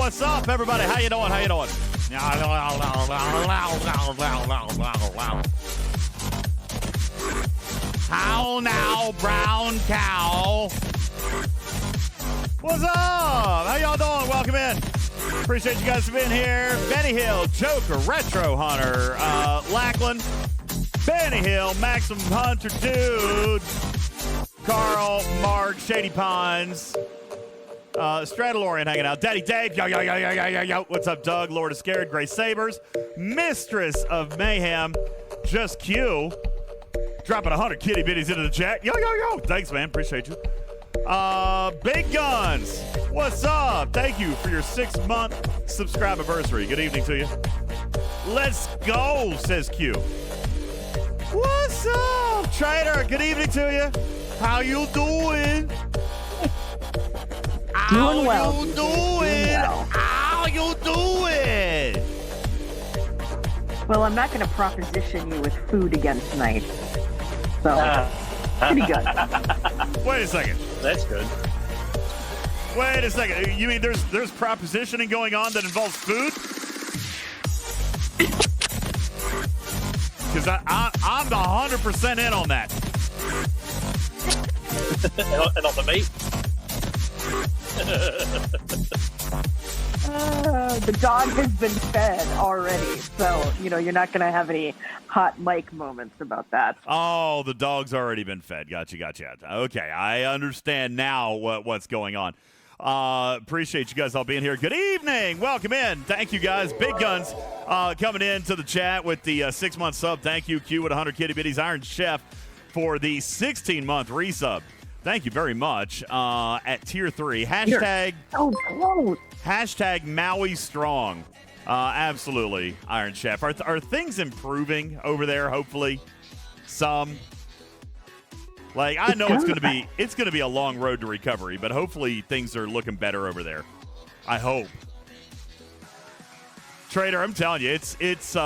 what's up, everybody? How you doing? How you doing? How now, brown cow? What's up? How y'all doing? Welcome in. Appreciate you guys for being here. Benny Hill, Joker, Retro Hunter, Lackland, Benny Hill, Maximum Hunter, Dude, Carl, Mark, Shady Pines, Stradalorian hanging out, Daddy Dave, yo, yo, yo, yo, yo, yo, yo. What's up, Doug, Lord of Scared, Gray Sabers, Mistress of Mayhem, Just Q, dropping 100 kitty bitties into the chat. Yo, yo, yo. Thanks, man. Appreciate you. Big Guns, what's up? Thank you for your 6-month subscribe-anniversary. Good evening to you. Let's go, says Q. What's up, Trader? Good evening to you. How you doing? Doing well. How you doing? How you doing? Well, I'm not going to proposition you with food again tonight. So, pretty good. Wait a second. That's good. Wait a second. You mean there's propositioning going on that involves food? Because I'm the 100% in on that. And on the meat. The dog has been fed already, so, you're not going to have any hot mic moments about that. Oh, the dog's already been fed. Gotcha. Okay, I understand now what's going on. Appreciate you guys all being here. Good evening. Welcome in. Thank you, guys. Big Guns coming into the chat with the 6-month sub. Thank you, Q, with 100 kitty bitties. Iron Chef for the 16-month resub. Thank you very much. At tier 3. Hashtag. So close. Hashtag Maui Strong. Absolutely, Iron Chef. Are things improving over there? Hopefully, some. Like, I know it's gonna be a long road to recovery, but hopefully things are looking better over there. I hope. Trader, I'm telling you, it's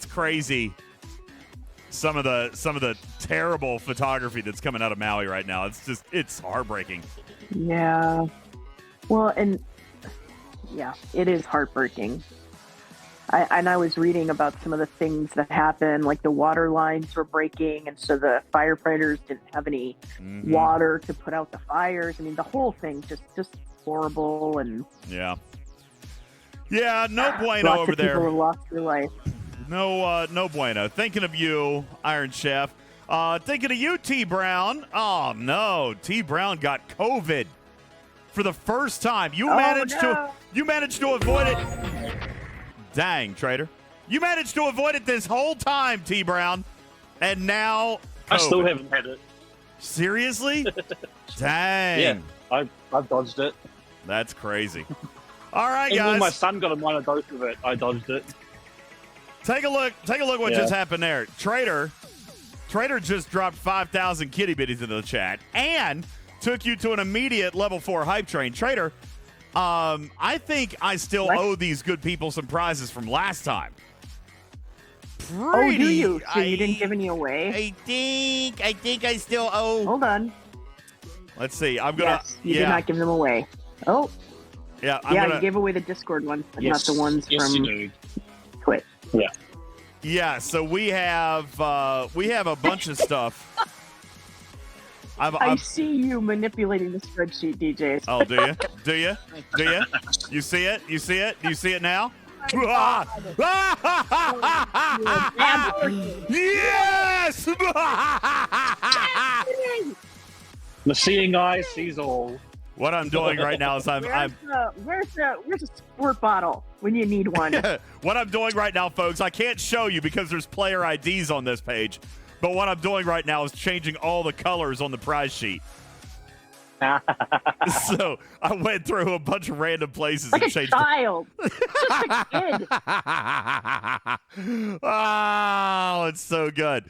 crazy. Some of the terrible photography that's coming out of Maui right now. It's heartbreaking. Yeah. Well, and yeah, it is heartbreaking. I was reading about some of the things that happened, like the water lines were breaking, and so the firefighters didn't have any water to put out the fires. I mean, the whole thing just horrible, and yeah, no bueno over there. People lost their life. No bueno. Thinking of you, Iron Chef. Thinking of you, T Brown. Oh no, T Brown got COVID for the first time. You managed to avoid it. Dang, Trader. You managed to avoid it this whole time, T Brown. And now COVID. I still haven't had it. Seriously? Dang. Yeah, I've dodged it. That's crazy. All right, Even guys. when my son got a minor dose of it, I dodged it. Take a look what just happened there. Trader just dropped 5,000 kitty bitties into the chat and took you to an immediate level 4 hype train. Trader, I think I still owe these good people some prizes from last time. Oh, do you? So you didn't give any away? I think I still owe. Hold on. Let's see. I'm gonna. Yes, you did not give them away. Oh. Yeah. You gave away the Discord ones, but not the ones from Twitch. Yeah. Yeah. So we have a bunch of stuff. I see you manipulating the spreadsheet, DJs. Oh, do you? Do you? Do you? You see it? You see it? Do you see it now? Yes! The seeing eye sees all. What I'm doing right now is where's a squirt bottle when you need one? What I'm doing right now, folks, I can't show you because there's player IDs on this page. But what I'm doing right now is changing all the colors on the prize sheet. So I went through a bunch of random places like and a changed. Child, just a kid. Oh, it's so good.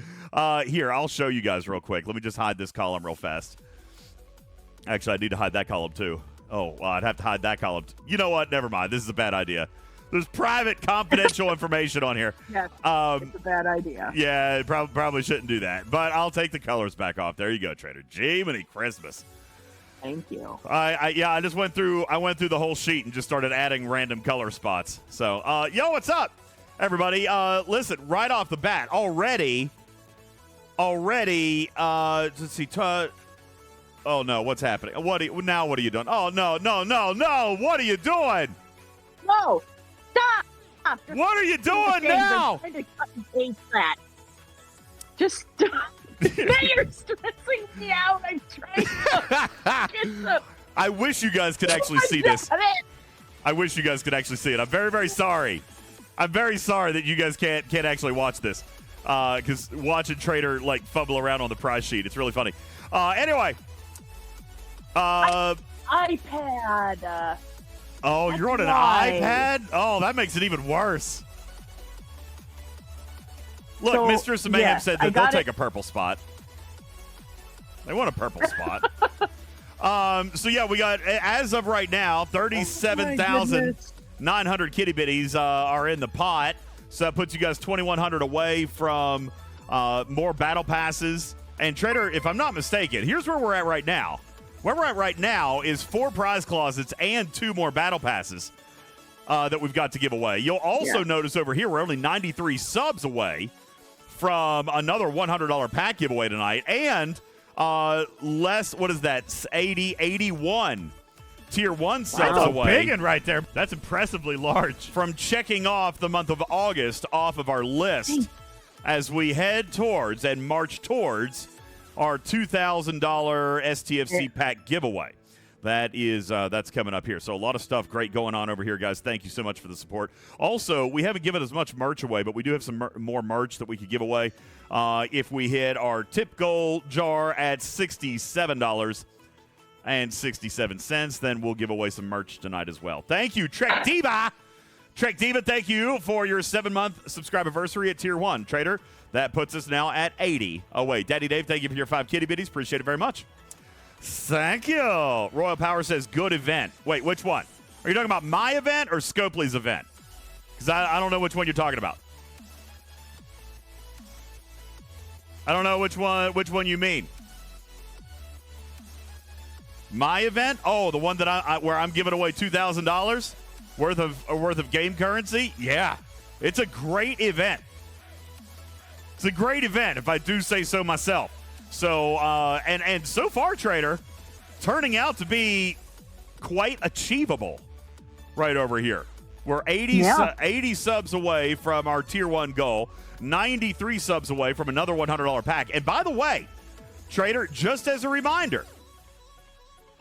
Here, I'll show you guys real quick. Let me just hide this column real fast. Actually, I need to hide that column too. Oh, well, I'd have to hide that column. You know what? Never mind. This is a bad idea. There's private, confidential information on here. Yes, it's a bad idea. Yeah, probably shouldn't do that. But I'll take the colors back off. There you go, Trader. Jiminy Christmas. Thank you. I just went through the whole sheet and just started adding random color spots. So, yo, what's up, everybody? Listen, right off the bat, already, let's see. Oh no, what's happening? What are you doing? Oh no, what are you doing? No, stop! What are you doing now? I'm trying to cut and paste that. Just stop. Now you're stressing me out. I'm trying to I wish you guys could actually see this. I wish you guys could actually see it. I'm very, very sorry. I'm very sorry that you guys can't actually watch this. Because watching Trader like fumble around on the prize sheet, it's really funny. Anyway. iPad. Oh, you're on an iPad? Oh, that makes it even worse. Look, So, Mistress of Mayhem yes, said that they'll take a purple spot. They want a purple spot. So, yeah, we got, as of right now, 37,900 kitty bitties are in the pot. So that puts you guys 2,100 away from more battle passes. And, Trader, if I'm not mistaken, here's where we're at right now. Where we're at right now is 4 prize closets and 2 more battle passes that we've got to give away. You'll also notice over here we're only 93 subs away from another $100 pack giveaway tonight. And less, what is that, 81 Tier 1 subs away. Big one right there. That's impressively large. From checking off the month of August off of our list as we head towards and march towards our $2,000 STFC pack giveaway. That's coming up here. So a lot of stuff great going on over here, guys. Thank you so much for the support. Also, we haven't given as much merch away, but we do have some more merch that we could give away. If we hit our tip goal jar at $67.67, then we'll give away some merch tonight as well. Thank you, Trek Diva. Trek Diva, thank you for your 7-month subscribe-anniversary at Tier 1. Trader, that puts us now at 80. Oh, wait. Daddy Dave, thank you for your 5 kitty bitties. Appreciate it very much. Thank you. Royal Power says, good event. Wait, which one? Are you talking about my event or Scopely's event? Because I don't know which one you're talking about. I don't know which one you mean. My event? Oh, the one that where I'm giving away $2,000 worth of game currency? Yeah. It's a great event. It's a great event, if I do say so myself. So, and so far, Trader, turning out to be quite achievable right over here. We're 80 subs away from our Tier 1 goal, 93 subs away from another $100 pack. And by the way, Trader, just as a reminder,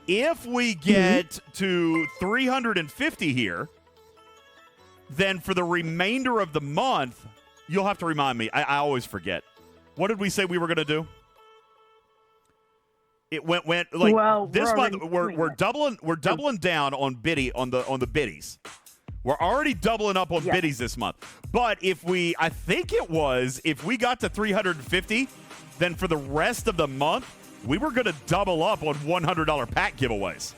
if we get to 350 here, then for the remainder of the month, you'll have to remind me. I always forget. What did we say we were going to do? It went like this month. We're doubling down on the biddies. We're already doubling up on biddies this month. But if we got to 350, then for the rest of the month, we were going to double up on $100 pack giveaways.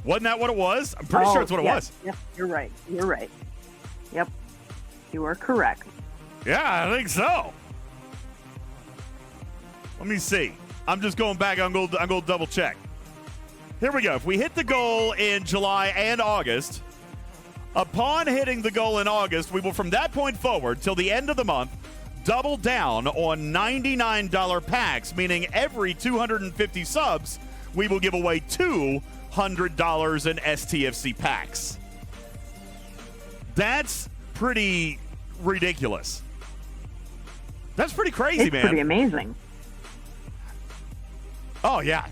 Wasn't that what it was? I'm pretty sure it's what it was. Yep, you're right. Yep, you are correct. Yeah, I think so. Let me see. I'm just going back. I'm going to double check. Here we go. If we hit the goal in July and August, upon hitting the goal in August, we will from that point forward till the end of the month double down on $99 packs, meaning every 250 subs, we will give away $200 in STFC packs. That's pretty ridiculous. That's pretty crazy, man. It's pretty amazing. Oh, yeah.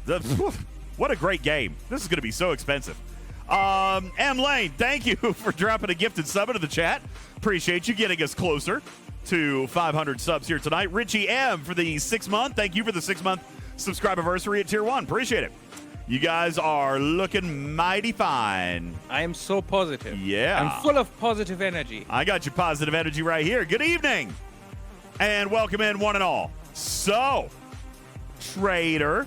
What a great game. This is going to be so expensive. M. Lane, thank you for dropping a gifted sub into the chat. Appreciate you getting us closer to 500 subs here tonight. Richie M for the 6-month. Thank you for the 6-month subscribe anniversary at Tier 1. Appreciate it. You guys are looking mighty fine. I am so positive. Yeah. I'm full of positive energy. I got your positive energy right here. Good evening. And welcome in one and all. So, Trader,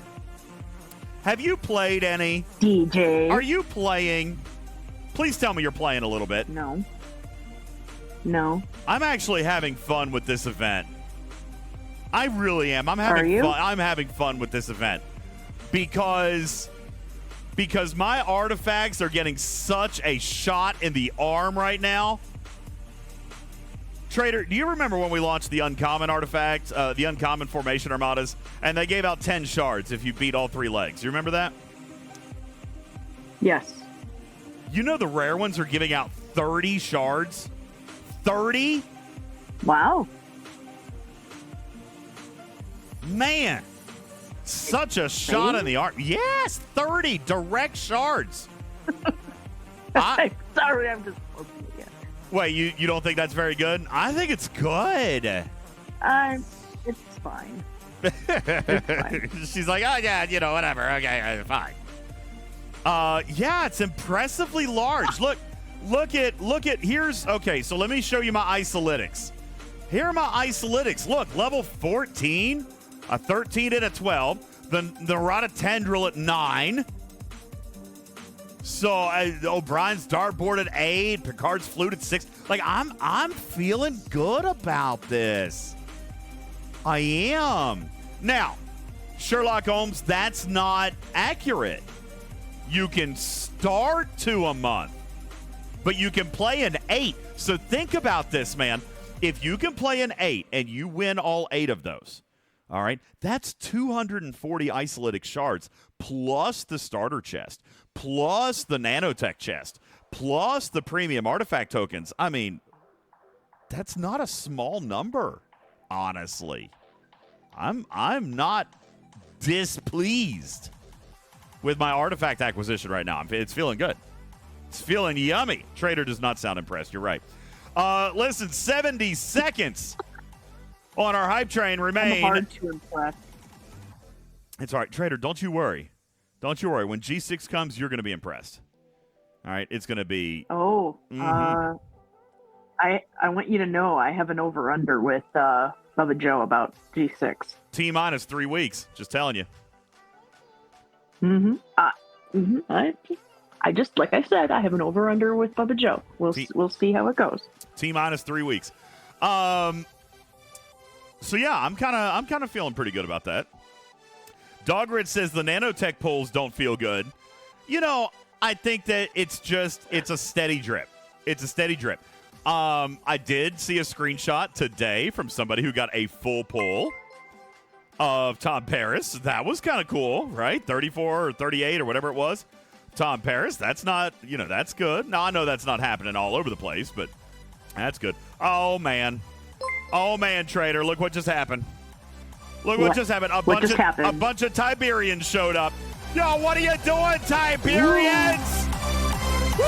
have you played any? DJ. Are you playing? Please tell me you're playing a little bit. No. I'm actually having fun with this event. I really am. I'm having fun with this event. because my artifacts are getting such a shot in the arm right now. Trader, do you remember when we launched the uncommon artifact, the uncommon formation armadas, and they gave out 10 shards if you beat all 3 legs? You remember that? Yes. You know the rare ones are giving out 30 shards? 30? Wow. Man, such a shot in the arm. Yes, 30 direct shards. I'm sorry, I'm just poking you. Wait, you don't think that's very good? I think it's good. It's fine. It's fine. She's like, oh, yeah, whatever. Okay, fine. Yeah, it's impressively large. Look at, here's, okay, so let me show you my isolytics. Here are my isolytics. Look, level 14, a 13 and a 12, the Narada Tendril at 9. So O'Brien's dartboard at 8, Picard's flute at 6. Like, I'm feeling good about this. I am. Now, Sherlock Holmes, that's not accurate. You can start to a month, but you can play an 8. So think about this, man. If you can play an 8 and you win all 8 of those, all right, that's 240 isolytic shards plus the starter chest, plus the nanotech chest, plus the premium artifact tokens. I mean, that's not a small number, honestly. I'm not displeased with my artifact acquisition right now. It's feeling good. It's feeling yummy. Trader does not sound impressed. You're right. Listen, 70 seconds on our hype train remain. I'm hard to impress. It's all right. Trader, don't you worry. Don't you worry. When G6 comes, you're going to be impressed. All right? It's going to be... Oh, I want you to know I have an over-under with Bubba Joe about G6. T-minus 3 weeks. Just telling you. I just, like I said, I have an over-under with Bubba Joe. We'll see how it goes. T-minus 3 weeks. So yeah, I'm kind of feeling pretty good about that. Dogrid says the nanotech pulls don't feel good. I think that it's a steady drip. It's a steady drip. I did see a screenshot today from somebody who got a full pull of Tom Paris. That was kind of cool, right? 34 or 38 or whatever it was. Tom Paris, that's not, that's good. Now, I know that's not happening all over the place, but that's good. Oh, man, Trader, look what just happened. What just happened. A bunch of Tiberians showed up. Yo, what are you doing, Tiberians? Woo!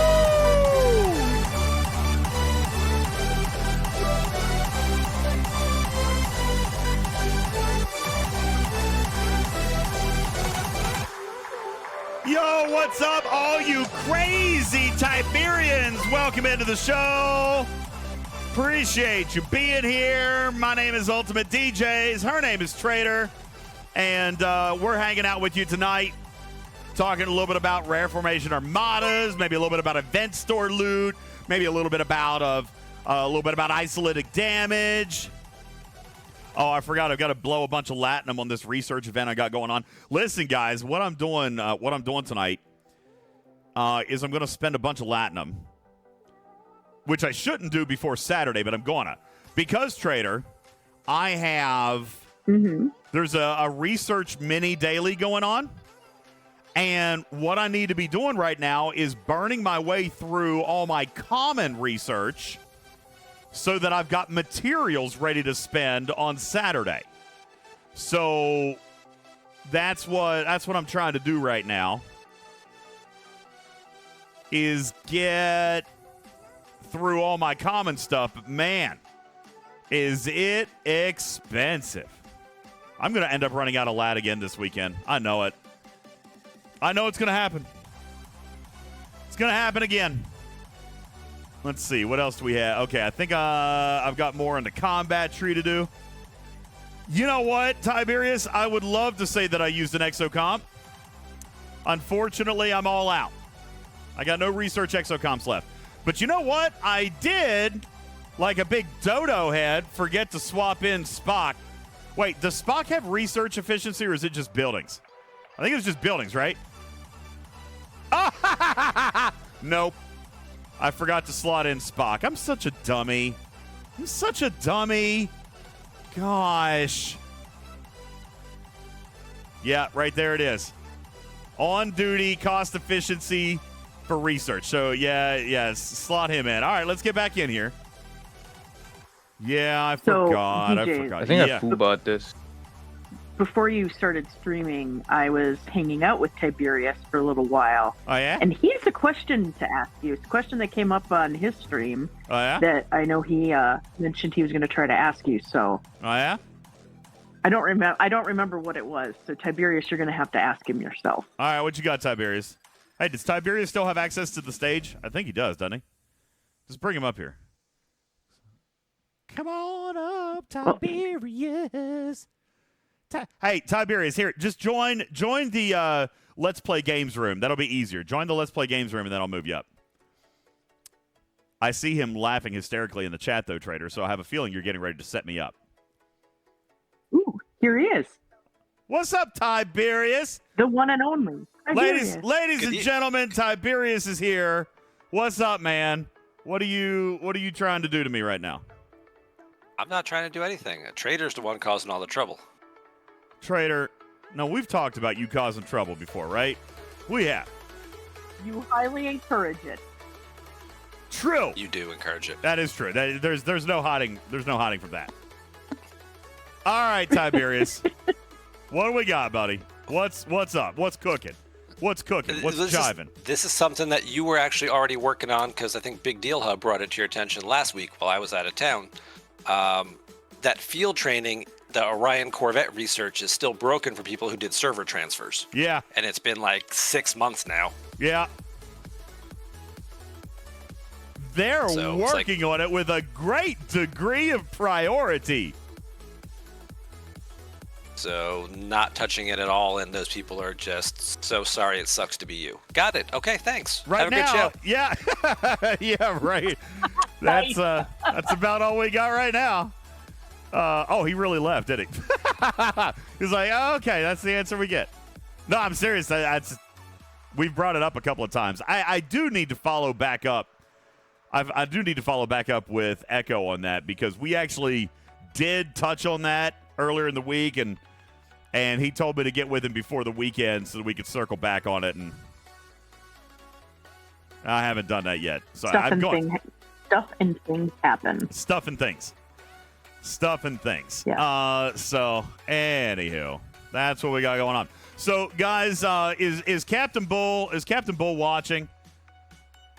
Yo, what's up, all you crazy Tiberians? Welcome into the show. Appreciate you being here. My name is UltimatDJz. Her name is Trader. And we're hanging out with you tonight, talking a little bit about rare formation armadas, maybe a little bit about event store loot, maybe a little bit about isolytic damage. Oh, I forgot. I've got to blow a bunch of latinum on this research event I got going on. Listen, guys, what I'm doing tonight is I'm going to spend a bunch of latinum, which I shouldn't do before Saturday, but I'm gonna, because Trader, I have there's a research mini daily going on, and what I need to be doing right now is burning my way through all my common research, so that I've got materials ready to spend on Saturday. So that's what I'm trying to do right now, is get through all my common stuff. But man, is it expensive. I'm going to end up running out of lat again this weekend. I know it. I know it's going to happen. It's going to happen again. Let's see. What else do we have? Okay, I think I've got more in the combat tree to do. You know what, Tiberius? I would love to say that I used an exocomp. Unfortunately, I'm all out. I got no research exocomps left. But you know what? I did, like a big dodo head, forget to swap in Spock. Wait, does Spock have research efficiency, or is it just buildings? I think it was just buildings, right? Nope. I forgot to slot in Spock. I'm such a dummy. Gosh. Yeah, right there it is. On duty, cost efficiency for research. So, yeah, slot him in. All right, let's get back in here. Yeah, I forgot. DJz, I think Yeah. I fool-bought this. Before you started streaming, I was hanging out with Tiberius for a little while. Oh, yeah? And he has a question to ask you. It's a question that came up on his stream Oh, yeah? that I know he mentioned he was going to try to ask you. So Oh, yeah? I don't remember what it was. So Tiberius, you're going to have to ask him yourself. All right, what you got, Tiberius? Hey, does Tiberius still have access to the stage? I think he does, doesn't he? Just bring him up here. Come on up, Tiberius. Hey, Tiberius, here. Just join the Let's Play Games room. That'll be easier. Join the Let's Play Games room, and then I'll move you up. I see him laughing hysterically in the chat, though, Trader, so I have a feeling you're getting ready to set me up. Ooh, here he is. What's up, Tiberius? The one and only. Ladies Good and gentlemen, Tiberius is here. What's up, man? What are you trying to do to me right now? I'm not trying to do anything. A trader's the one causing all the trouble. Trader, no, we've talked about you causing trouble before, right? We have. You highly encourage it. True. You do encourage it. That is true. There's no hiding. There's no hiding from that. All right, Tiberius. What do we got, buddy? What's up? What's cooking? What's jiving? This is something that you were actually already working on because I think Big Deal Hub brought it to your attention last week while I was out of town. That field training, the Orion Corvette research is still broken for people who did server transfers. Yeah. And it's been like 6 months now. Yeah. They're So, it's like- working on it with a great degree of priority. So not touching it at all, and those people are just so sorry. It sucks to be you. Got it. Okay, thanks. Right Have a good now, show. yeah, yeah, right. That's about all we got right now. Oh, he really left, did he? He's like, oh, okay, that's the answer we get. No, I'm serious. We've brought it up a couple of times. I do need to follow back up. I do need to follow back up with Echo on that because we actually did touch on that earlier in the week, and he told me to get with him before the weekend so that we could circle back on it, and I haven't done that yet. So Stuff I'm going. Stuff and things happen. Stuff and things. Yeah. So anywho, that's what we got going on. So guys, is Captain Bull watching?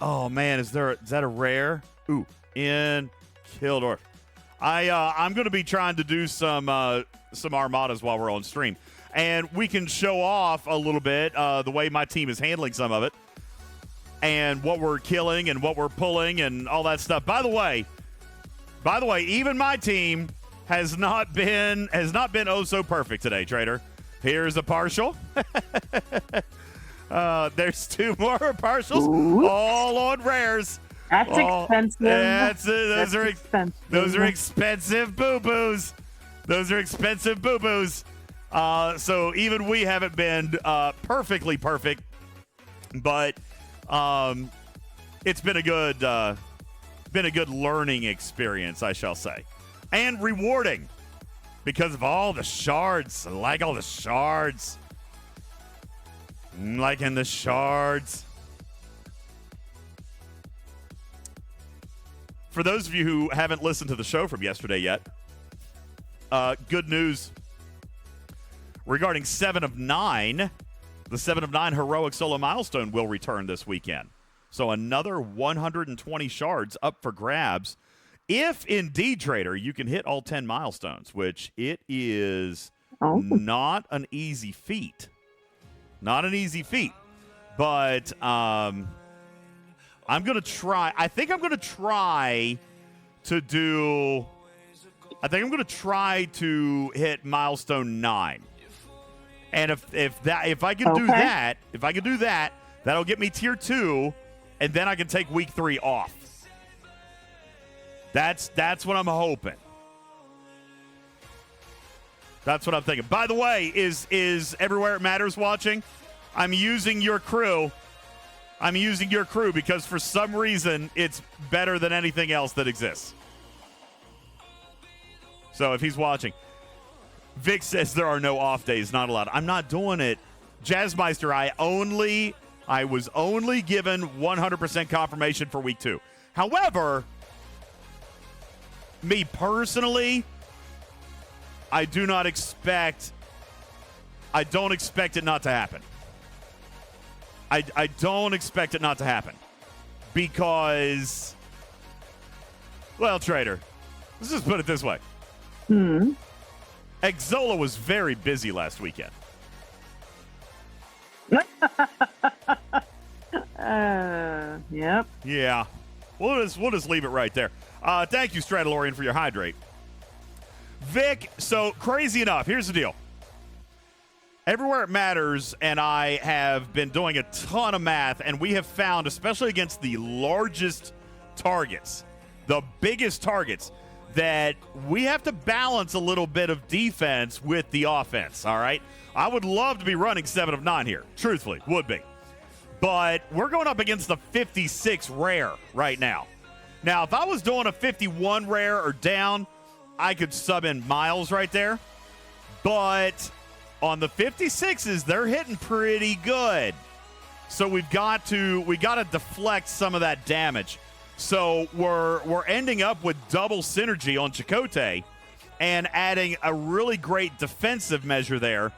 Oh man, is that a rare? Ooh, in Kildorf. I'm going to be trying to do some armadas while we're on stream, and we can show off a little bit the way my team is handling some of it, and what we're killing and what we're pulling and all that stuff. By the way, even my team has not been oh so perfect today, Trader. Here's a partial. There's 2 more partials, Ooh. all on rares. That's expensive. Those are expensive. Those are expensive boo-boos. So even we haven't been perfectly perfect, but it's been a good learning experience, I shall say, and rewarding because of all the shards. I like all the shards. I'm liking the shards. For those of you who haven't listened to the show from yesterday yet, good news regarding 7 of 9. The 7 of 9 heroic solo milestone will return this weekend. So another 120 shards up for grabs. If indeed, Trader, you can hit all 10 milestones, which it is not an easy feat. Not an easy feat. But I'm going to try. I think I'm going to try to hit milestone 9. And if I can do that, that'll get me tier 2, and then I can take week 3 off. That's what I'm hoping. That's what I'm thinking. By the way, is Everywhere It Matters watching? I'm using your crew. I'm using your crew because for some reason it's better than anything else that exists. So if he's watching. Vic says there are no off days, not allowed. I'm not doing it. Jazzmeister, I was only given 100% confirmation for week 2. However, me personally, I don't expect it not to happen. I don't expect it not to happen. Because, well, Trader, let's just put it this way. Exola was very busy last weekend. Yep. Yeah. We'll just leave it right there. Thank you, Stradalorian, for your hydrate. Vic, so crazy enough, here's the deal. Everywhere It Matters and I have been doing a ton of math, and we have found, especially against the largest targets, the biggest targets, that we have to balance a little bit of defense with the offense, all right? I would love to be running 7 of 9 here, truthfully, would be. But we're going up against the 56 rare right now. Now, if I was doing a 51 rare or down, I could sub in Miles right there. But on the 56s, they're hitting pretty good. So we got to deflect some of that damage. So we're ending up with double synergy on Chakotay and adding a really great defensive measure there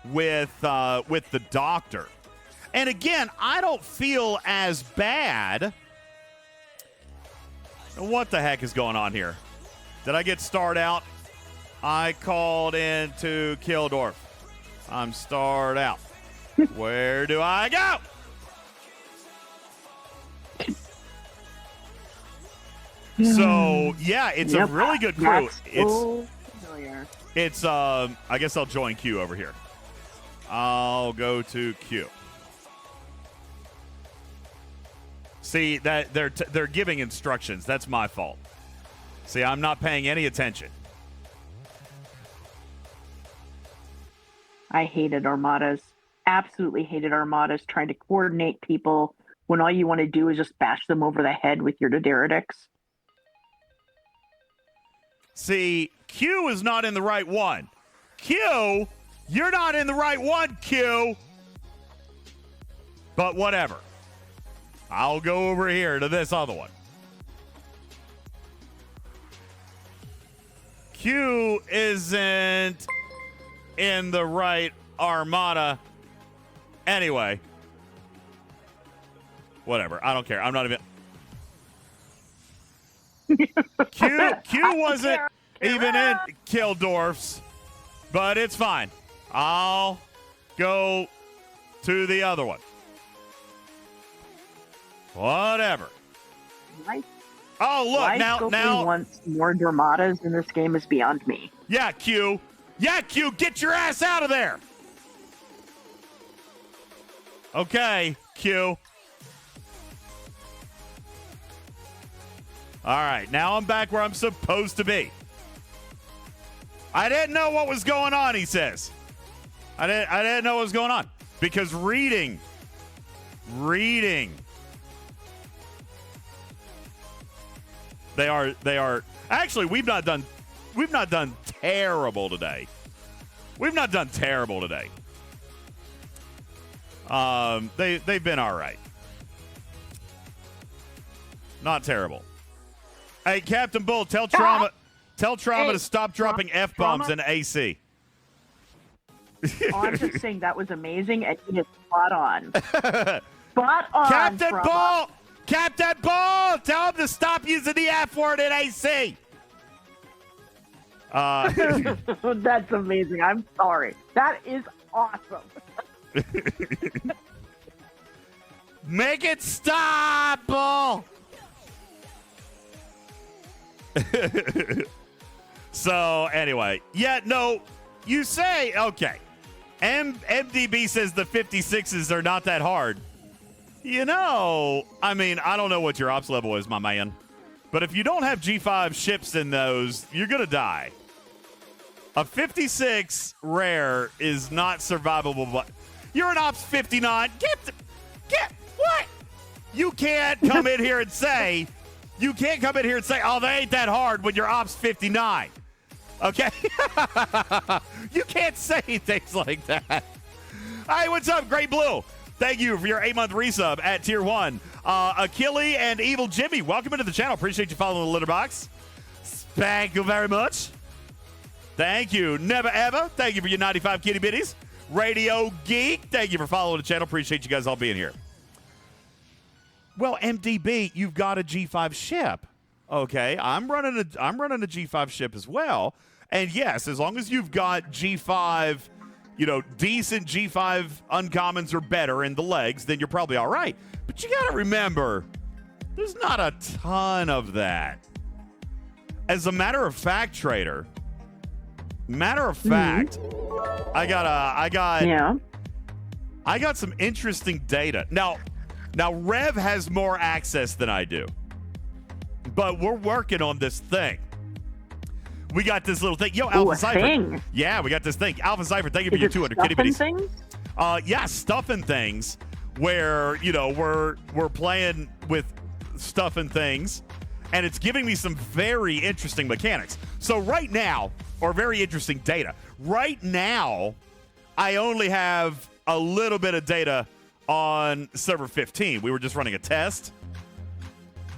with the Doctor. And again, I don't feel as bad. What the heck is going on here? Did I get starred out? I called into Kildorf. I'm starred out. Where do I go? So, yeah, it's a really good crew. It's I guess I'll join Q over here. I'll go to Q. See, that they're giving instructions. That's my fault. See, I'm not paying any attention. I hated armadas. Absolutely hated armadas trying to coordinate people when all you want to do is just bash them over the head with your Doderadix. See, Q is not in the right one. Q, you're not in the right one, Q. But whatever. I'll go over here to this other one. Q isn't in the right armada. Anyway. Whatever. I don't care. I'm not even... Q wasn't even in Kildorf's, but it's fine. I'll go to the other one. Whatever. Oh, look, now wants more Dormatas in this game is beyond me. Yeah, Q. Yeah, Q, get your ass out of there. Okay, Q. All right, now I'm back where I'm supposed to be. I didn't know what was going on, he says. I didn't know what was going on. Because reading. They are actually we've not done terrible today. We've not done terrible today. They've been all right. Not terrible. Hey, Captain Bull, tell Trauma to stop dropping F-bombs in AC. Oh, I'm just saying that was amazing, and he is spot on. Spot on, Captain Bull, tell him to stop using the F word in AC. That's amazing. I'm sorry. That is awesome. Make it stop, Bull. So, anyway. Yeah, no, you say, okay. MDB says the 56s are not that hard. You know, I mean, I don't know what your ops level is, my man. But if you don't have G5 ships in those, you're going to die. A 56 rare is not survivable, but you're an Ops 59. Get what? You can't come in here and say, oh, they ain't that hard when you're Ops 59. Okay? You can't say things like that. Hey, what's up, Great Blue? Thank you for your 8-month resub at Tier 1. Achille and Evil Jimmy, welcome into the channel. Appreciate you following the Litterbox. Thank you very much. Thank you. Never Ever. Thank you for your 95 kitty bitties. Radio Geek, thank you for following the channel. Appreciate you guys all being here. Well, MDB, you've got a G5 ship. Okay, I'm running a G5 ship as well. And yes, as long as you've got G5, decent G5 uncommons or better in the legs, then you're probably all right. But you got to remember, there's not a ton of that. As a matter of fact, Trader, I got some interesting data. Now Rev has more access than I do. But we're working on this thing. We got this little thing. Yo, Alpha Cypher. Thing. Yeah, we got this thing. Alpha Cypher, thank you for Is your it 200 kitty stuffing bitties. things? Yeah, stuffing things where, we're playing with stuffing things, and it's giving me some very interesting mechanics. So right now, or very interesting data. Right now, I only have a little bit of data on server 15. We were just running a test.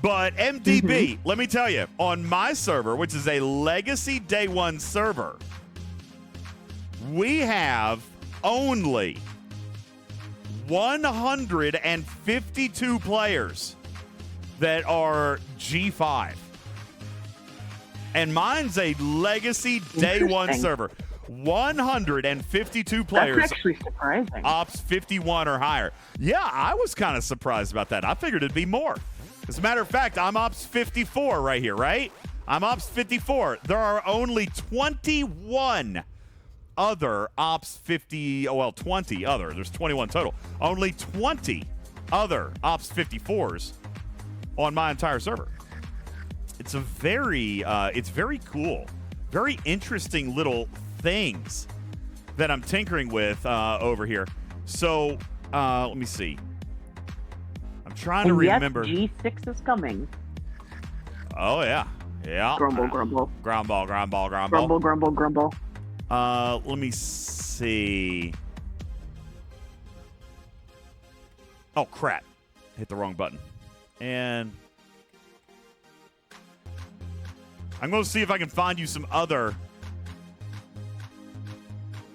But MDB, let me tell you, on my server, which is a Legacy Day 1 server, we have only 152 players that are G5. And mine's a Legacy Day 1 server. 152 players. That's actually surprising. Ops 51 or higher. Yeah, I was kind of surprised about that. I figured it'd be more. As a matter of fact, I'm Ops 54 right here, right? I'm Ops 54. There are only 21 other Ops 50, 20 other. There's 21 total. Only 20 other Ops 54s on my entire server. It's very cool. Very interesting little things that I'm tinkering with over here. So, let me see. I'm trying to remember. Yes, G6 is coming. Oh, yeah. Yeah. Grumble, grumble. Ground ball. Grumble, grumble, grumble. Let me see. Oh, crap. Hit the wrong button. And I'm going to see if I can find you some other.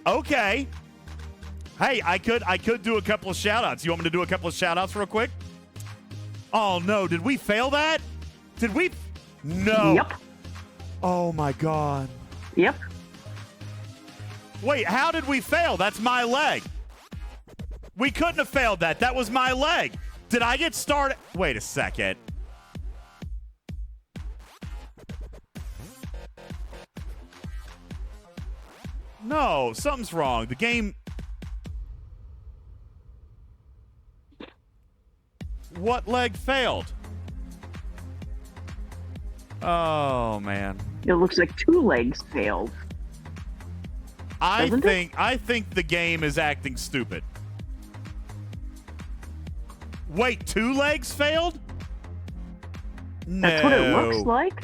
Okay. Hey, I could do a couple of shout-outs. You want me to do a couple of shout-outs real quick? Oh, no. Did we fail that? Did we? No. Yep. Oh, my God. Yep. Wait, how did we fail? That's my leg. We couldn't have failed that. That was my leg. Did I get started? Wait a second. No, something's wrong. The game... What leg failed? Oh, man. It looks like 2 legs failed. I think the game is acting stupid. Wait, 2 legs failed? No. That's what it looks like.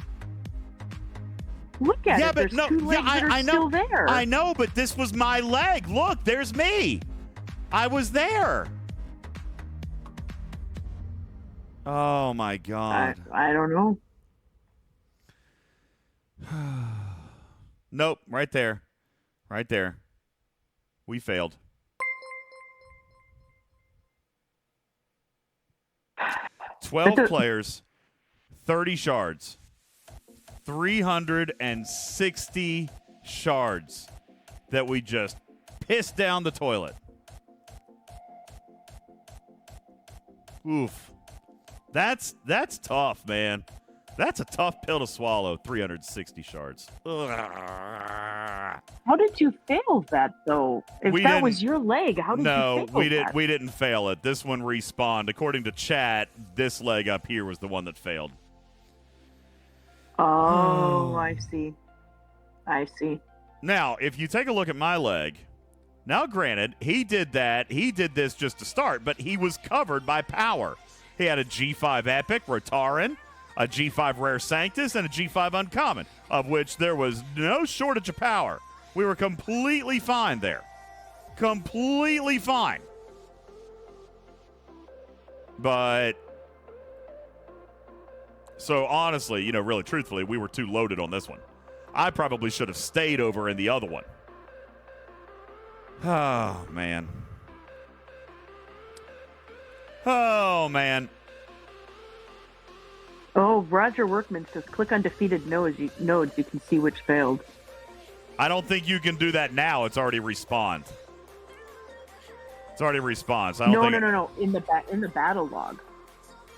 Look at it. There's 2 legs that are still there. I know, but this was my leg. Look, there's me. I was there. Oh, my God. I don't know. Nope, right there. Right there. We failed. Twelve players, 30 shards. 360 shards that we just pissed down the toilet. Oof. That's tough, man. That's a tough pill to swallow, 360 shards. Ugh. How did you fail that, though? If that was your leg, how did you fail that? No, we didn't fail it. This one respawned. According to chat, this leg up here was the one that failed. Oh, I see. Now, if you take a look at my leg, now granted, he did this just to start, but he was covered by power. He had a G5 Epic, Rotarin, a G5 Rare Sanctus, and a G5 Uncommon, of which there was no shortage of power. We were completely fine there. Completely fine. But, so honestly, really truthfully, we were too loaded on this one. I probably should have stayed over in the other one. Oh, man. Oh, man. Oh, Roger Workman says click on defeated nodes. You can see which failed. I don't think you can do that now. It's already respawned. It's already respawned. So No. In the battle log.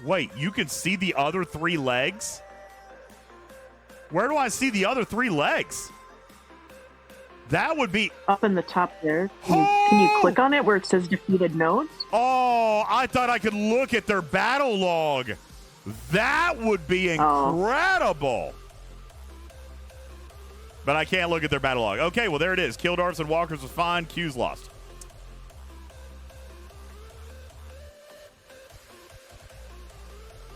Wait, you can see the other 3 legs? Where do I see the other 3 legs? That would be Up in the top there. Can you click on it where it says defeated nodes? Oh, I thought I could look at their battle log. That would be incredible. But I can't look at their battle log. Okay, well, there it is. Kildarfs and Walkers was fine. Q's lost.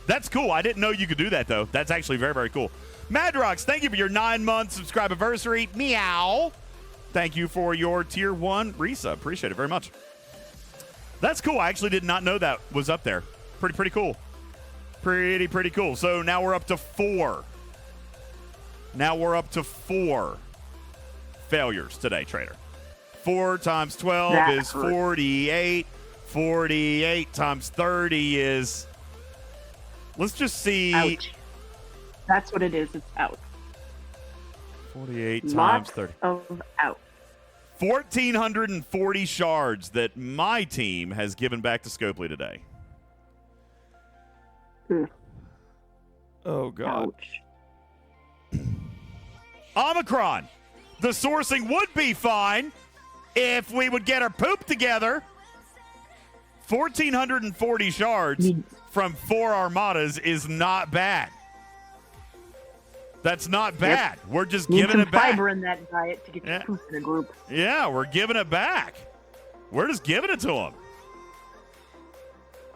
That's cool. I didn't know you could do that, though. That's actually very, very cool. Madrox, thank you for your 9-month subscribe anniversary. Meow. Thank you for your tier 1 resub. Appreciate it very much. That's cool. I actually did not know that was up there. Pretty cool. Pretty cool. So now we're up to 4. Now we're up to 4 failures today, Trader. 4 times 12 is 48. 48 times 30 is... Let's just see. Ouch. That's what it is. It's out. 48 times Lots 30. of out. 1,440 shards that my team has given back to Scopely today. Oh, God. Ouch. Omicron. The sourcing would be fine if we would get our poop together. 1,440 shards from 4 armadas is not bad. That's not bad. Yep. We're just giving it back. Need some fiber in that diet to get your poop in a group. Yeah, we're giving it back. We're just giving it to them.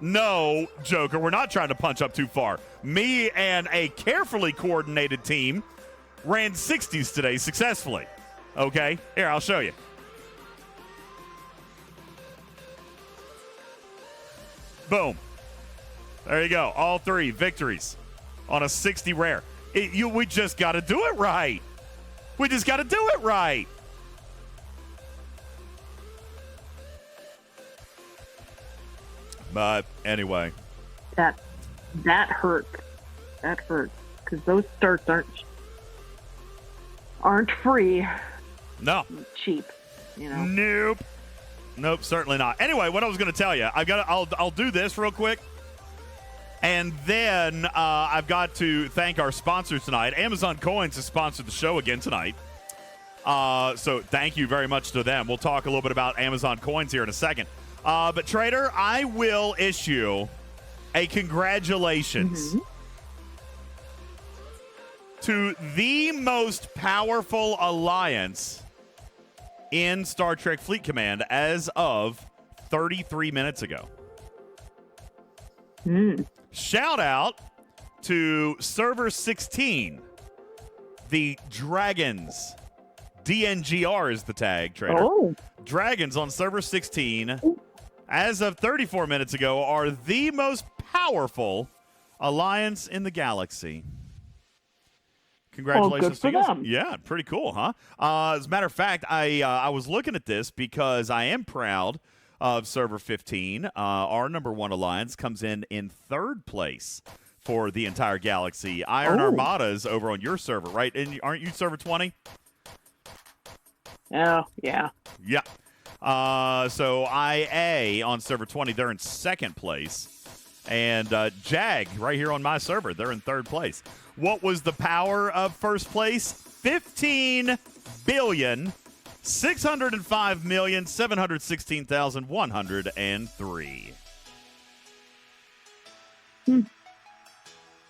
No, Joker, we're not trying to punch up too far. Me and a carefully coordinated team ran 60s today successfully. Okay? Here, I'll show you. Boom. There you go. All 3 victories on a 60 rare. We just got to do it right. We just got to do it right. But anyway. That hurt. That hurt. Because those starts aren't free. No. Cheap. Nope, certainly not. Anyway, what I was going to tell you, I'll do this real quick. And then I've got to thank our sponsors tonight. Amazon Coins has sponsored the show again tonight. So thank you very much to them. We'll talk a little bit about Amazon Coins here in a second. But Trader, I will issue a congratulations to the most powerful alliance in Star Trek Fleet Command as of 33 minutes ago. Shout out to Server 16, the Dragons. DNGR is the tag, Trader. Oh. Dragons on Server 16, as of 34 minutes ago, are the most powerful alliance in the galaxy. Congratulations to them. Yeah, pretty cool, huh? As a matter of fact, I was looking at this because I am proud of Server 15. Our number 1 alliance comes in 3rd place for the entire galaxy. Iron Armadas over on your server, right? And aren't you Server 20? Oh, yeah. Yeah. So IA on Server 20, they're in 2nd place. And JAG, right here on my server, they're in 3rd place. What was the power of 1st place? 15,605,716,103.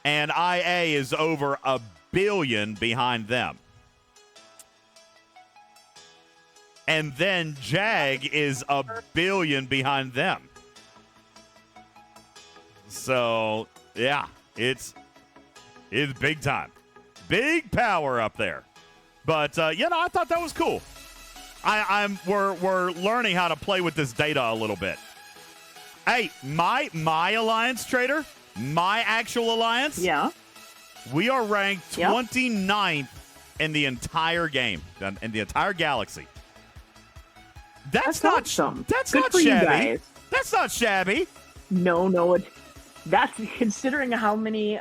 And IA is over $1 billion behind them. and then Jag is a billion behind them. So, yeah, it's big time. Big power up there. But, I thought that was cool. We're learning how to play with this data a little bit. Hey, my alliance, Trader, my actual alliance. Yeah. We are ranked 29th in the entire game, in the entire galaxy. That's not awesome. That's Good not for you shabby. guys. That's not shabby. No, that's considering how many,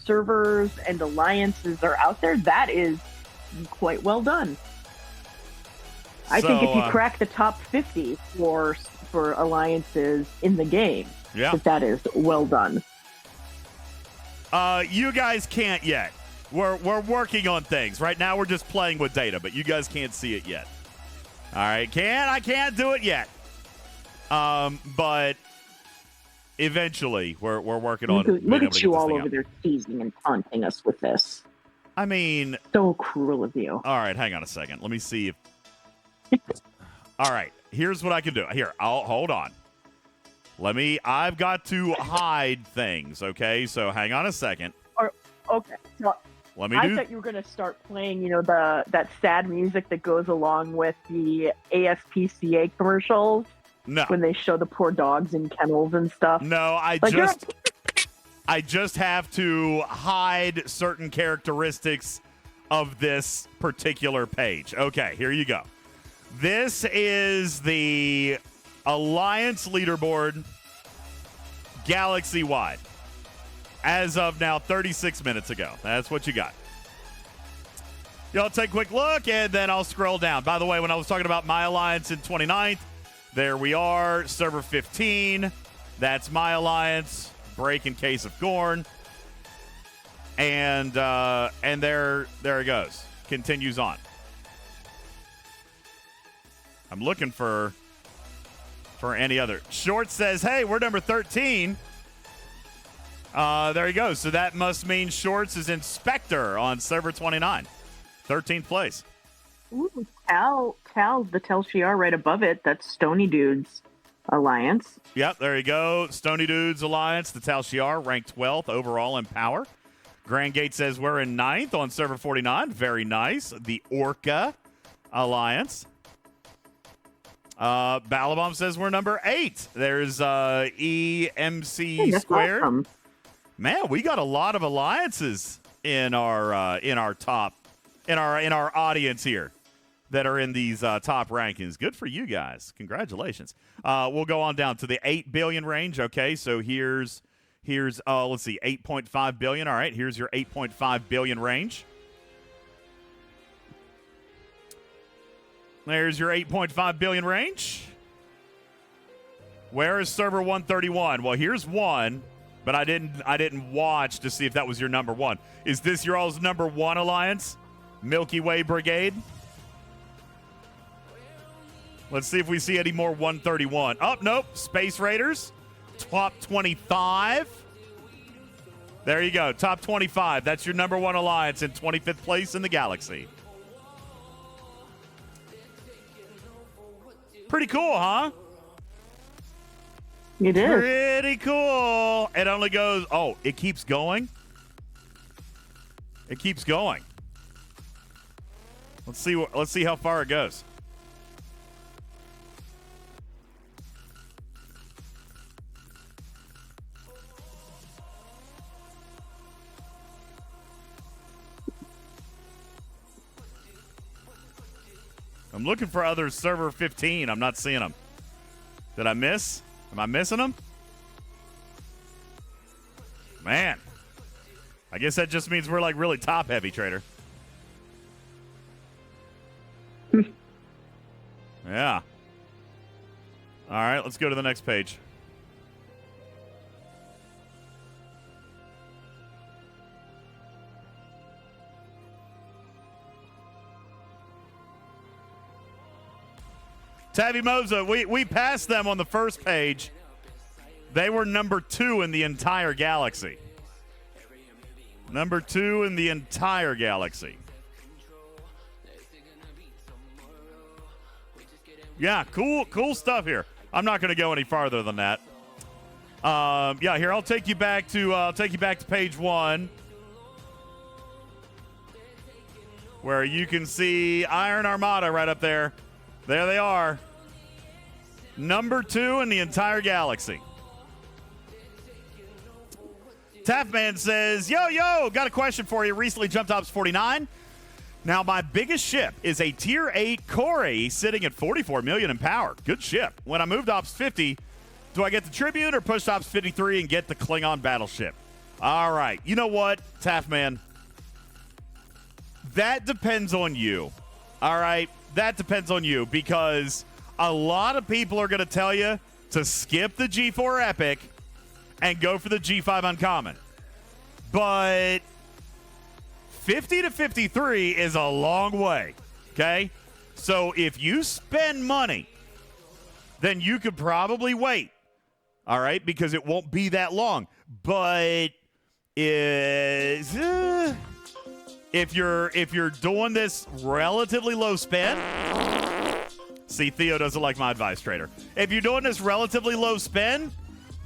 servers and alliances are out there, that is quite well done. I think if you crack the top 50 for alliances in the game, that is well done. You guys can't yet. We're working on things. Right now we're just playing with data, but you guys can't see it yet. All right, I can't do it yet. But eventually we're working on look at you all over there teasing and taunting us with this. I mean, so cruel of you. All right, hang on a second. Let me see if all right, here's what I can do. Here, I'll hold on. I've got to hide things, okay? So hang on a second. Okay. So I thought you were going to start playing, that sad music that goes along with the ASPCA commercials. No. When they show the poor dogs in kennels and stuff. No, I just have to hide certain characteristics of this particular page. Okay, here you go. This is the Alliance leaderboard galaxy-wide. As of now, 36 minutes ago. That's what you got. Y'all take a quick look, and then I'll scroll down. By the way, when I was talking about my alliance in 29th, there we are, server 15. That's my alliance. Break in case of Gorn. And there it goes. Continues on. I'm looking for any other. Short says, hey, we're number 13. There you go. So that must mean Shorts is Inspector on server 29. 13th place. Ooh, Tal's the Tel Shiar right above it. That's Stony Dude's alliance. Yep, there you go. Stony Dude's alliance, the Tal Shiar, ranked 12th overall in power. Grand Gate says we're in 9th on server 49. Very nice. The Orca alliance. Balabom says we're number 8. There's EMC squared. Awesome. Man, we got a lot of alliances in our audience here that are in these top rankings. Good for you guys. Congratulations. We'll go on down to the 8 billion range. Okay, so here's let's see, 8.5 billion. All right, here's your 8.5 billion range. There's your 8.5 billion range. Where is server 131? Well, here's one, but I didn't watch to see if that was your number 1. Is this your all's number 1 alliance? Milky Way Brigade? Let's see if we see any more 131. Oh, nope. Space Raiders. Top 25. There you go. Top 25. That's your number 1 alliance in 25th place in the galaxy. Pretty cool, huh? It is. Pretty cool. It only goes... Oh, it keeps going? It keeps going. Let's see how far it goes. I'm looking for other server 15. I'm not seeing them. Did I miss? Am I missing them? Man. I guess that just means we're like really top heavy, Trader. Yeah. All right, let's go to the next page. Tavi Moza, we passed them on the first page. They were number 2 in the entire galaxy. Number 2 in the entire galaxy. Yeah, cool stuff here. I'm not going to go any farther than that. Yeah, here I'll take you back to page 1, where you can see Iron Armada right up there. There they are. Number 2 in the entire galaxy. Taffman says, yo, got a question for you. Recently jumped ops 49. Now, my biggest ship is a Tier 8 Corey sitting at 44 million in power. Good ship. When I moved ops 50, do I get the Tribune or push ops 53 and get the Klingon battleship? All right. You know what, Taffman? That depends on you. All right? That depends on you, because a lot of people are going to tell you to skip the G4 Epic and go for the G5 Uncommon. But 50 to 53 is a long way, okay? So if you spend money, then you could probably wait, all right? Because it won't be that long. But if you're doing this relatively low spend, see, Theo doesn't like my advice, trader. If you're doing this relatively low spend,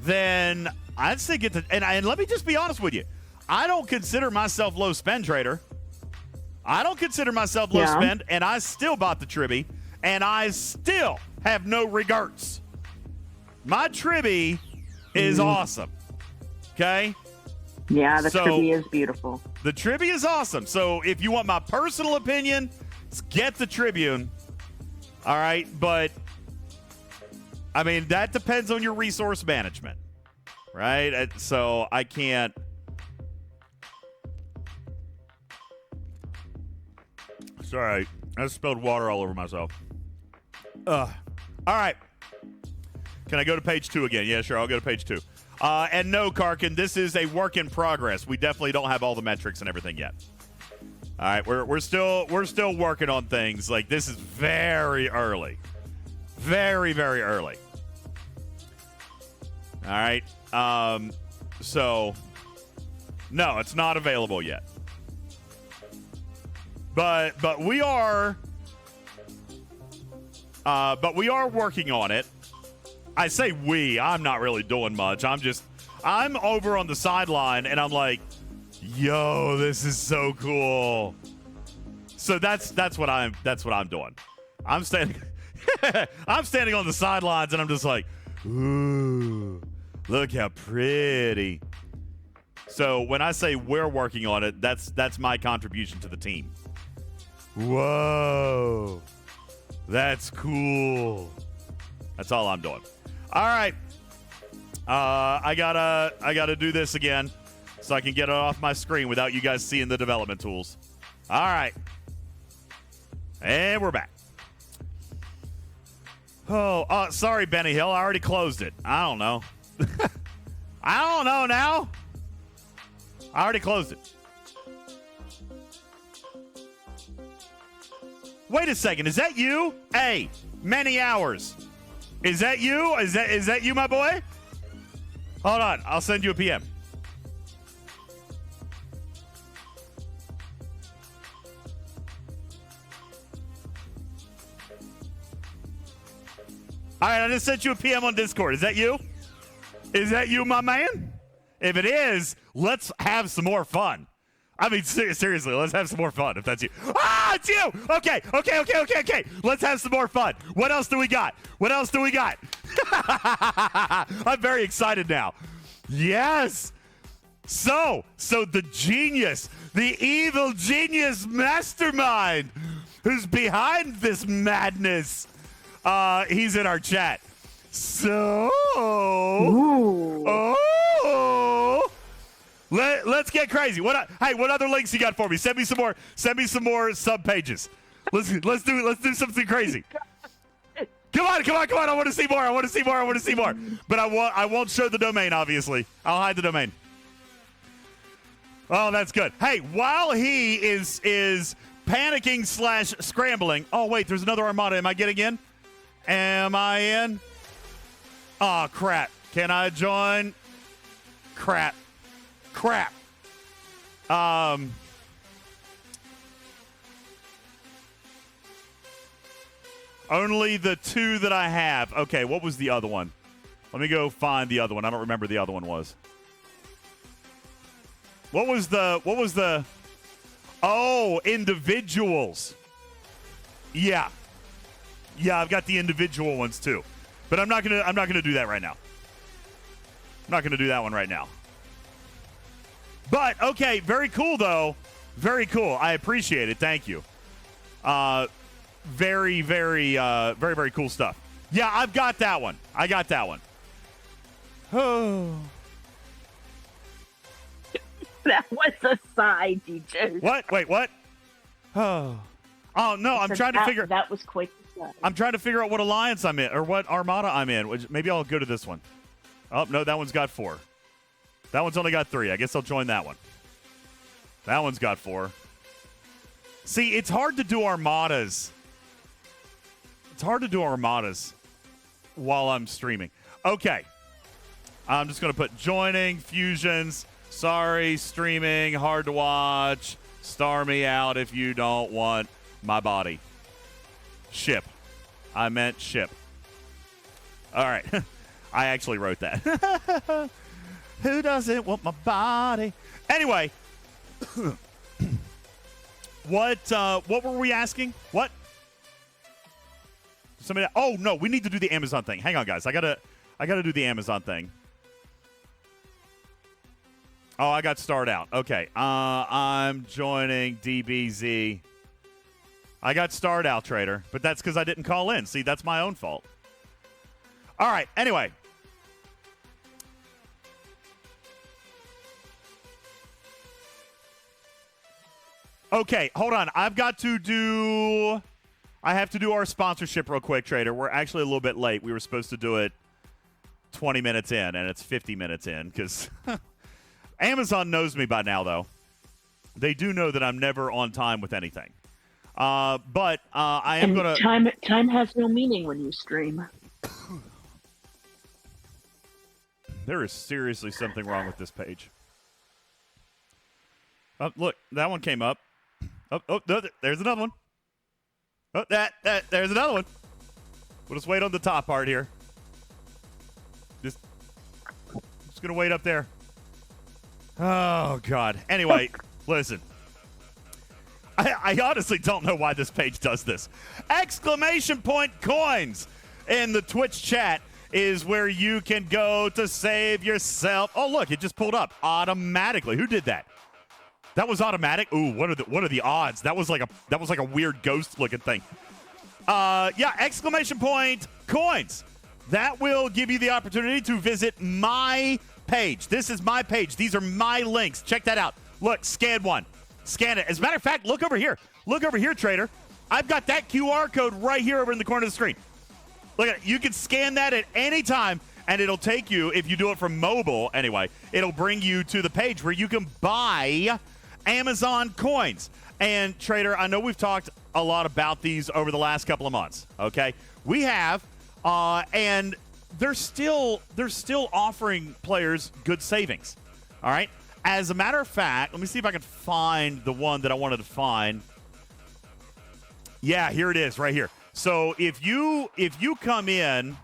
then I'd say get the, and let me just be honest with you. I don't consider myself low spend, trader. I don't consider myself low spend, and I still bought the Tribby, and I still have no regrets. My Tribby is awesome. Okay? Yeah, the Tribby is beautiful. The Tribby is awesome. So if you want my personal opinion, get the Tribune. All right? But, I mean, that depends on your resource management. Right? So I can't. Sorry. I spilled water all over myself. All right. Can I go to page 2 again? Yeah, sure. I'll go to page 2. And no, Karkin, this is a work in progress. We definitely don't have all the metrics and everything yet. All right, we're still working on things. Like, this is very early. Very, very early. All right. So no, it's not available yet. But we are working on it. I say we. I'm not really doing much. I'm over on the sideline, and I'm like, yo, this is so cool. So that's what I'm doing. I'm standing on the sidelines, and I'm just like, ooh, look how pretty. So when I say we're working on it, that's my contribution to the team. Whoa, that's cool. That's all I'm doing. All right. I gotta do this again so I can get it off my screen without you guys seeing the development tools. All right. And we're back. Oh, sorry, Benny Hill. I already closed it. I don't know. I don't know now. I already closed it. Wait a second. Is that you? Hey, many hours. Is that you? Is that you, my boy? Hold on. I'll send you a PM. All right, I just sent you a PM on Discord. Is that you? Is that you, my man? If it is, let's have some more fun. I mean, seriously, let's have some more fun if that's you. Ah, it's you! Okay. Let's have some more fun. What else do we got? I'm very excited now. Yes! So the genius, the evil genius mastermind who's behind this madness, he's in our chat. So, let's get crazy. What other links you got for me? Send me some more sub pages. Let's do something crazy. Come on. I want to see more. But I won't show the domain, obviously. I'll hide the domain. Oh, that's good. Hey, while he is panicking / scrambling. Oh, wait, there's another Armada. Am I getting in? Am I in? Oh, crap. Can I join? Crap. Only the 2 that I have. Okay, what was the other one? Let me go find the other one. I don't remember the other one was. What was the Oh, individuals. Yeah. Yeah, I've got the individual ones too. But I'm not gonna do that right now. I'm not gonna do that one right now. But okay, very cool though. Very cool. I appreciate it. Thank you. Very, very cool stuff. Yeah, I've got that one. I got that one. Oh. That was a sigh, DJ. What? Wait, what? Oh. Oh no, I'm trying to figure. That was quite the sigh. I'm trying to figure out what alliance I'm in or what armada I'm in. Which maybe I'll go to this one. Oh no, that one's got 4. That one's only got 3. I guess I'll join that one. That one's got 4. See, it's hard to do armadas. It's hard to do armadas while I'm streaming. Okay. I'm just going to put joining, fusions, sorry, streaming, hard to watch, star me out if you don't want my body. Ship. I meant ship. All right. I actually wrote that. Who doesn't want my body? Anyway. What were we asking? What? Somebody? Oh no, we need to do the Amazon thing. Hang on, guys. I gotta do the Amazon thing. Oh, I got starred out. Okay. I'm joining DBZ. I got starred out, Trader, but that's because I didn't call in. See, that's my own fault. All right. Anyway. Okay, hold on. I have to do our sponsorship real quick, Trader. We're actually a little bit late. We were supposed to do it 20 minutes in, and it's 50 minutes in because Amazon knows me by now, though. They do know that I'm never on time with anything. But I am going to... Time has no meaning when you stream. There is seriously something wrong with this page. Oh, look, that one came up. Oh, there's another one. Oh, there's another one. We'll just wait on the top part here. Just gonna wait up there. Oh, God. Anyway, listen. I honestly don't know why this page does this. Exclamation point coins in the Twitch chat is where you can go to save yourself. Oh, look, it just pulled up automatically. Who did that? That was automatic. Ooh, what are the odds? That was like a weird ghost looking thing. Yeah, exclamation point coins. That will give you the opportunity to visit my page. This is my page. These are my links. Check that out. Look, scan one. Scan it. As a matter of fact, look over here. Look over here, Trader. I've got that QR code right here over in the corner of the screen. Look at it. You can scan that at any time, and it'll take you, if you do it from mobile anyway, it'll bring you to the page where you can buy Amazon coins. And Trader, I know we've talked a lot about these over the last couple of months, okay? We have, and they're still offering players good savings, all right? As a matter of fact, let me see if I can find the one that I wanted to find. Yeah, here it is right here. So if you come in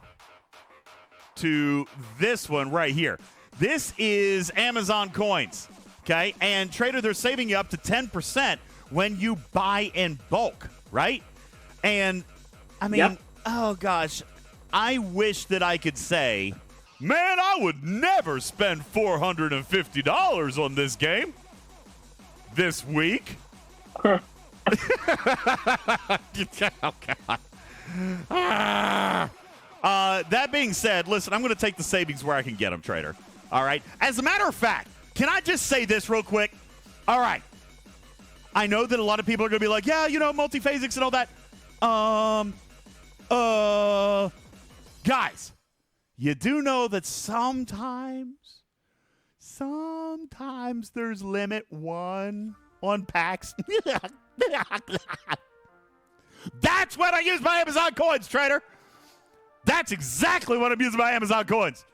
to this one right here, this is Amazon coins. Okay, and Trader, they're saving you up to 10% when you buy in bulk, right? And, I mean, yep. Oh, gosh, I wish that I could say, man, I would never spend $450 on this game this week. Oh, God. That being said, listen, I'm going to take the savings where I can get them, Trader. All right? As a matter of fact, can I just say this real quick? All right. I know that a lot of people are going to be like, yeah, you know, multiphasics and all that. Guys, you do know that sometimes there's limit 1 on packs. That's when I use my Amazon coins, Trader. That's exactly what I'm using my Amazon coins.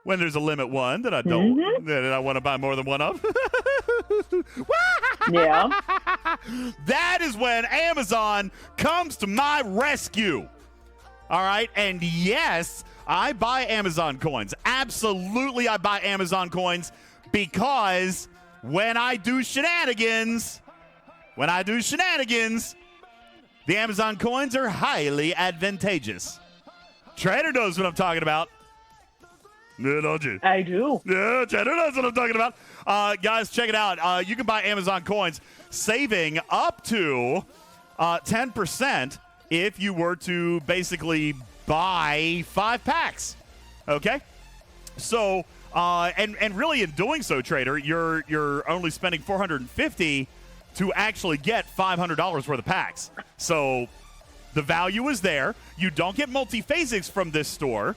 When there's a limit 1 that I don't, that I want to buy more than one of. Yeah. That is when Amazon comes to my rescue. All right. And yes, I buy Amazon coins. Absolutely, I buy Amazon coins because when I do shenanigans, the Amazon coins are highly advantageous. Trader knows what I'm talking about. Yeah, don't you? I do. Yeah, Trader knows what I'm talking about. Guys, check it out. You can buy Amazon coins, saving up to 10% if you were to basically buy 5 packs. Okay? So, and really in doing so, Trader, you're only spending $450 to actually get $500 worth of packs. So the value is there. You don't get multi-phasics from this store.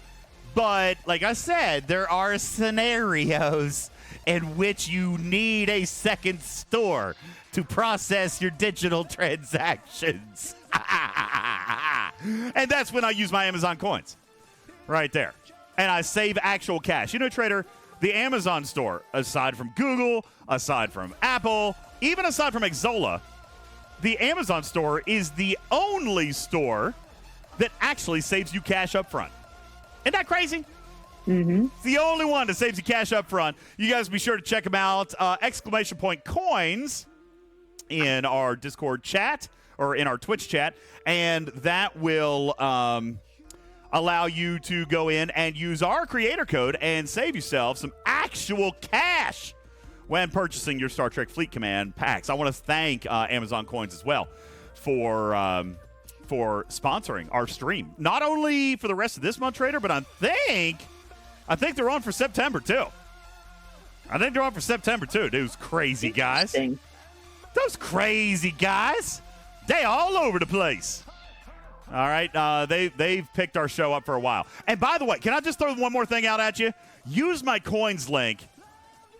But like I said, there are scenarios in which you need a second store to process your digital transactions. And that's when I use my Amazon coins. Right there. And I save actual cash. You know, Trader, the Amazon store, aside from Google, aside from Apple, even aside from Exola, the Amazon store is the only store that actually saves you cash up front. Isn't that crazy? Mm-hmm. It's the only one that saves you cash up front. You guys be sure to check them out. Exclamation point coins in our Discord chat or in our Twitch chat. And that will allow you to go in and use our creator code and save yourself some actual cash when purchasing your Star Trek Fleet Command packs. I want to thank Amazon Coins as well for sponsoring our stream. Not only for the rest of this month, Trader, but I think they're on for September too. Those crazy guys. Those crazy guys. They all over the place. All right, they've picked our show up for a while. And by the way, can I just throw one more thing out at you? Use my coins link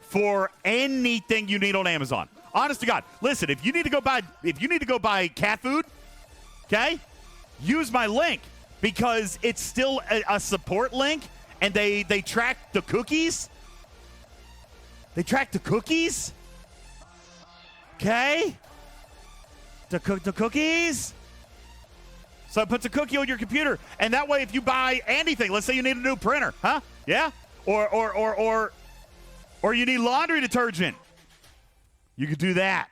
for anything you need on Amazon. Honest to God, listen, if you need to go buy cat food, okay, use my link because it's still a support link, and they track the cookies. Okay, the cookies. So it puts a cookie on your computer, and that way, if you buy anything, let's say you need a new printer, huh? Yeah, or you need laundry detergent, you could do that.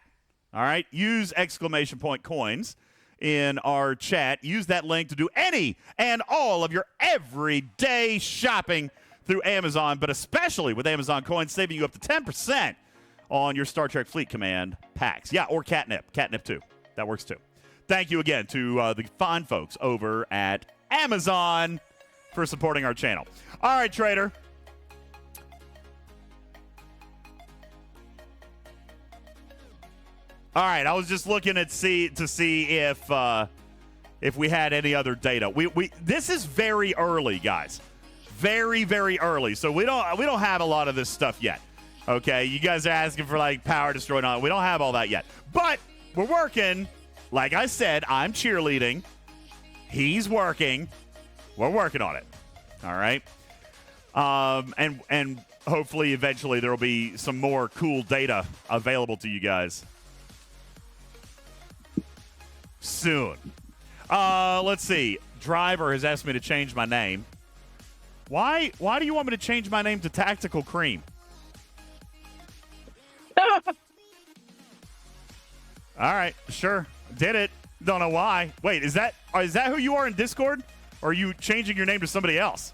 All right, use exclamation point coins in our chat. Use that link to do any and all of your everyday shopping through Amazon, but especially with Amazon coins, saving you up to 10% on your Star Trek Fleet Command packs. Yeah, or catnip too. That works too. Thank you again to the fine folks over at Amazon for supporting our channel. All right, Trader. All right, I was just looking to see if we had any other data. We this is very early, guys. Very, very early. So we don't have a lot of this stuff yet. Okay, you guys are asking for like power destroy and all. We don't have all that yet. But we're working. Like I said, I'm cheerleading. He's working. We're working on it. All right. And hopefully eventually there will be some more cool data available to you guys soon. Let's see. Driver has asked me to change my name. Why do you want me to change my name to Tactical Cream? All right, sure. Did it. Don't know why. Wait, is that who you are in Discord? Or are you changing your name to somebody else?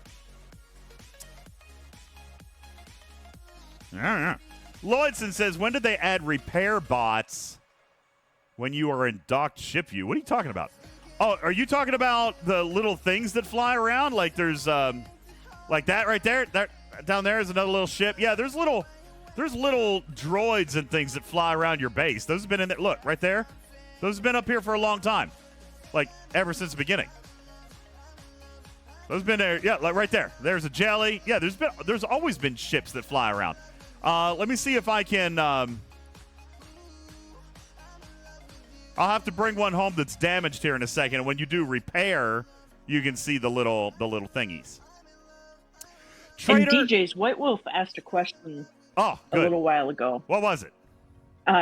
I don't know. Lloydson says, when did they add repair bots when you are in docked ship view? What are you talking about? Oh, are you talking about the little things that fly around? Like there's like that right there? That down there is another little ship. Yeah, there's little droids and things that fly around your base. Those have been in there. Look, right there. Those have been up here for a long time. Like ever since the beginning. Those have been there. Yeah, like right there. There's a jelly. Yeah, there's always been ships that fly around. Let me see if I can I'll have to bring one home that's damaged here in a second. And when you do repair, you can see the little thingies. And DJ's White Wolf asked a question a little while ago. What was it?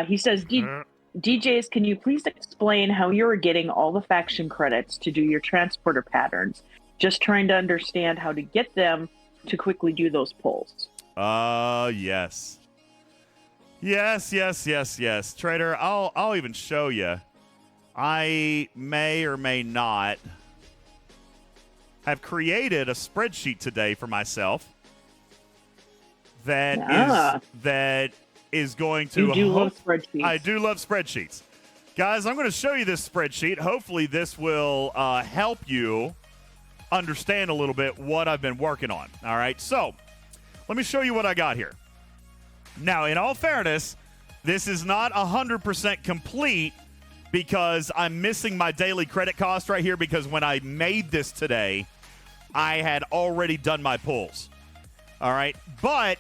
He says, DJs, can you please explain how you're getting all the faction credits to do your transporter patterns? Just trying to understand how to get them to quickly do those pulls. Yes. Yes. Trader, I'll even show you. I may or may not have created a spreadsheet today for myself that is going to. You do love spreadsheets. I do love spreadsheets. Guys, I'm going to show you this spreadsheet. Hopefully this will help you understand a little bit what I've been working on. All right, so let me show you what I got here. Now, in all fairness, this is not 100% complete because I'm missing my daily credit cost right here because when I made this today, I had already done my pulls. All right, but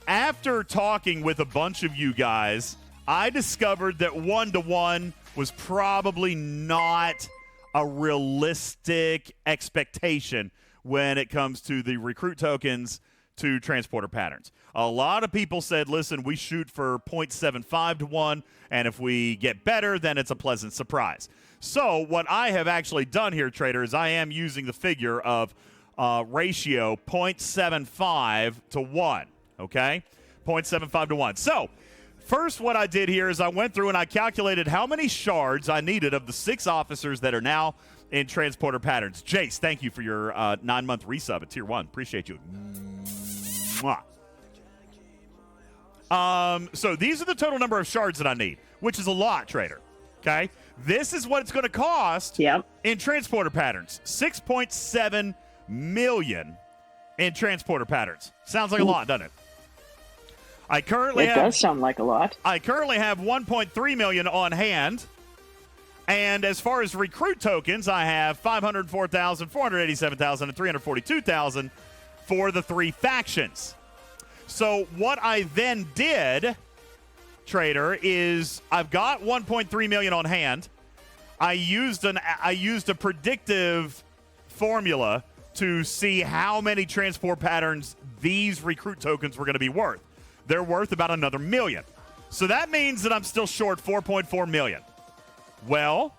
after talking with a bunch of you guys, I discovered that 1-to-1 was probably not a realistic expectation when it comes to the recruit tokens to transporter patterns. A lot of people said, listen, we shoot for 0.75 to 1, and if we get better, then it's a pleasant surprise. So what I have actually done here, Trader, is I am using the figure of ratio 0.75 to 1, okay? 0.75 to 1. So first what I did here is I went through and I calculated how many shards I needed of the 6 officers that are now in transporter patterns. Jace, thank you for your 9-month resub at Tier 1. Appreciate you. Mwah. So these are the total number of shards that I need, which is a lot, Trader. Okay? This is what it's going to cost in transporter patterns. 6.7 million in transporter patterns. Sounds like a lot, doesn't it? It does sound like a lot. I currently have 1.3 million on hand. And as far as recruit tokens, I have 504,000, 487,000, and 342,000 for the 3 factions. So what I then did, Trader, is I've got 1.3 million on hand. I used a predictive formula to see how many transport patterns these recruit tokens were going to be worth. They're worth about another million. So that means that I'm still short 4.4 million. Well,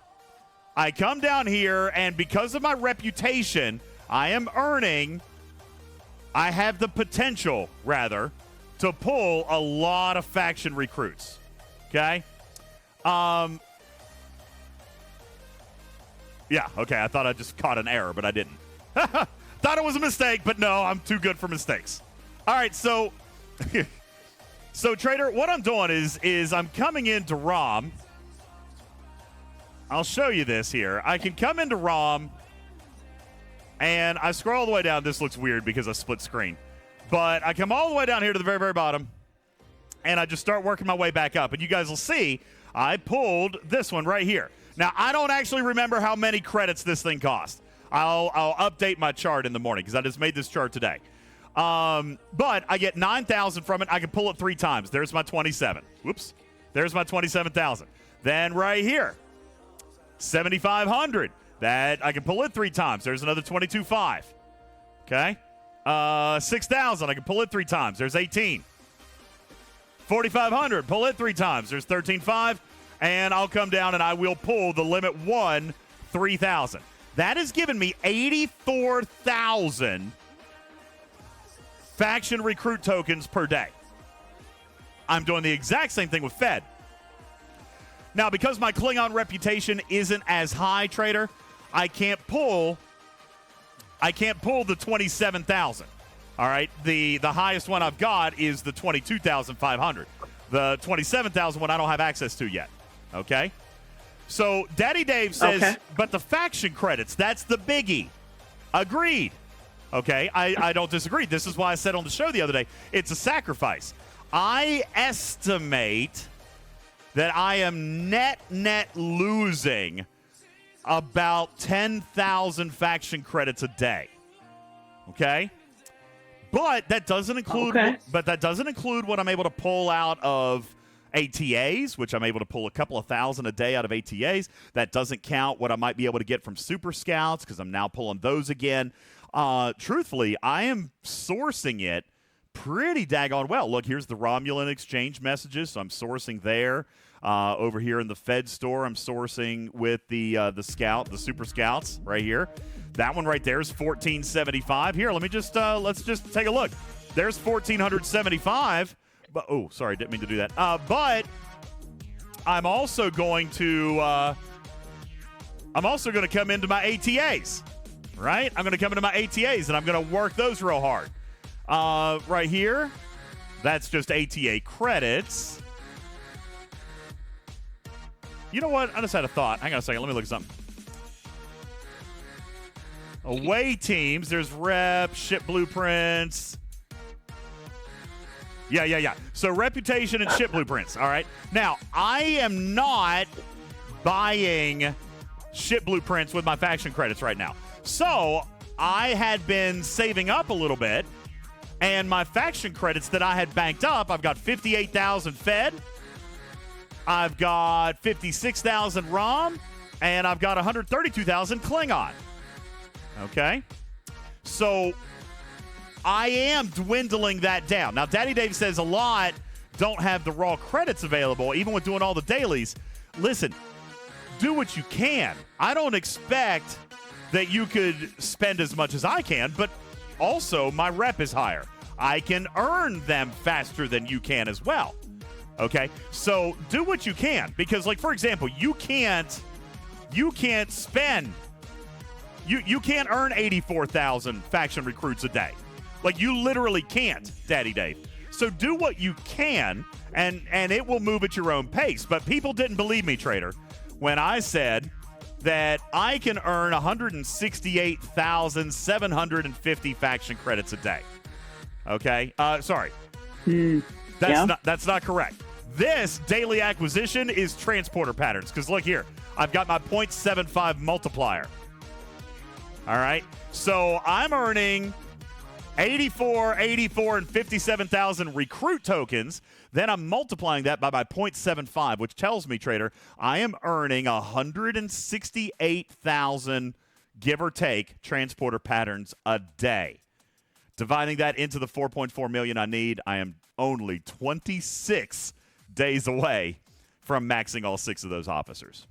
I come down here, and because of my reputation, I have the potential, rather, to pull a lot of faction recruits. Okay? Yeah, okay, I thought I just caught an error, but I didn't. Thought it was a mistake, but no, I'm too good for mistakes. All right, so so Trader, what I'm doing is I'm coming into ROM. I'll show you this here. I can come into ROM, and I scroll all the way down. This looks weird because I split screen. But I come all the way down here to the very, very bottom, and I just start working my way back up. And you guys will see I pulled this one right here. Now, I don't actually remember how many credits this thing cost. I'll update my chart in the morning because I just made this chart today. But I get 9,000 from it. I can pull it 3 times. There's my 27. Whoops. There's my 27,000. Then right here, 7,500. That I can pull it 3 times. There's another 22.5. Okay. 6,000. I can pull it 3 times. There's 18. 4,500. Pull it 3 times. There's 13.5. And I'll come down and I will pull the limit 1, 3,000. That has given me 84,000 faction recruit tokens per day. I'm doing the exact same thing with Fed. Now, because my Klingon reputation isn't as high, Trader, I can't pull the 27,000. All right, the highest one I've got is the 22,500. The 27,000 one I don't have access to yet. Okay, so Daddy Dave says, but the faction credits, that's the biggie. Agreed. Okay, I don't disagree. This is why I said on the show the other day, it's a sacrifice. I estimate that I am net losing about 10,000 faction credits a day. Okay? But that doesn't include what I'm able to pull out of ATAs, which I'm able to pull a couple of thousand a day out of ATAs. That doesn't count what I might be able to get from Super Scouts because I'm now pulling those again. Truthfully, I am sourcing it pretty daggone well. Look, here's the Romulan exchange messages. So I'm sourcing there. Over here in the Fed store, I'm sourcing with the Scout, the Super Scouts right here. That one right there is $1,475. Here, let me just let's just take a look. There's $1,475. But oh, sorry, didn't mean to do that. But I'm also going to come into my ATAs, right? I'm going to come into my ATAs and I'm going to work those real hard. Right here, that's just ATA credits. You know what? I just had a thought. Hang on a second. Let me look at something. Away teams. There's rep, ship blueprints. Yeah. So reputation and ship blueprints. All right. Now, I am not buying ship blueprints with my faction credits right now. So I had been saving up a little bit, and my faction credits that I had banked up, I've got 58,000 Fed. I've got 56,000 ROM, and I've got 132,000 Klingon. Okay? So I am dwindling that down. Now, Daddy Dave says a lot don't have the raw credits available, even with doing all the dailies. Listen, do what you can. I don't expect that you could spend as much as I can, but also my rep is higher. I can earn them faster than you can as well. Okay, so do what you can, because, like, for example, you can't spend, you can't earn 84,000 faction recruits a day. Like, you literally can't, Daddy Dave. So do what you can, and it will move at your own pace. But people didn't believe me, Trader, when I said that I can earn 168,750 faction credits a day. Okay, sorry, that's not correct. This daily acquisition is transporter patterns, because look here, I've got my 0.75 multiplier. All right, so I'm earning 84, and 57,000 recruit tokens. Then I'm multiplying that by my 0.75, which tells me, Trader, I am earning 168,000, give or take, transporter patterns a day. Dividing that into the 4.4 million I need, I am only 26 days away from maxing all 6 of those officers.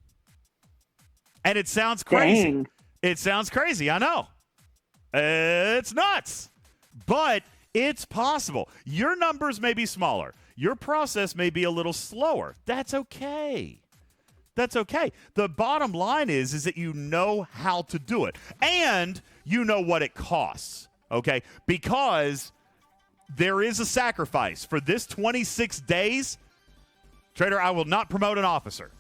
And it sounds crazy. Dang. It sounds crazy, I know. It's nuts. But it's possible. Your numbers may be smaller. Your process may be a little slower. That's okay. That's okay. The bottom line is that you know how to do it. And you know what it costs. Okay? Because there is a sacrifice. For this 26 days, Trader, I will not promote an officer.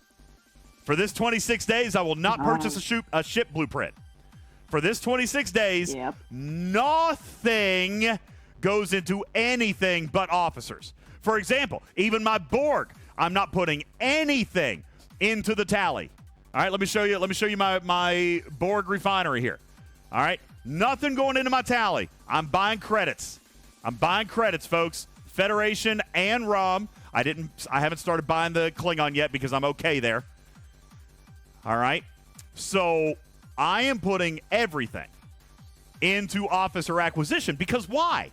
For this 26 days, I will not purchase a ship blueprint. For this 26 days, nothing goes into anything but officers. For example, even my Borg, I'm not putting anything into the tally. All right, let me show you my Borg refinery here. All right, nothing going into my tally. I'm buying credits. I'm buying credits, folks. Federation and ROM. I haven't started buying the Klingon yet because I'm okay there. All right. So I am putting everything into officer acquisition, because why?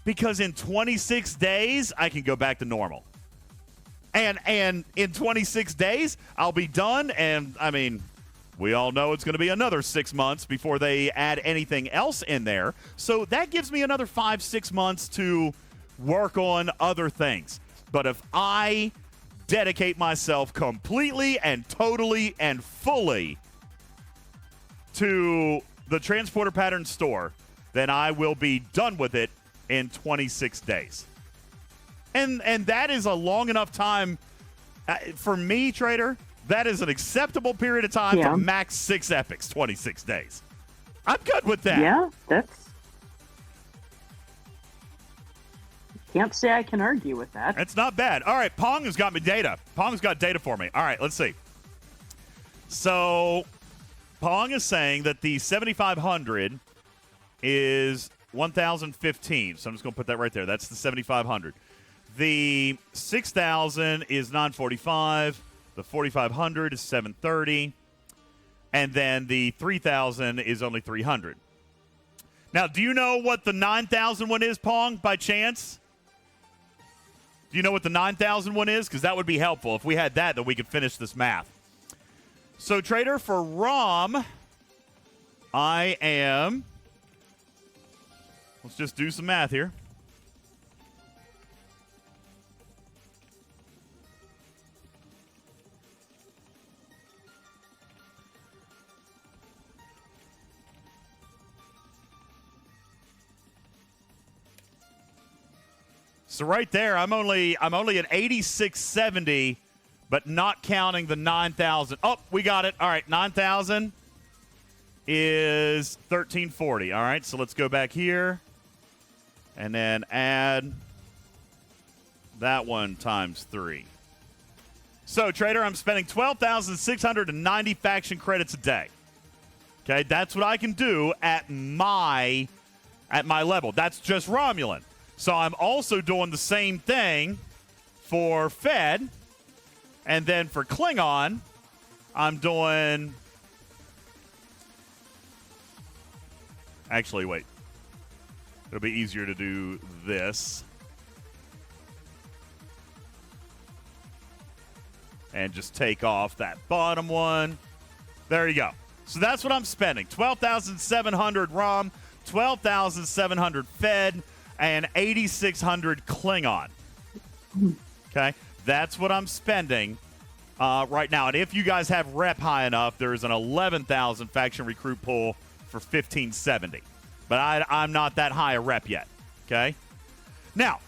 Because in 26 days I can go back to normal. And in 26 days I'll be done, and I mean, we all know it's going to be another 6 months before they add anything else in there. So that gives me another 5-6 months to work on other things. But if I dedicate myself completely and totally and fully to the transporter pattern store, then I will be done with it in 26 days. And that is a long enough time for me, Trader. That is an acceptable period of time to max 6 epics, 26 days. I'm good with that. Yeah, can't say I can argue with that. It's not bad. All right, Pong has got me data. Pong's got data for me. All right, let's see. So Pong is saying that the 7,500 is 1,015. So I'm just going to put that right there. That's the 7,500. The 6,000 is 945. The 4,500 is 730. And then the 3,000 is only 300. Now, do you know what the 9,000 one is, Pong, by chance? Do you know what the 9,000 one is? Because that would be helpful. If we had that, then we could finish this math. So, Trader, for ROM, I am... Let's just do some math here. So right there, I'm only at 8670, but not counting the 9,000. Oh, we got it. All right, 9,000 is 1340. All right, so let's go back here and then add that one times 3. So, Trader, I'm spending 12,690 faction credits a day. Okay, that's what I can do at my level. That's just Romulan. So I'm also doing the same thing for Fed. And then for Klingon, I'm doing... Actually, wait. It'll be easier to do this. And just take off that bottom one. There you go. So that's what I'm spending. 12,700 ROM, 12,700 Fed, and 8,600 Klingon. Okay? That's what I'm spending right now. And if you guys have rep high enough, there's an 11,000 faction recruit pool for 1,570. But I'm not that high a rep yet. Okay? Now,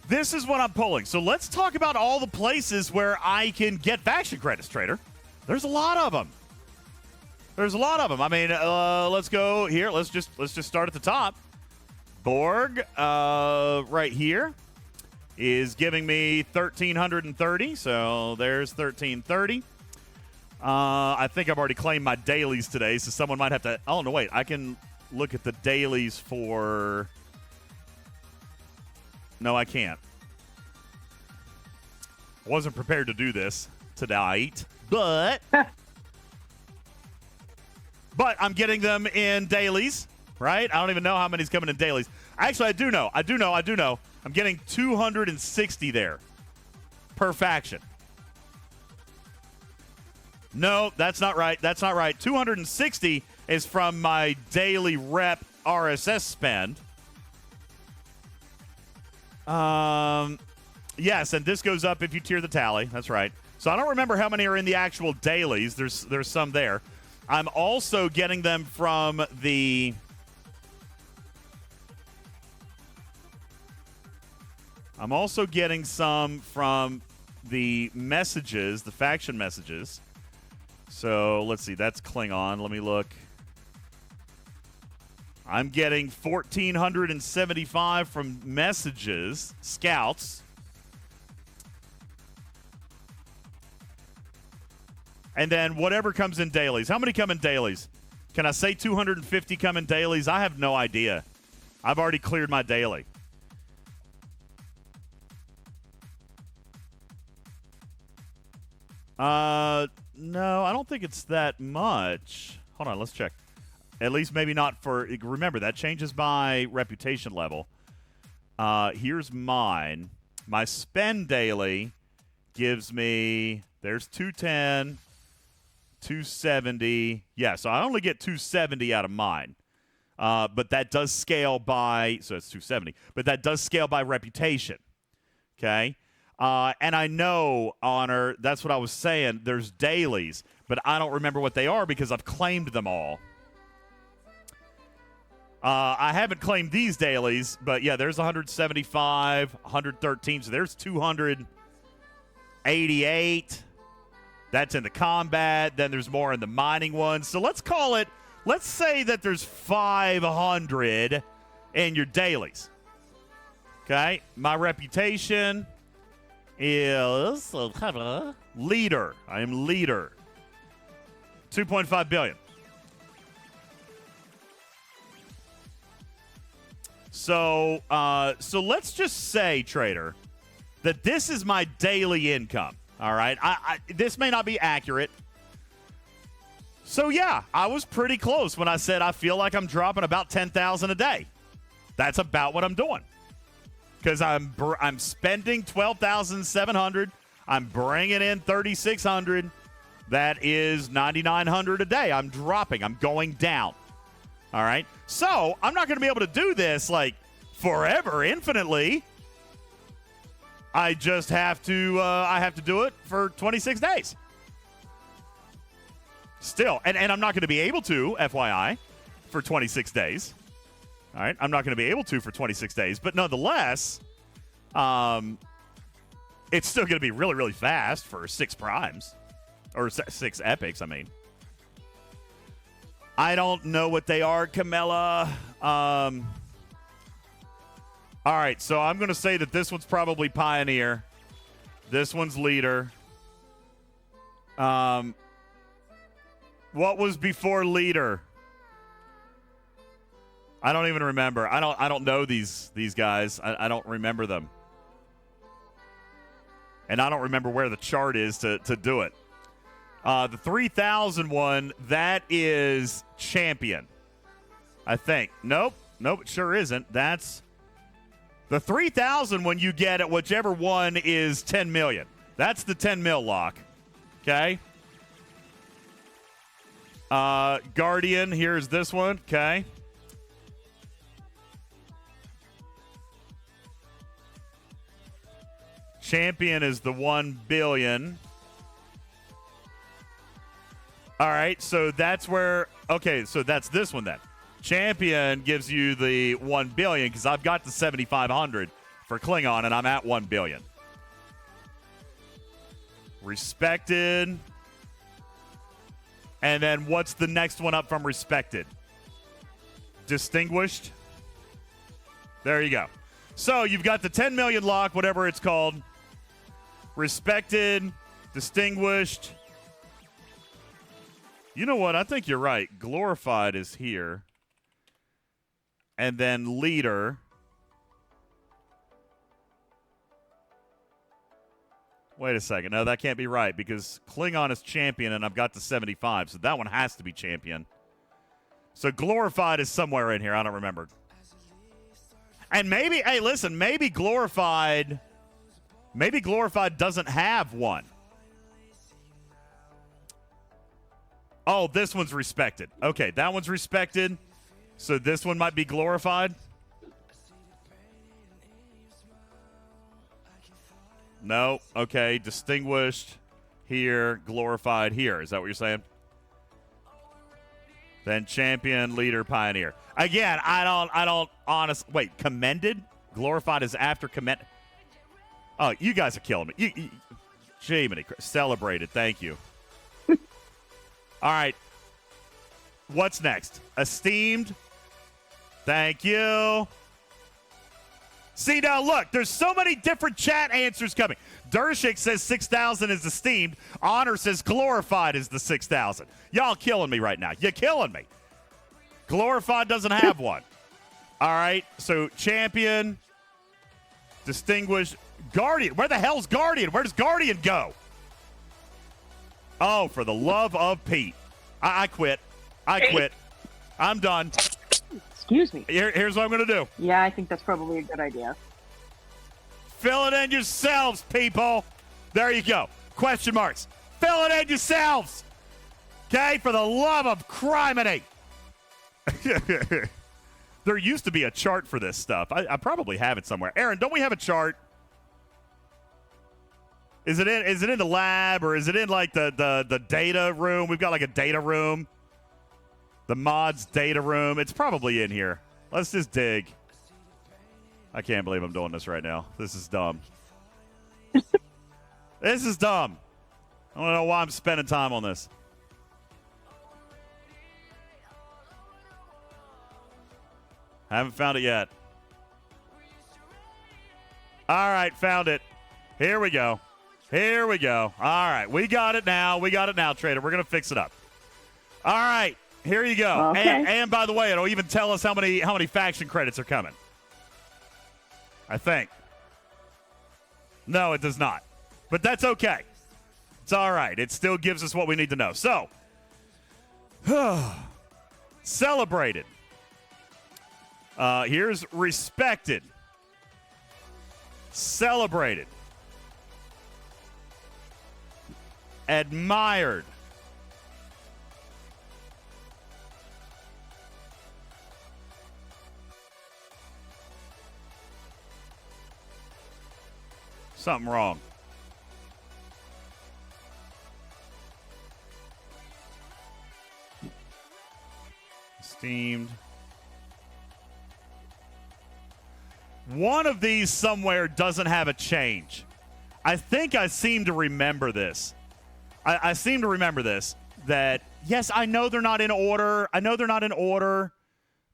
this is what I'm pulling. So let's talk about all the places where I can get faction credits, Trader. There's a lot of them. There's a lot of them. I mean, let's go here. Let's just start at the top. Borg, right here, is giving me 1,330. So there's 1,330. I think I've already claimed my dailies today, so someone might have to... Oh, no, wait. I can look at the dailies for... No, I can't. I wasn't prepared to do this tonight, but... But I'm getting them in dailies, right? I don't even know how many's coming in dailies. Actually, I do know. I'm getting 260 there per faction. No, that's not right. 260 is from my daily rep RSS spend. Yes, and this goes up if you tier the tally. That's right. So I don't remember how many are in the actual dailies. There's some there. I'm also getting them from the... I'm also getting some from the messages, the faction messages. So let's see. That's Klingon. Let me look. I'm getting 1,475 from messages, scouts. And then whatever comes in dailies. How many come in dailies? Can I say 250 come in dailies? I have no idea. I've already cleared my daily. No, I don't think it's that much. Hold on, let's check. At least maybe not for... Remember, that changes by reputation level. Here's mine. My spend daily gives me... There's 210, 270. Yeah, so I only get 270 out of mine. But that does scale by... So it's 270. But that does scale by reputation. Okay? And I know, Honor, that's what I was saying. There's dailies, but I don't remember what they are because I've claimed them all. I haven't claimed these dailies, but yeah, there's 175, 113, so there's 288. That's in the combat. Then there's more in the mining ones. So let's say that there's 500 in your dailies. Okay? My reputation is leader. I am leader. 2.5 billion. So let's just say, Trader, that this is my daily income. All right, this may not be accurate. So, yeah, I was pretty close when I said I feel like I'm dropping about 10,000 a day. That's about what I'm doing. Because I'm spending 12,700. I'm bringing in 3,600. That is 9,900 a day. I'm dropping. I'm going down. All right? So, I'm not going to be able to do this, like, forever, infinitely. I just have to do it for 26 days. Still, and I'm not going to be able to, FYI, for 26 days. All right, I'm not going to be able to for 26 days, but nonetheless, it's still going to be really, really fast for 6 primes, or 6 epics, I mean. I don't know what they are, Camilla. All right, so I'm going to say that this one's probably Pioneer. This one's Leader. What was before Leader? I don't even remember. I don't know these guys. I don't remember them. And I don't remember where the chart is to do it. The 3,000 one, that is Champion, I think. Nope, it sure isn't. That's the 3,000 when you get it, whichever one is 10 million. That's the 10 mil lock. Okay. Guardian, here's this one. Okay. Champion is the 1 billion. All right, so that's where, okay, so that's this one then. Champion gives you the 1 billion because I've got the 7,500 for Klingon and I'm at 1 billion. Respected. And then what's the next one up from Respected? Distinguished. There you go. So you've got the 10 million lock, whatever it's called. Respected, Distinguished. You know what? I think you're right. Glorified is here. And then Leader. Wait a second. No, that can't be right because Klingon is Champion and I've got the 75. So that one has to be Champion. So Glorified is somewhere in here. I don't remember. And maybe, hey, listen, maybe Glorified doesn't have one. Oh, this one's Respected. Okay, that one's Respected. So this one might be Glorified. No. Okay, Distinguished here, Glorified here. Is that what you're saying? Then Champion, Leader, Pioneer. Again, I don't honestly. Wait, Commended? Glorified is after Commended. Oh, you guys are killing me. Jiminy, celebrated. Thank you. All right. What's next? Esteemed. Thank you. See, now look, there's so many different chat answers coming. Dershik says 6,000 is esteemed. Honor says Glorified is the 6,000. Y'all killing me right now. You're killing me. Glorified doesn't have one. All right, so Champion, Distinguished, Guardian. Where the hell's Guardian? Where does Guardian go? Oh, for the love of Pete. I quit. I quit. I'm done. Excuse me. Here's what I'm going to do. Yeah, I think that's probably a good idea. Fill it in yourselves, people. There you go. Question marks. Fill it in yourselves. Okay? For the love of criminy. There used to be a chart for this stuff. I probably have it somewhere. Aaron, don't we have a chart? Is it in the lab or is it in like the data room? We've got like a data room. The mods data room. It's probably in here. Let's just dig. I can't believe I'm doing this right now. This is dumb. This is dumb. I don't know why I'm spending time on this. Haven't found it yet. All right, found it. Here we go. Here we go. All right, we got it now. We got it now, Trader. We're going to fix it up. All right, here you go. Okay. And by the way, it'll even tell us how many faction credits are coming. I think. No, it does not. But that's okay. It's all right. It still gives us what we need to know. So, Celebrated. Here's respected. Celebrated. Admired. Something wrong. Esteemed. One of these somewhere doesn't have a change. I think I seem to remember this. I seem to remember this. That, yes, I know they're not in order.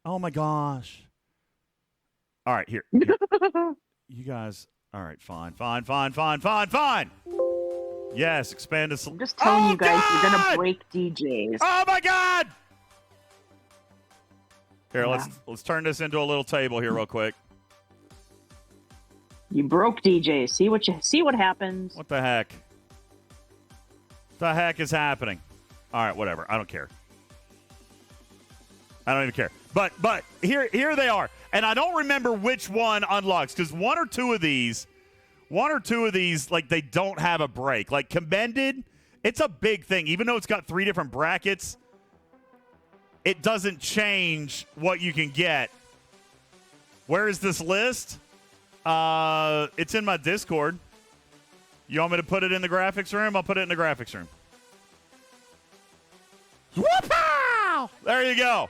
Oh, my gosh. All right, here. You guys. All right, fine. Yes, expand to... I'm just telling you guys, God! you're gonna break DJs. Oh, my God! Here, Yeah. let's turn this into a little table here real quick. You broke DJs. See what happens. What the heck? The heck is happening? All right, whatever. I don't care. I don't even care. But here they are. And I don't remember which one unlocks, because one or two of these, like, they don't have a break. Like, commended, it's a big thing. Even though it's got 3 different brackets, it doesn't change what you can get. Where is this list? It's in my Discord. You want me to put it in the graphics room? I'll put it in the graphics room. Whoop-pow! There you go.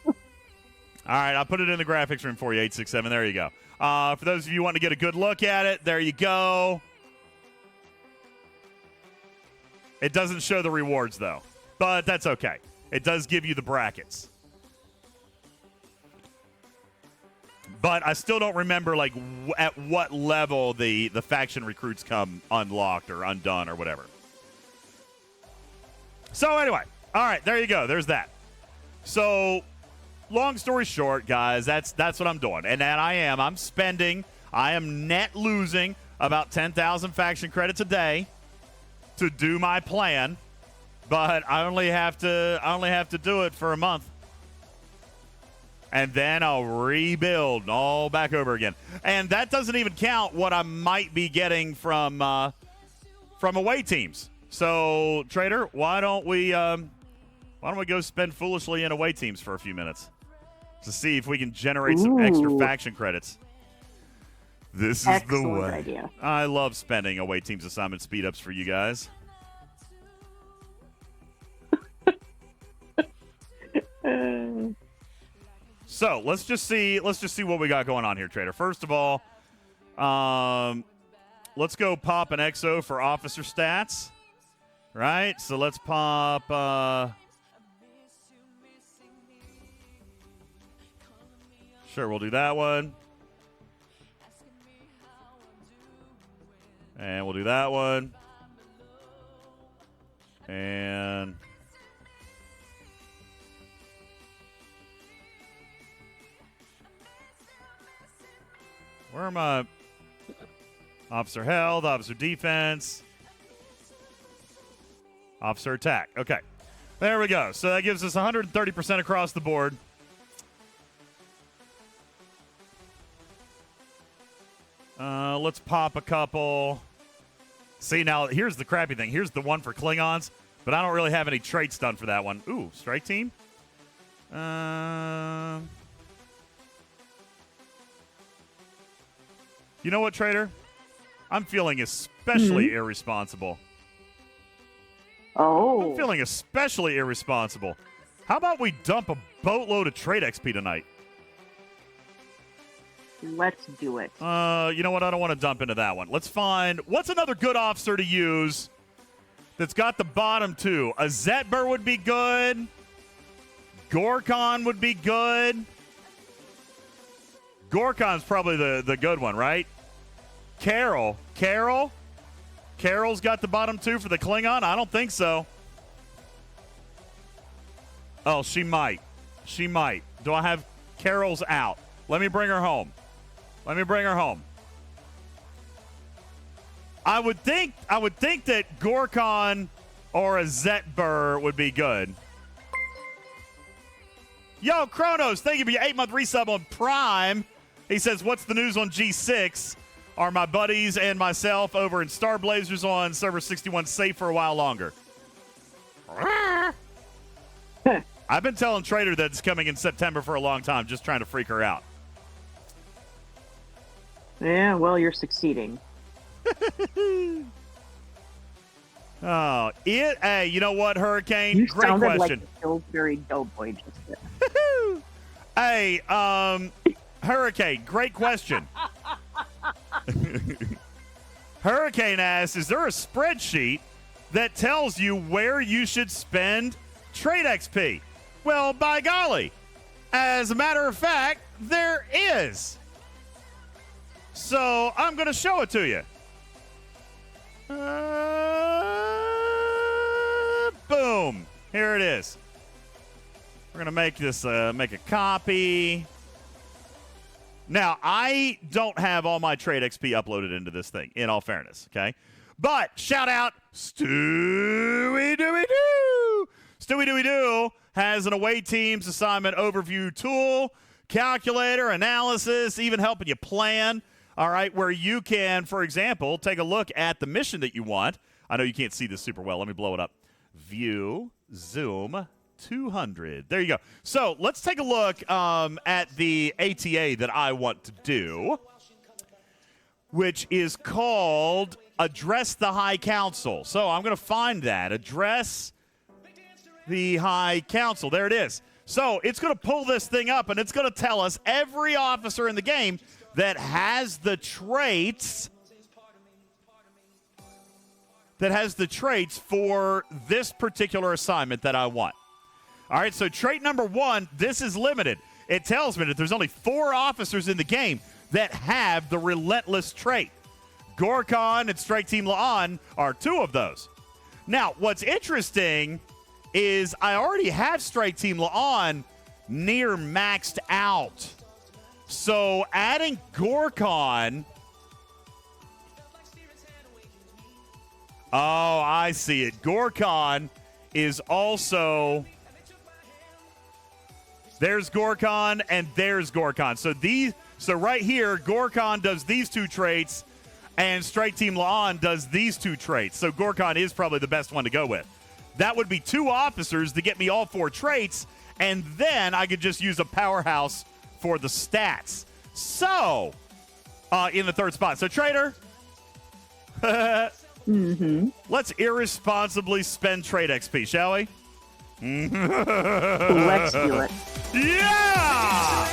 All right, I'll put it in the graphics room for you, 867. There you go. For those of you wanting to get a good look at it, there you go. It doesn't show the rewards, though, but that's okay. It does give you the brackets. But I still don't remember, like, at what level the faction recruits come unlocked or undone or whatever. So, anyway. All right, there you go. There's that. So, long story short, guys, that's what I'm doing. And that I am net losing about 10,000 faction credits a day to do my plan. But I only have to do it for a month. And then I'll rebuild all back over again. And that doesn't even count what I might be getting from away teams. So, Trader, why don't we go spend foolishly in away teams for a few minutes to see if we can generate some extra faction credits? This is Excellent the way. idea. I love spending away teams assignment speed ups for you guys. So let's just see what we got going on here, Trader. First of all, let's go pop an XO for officer stats. Right? So let's pop sure, we'll do that one. And we'll do that one. And where am I? Officer health, officer defense, officer attack. Okay. There we go. So that gives us 130% across the board. Let's pop a couple. See, now, here's the crappy thing. Here's the one for Klingons, but I don't really have any traits done for that one. Ooh, strike team? You know what, Trader? I'm feeling especially irresponsible. Oh. I'm feeling especially irresponsible. How about we dump a boatload of trade XP tonight? Let's do it. You know what? I don't want to dump into that one. Let's find... What's another good officer to use that's got the bottom two? A Zetber would be good. Gorkon would be good. Gorkon's probably the good one, right? Carol's got the bottom two for the Klingon? I don't think so. Oh, she might. Do I have Carol's out? Let me bring her home. I would think that Gorkon or a Zetber would be good. Yo, Kronos, thank you for your 8-month resub on Prime. He says, what's the news on G6? Are my buddies and myself over in Star Blazers on Server 61 safe for a while longer? I've been telling Trader that it's coming in September for a long time, just trying to freak her out. Yeah, well, you're succeeding. Oh, hey, you know what, Hurricane? You Great sounded question. like a Pillsbury Doughboy just then. Hey, Hurricane, great question. Hurricane asks, is there a spreadsheet that tells you where you should spend trade XP? Well, by golly, as a matter of fact, there is. So I'm going to show it to you. Boom. Here it is. We're going to make this, make a copy. Now, I don't have all my trade XP uploaded into this thing, in all fairness, okay? But shout out Stewie Dooey Doo. Stewie Dooey Doo has an away team's assignment overview tool, calculator, analysis, even helping you plan, all right, where you can, for example, take a look at the mission that you want. I know you can't see this super well. Let me blow it up. View, zoom, 200. There you go. So let's take a look at the ATA that I want to do, which is called Address the High Council. So I'm going to find that. Address the High Council. There it is. So it's going to pull this thing up, and it's going to tell us every officer in the game that has the traits for this particular assignment that I want. All right, so trait number 1, this is limited. It tells me that there's only 4 officers in the game that have the relentless trait. Gorkon and Strike Team La'an are 2 of those. Now, what's interesting is I already have Strike Team La'an near maxed out. So adding Gorkon... Oh, I see it. Gorkon is also... There's Gorkon and there's Gorkon. So right here, Gorkon does these 2 traits, and Strike Team La'an does these 2 traits. So Gorkon is probably the best one to go with. That would be 2 officers to get me all 4 traits, and then I could just use a powerhouse for the stats. So, in the 3rd spot. So, Trader, let's irresponsibly spend trade XP, shall we? Let's do it. Yeah!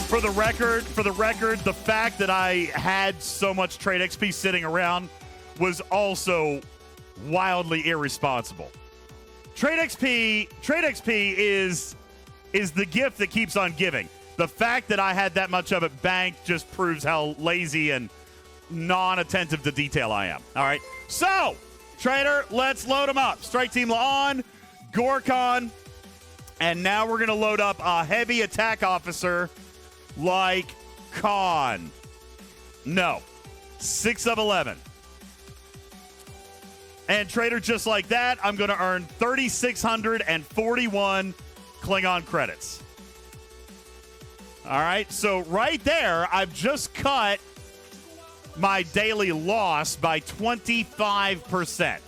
For the record, the fact that I had so much trade XP sitting around was also wildly irresponsible. Trade XP is the gift that keeps on giving. The fact that I had that much of it banked just proves how lazy and non-attentive to detail I am. All right. So, Trader, let's load them up. Strike Team La'an, Gorkon, and now we're going to load up a heavy attack officer like Khan. No. 6 of 11. And Trader, just like that, I'm going to earn 3,641 Klingon credits. All right, so right there, I've just cut my daily loss by 25%.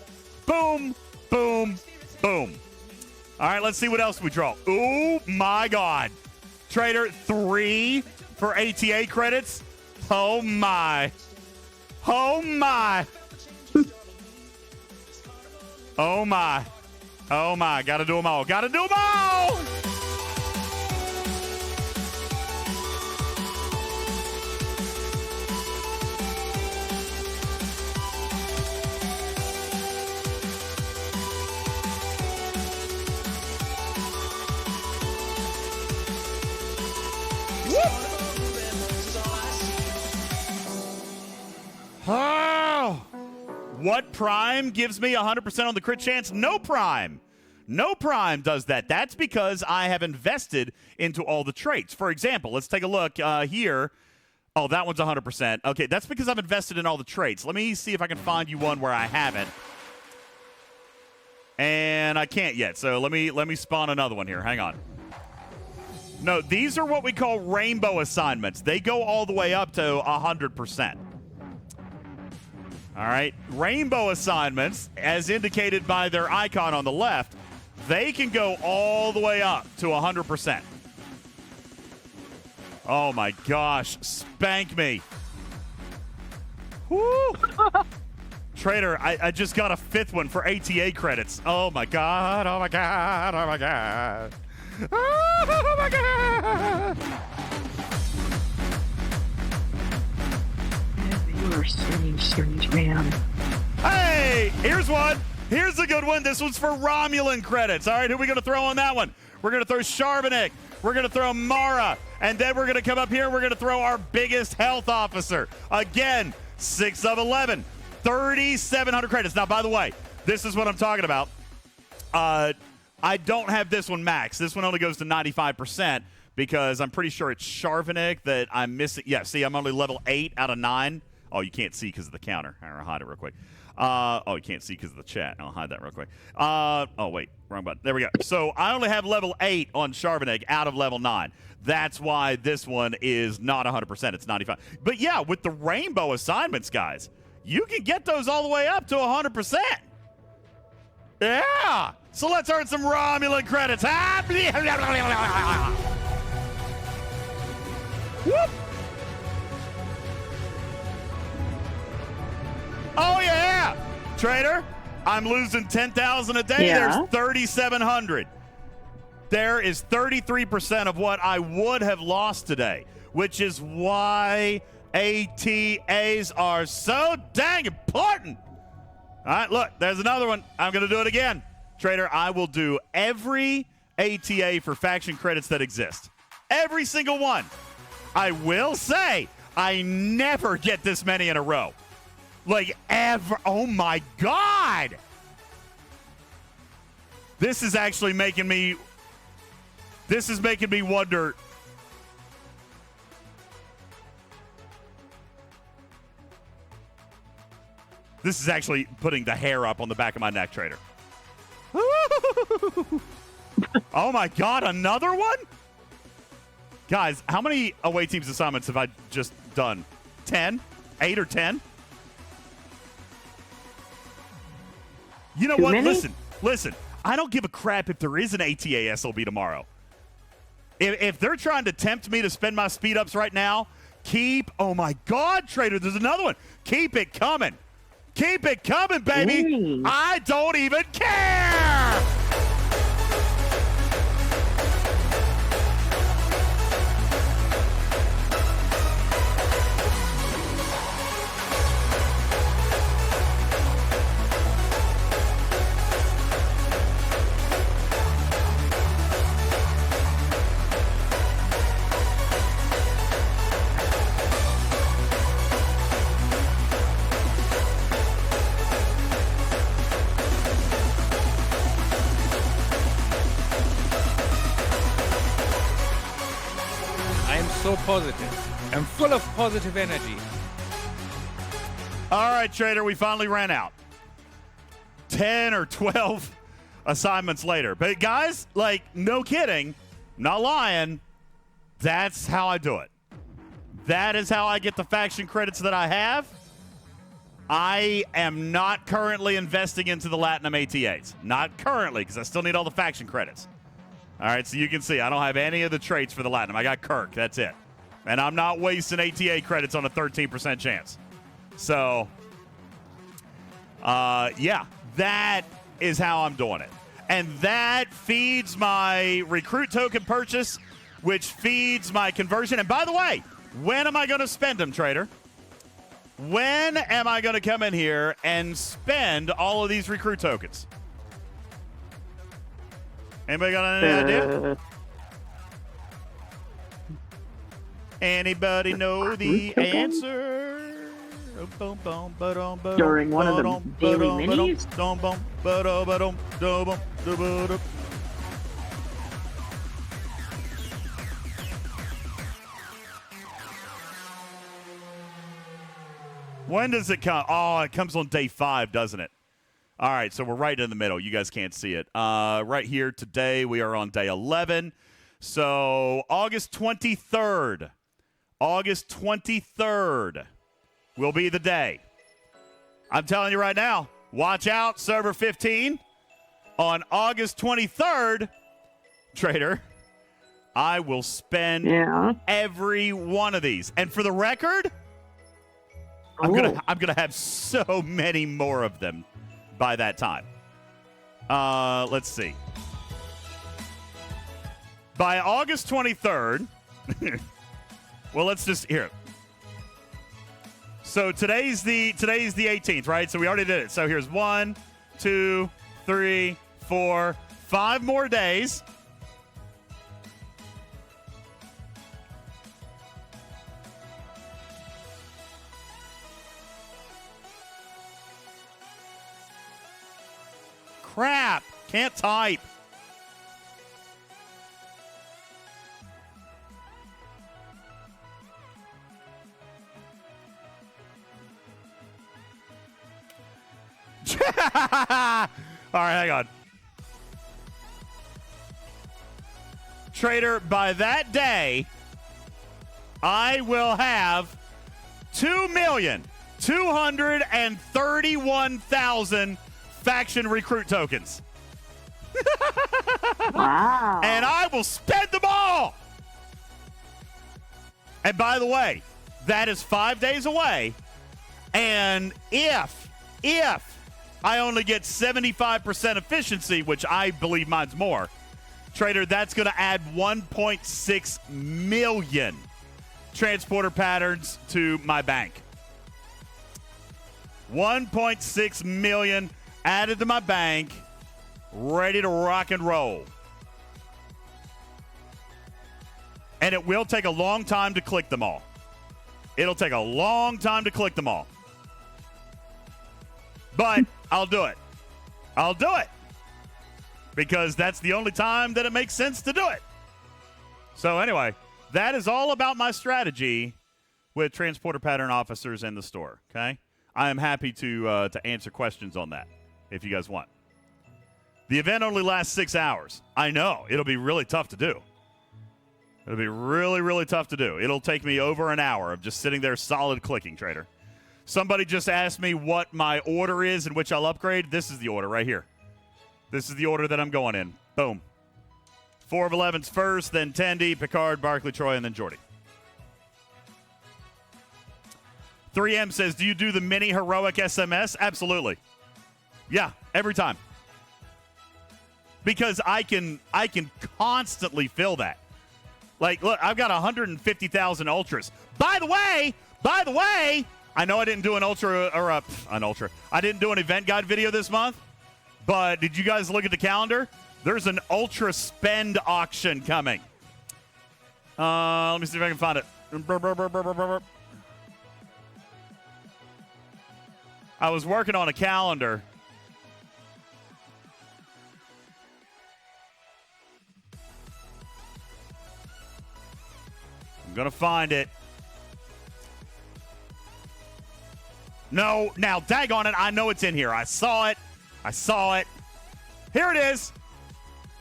Boom, boom, boom. All right, let's see what else we draw. Oh, my God. Trader, 3 for ATA credits. Oh, my. Oh, my. Oh, my. Oh, my. Got to do them all. Got to do them all. Oh, What prime gives me 100% on the crit chance? No prime. No prime does that. That's because I have invested into all the traits. For example, let's take a look here. Oh, that one's 100%. Okay, that's because I've invested in all the traits. Let me see if I can find you one where I haven't. And I can't yet, so let me spawn another one here. Hang on. No, these are what we call rainbow assignments. They go all the way up to 100%. All right, rainbow assignments, as indicated by their icon on the left, they can go all the way up to 100%. Oh my gosh, spank me. Woo! Trader, I just got a 5th one for ATA credits. Oh my god, oh my god, oh my god. Oh my god! You are strange, man. Hey, here's one. Here's a good one. This one's for Romulan credits. All right, who are we going to throw on that one? We're going to throw Sharvanik. We're going to throw Mara. And then we're going to come up here. We're going to throw our biggest health officer. Again, 6 of 11. 3,700 credits. Now, by the way, this is what I'm talking about. I don't have this one max. This one only goes to 95% because I'm pretty sure it's Sharvanik that I'm missing. Yeah, see, I'm only level 8 out of 9. Oh, you can't see because of the counter. I'll hide it real quick. Oh, you can't see because of the chat. I'll hide that real quick. Oh, wait. Wrong button. There we go. So I only have level 8 on Sharvanik out of level 9. That's why this one is not 100%. It's 95. But, yeah, with the rainbow assignments, guys, you can get those all the way up to 100%. Yeah. So let's earn some Romulan credits. Whoop. Oh, yeah. Trader, I'm losing 10,000 a day. Yeah. There's 3,700. There is 33% of what I would have lost today, which is why ATAs are so dang important. All right, look, there's another one. I'm going to do it again. Trader, I will do every ATA for faction credits that exist. Every single one. I will say, I never get this many in a row. Like, ever. Oh, my God. This is actually making me... This is making me wonder... This is actually putting the hair up on the back of my neck, Trader. Oh, my God. Another one? Guys, how many away teams assignments have I just done? 10? 8 or 10? You know Too what? many? Listen. I don't give a crap if there is an ATA SLB tomorrow. If they're trying to tempt me to spend my speed ups right now, oh my God, Trader, there's another one. Keep it coming. Keep it coming, baby. Ooh. I don't even care. So positive. I'm full of positive energy. All right, Trader, we finally ran out. 10 or 12 assignments later. But guys, like, no kidding, not lying, that's how I do it. That is how I get the faction credits that I have. I am not currently investing into the Latinum ATAs. Not currently, because I still need all the faction credits. All right, so you can see I don't have any of the traits for the Latinum. I got Kirk. That's it. And I'm not wasting ATA credits on a 13% chance. So, yeah, that is how I'm doing it. And that feeds my recruit token purchase, which feeds my conversion. And by the way, when am I going to spend them, Trader? When am I going to come in here and spend all of these recruit tokens? Anybody got any idea? Anybody know the answer? During one of the daily minis? When does it come? Oh, it comes on day 5, doesn't it? All right, so we're right in the middle. You guys can't see it. Right here today, we are on day 11. So August 23rd. August 23rd will be the day. I'm telling you right now, watch out, server 15. On August 23rd, trader, I will spend every one of these. And for the record, I'm gonna have so many more of them by that time. Let's see. By August 23rd, well, let's just here. So today's the 18th, right? So we already did it. So here's 1, 2, 3, 4, 5 more days. Crap! Can't type. All right, hang on. Trader, by that day, I will have 2,231,000 faction recruit tokens. Wow. And I will spend them all. And by the way, that is 5 days away. And if I only get 75% efficiency, which I believe mine's more, trader, that's going to add 1.6 million transporter patterns to my bank. 1.6 million added to my bank, ready to rock and roll. And it will take a long time to click them all. It'll take a long time to click them all. But I'll do it. I'll do it. Because that's the only time that it makes sense to do it. So anyway, that is all about my strategy with transporter pattern officers in the store, okay? I am happy to answer questions on that if you guys want. The event only lasts 6 hours. I know. It'll be really tough to do. It'll be really, really tough to do. It'll take me over an hour of just sitting there solid clicking, trader. Somebody just asked me what my order is in which I'll upgrade. This is the order right here. This is the order that I'm going in. Boom. 4 of 11's first, then Tandy, Picard, Barkley, Troy, and then Jordy. 3M says, do you do the mini heroic SMS? Absolutely. Yeah, every time. Because I can constantly fill that. Like, look, I've got 150,000 ultras. By the way, I know I didn't do an I didn't do an event guide video this month, but did you guys look at the calendar? There's an ultra spend auction coming. Let me see if I can find it. I was working on a calendar. I'm going to find it. No, now, daggone it, I know it's in here. I saw it. Here it is.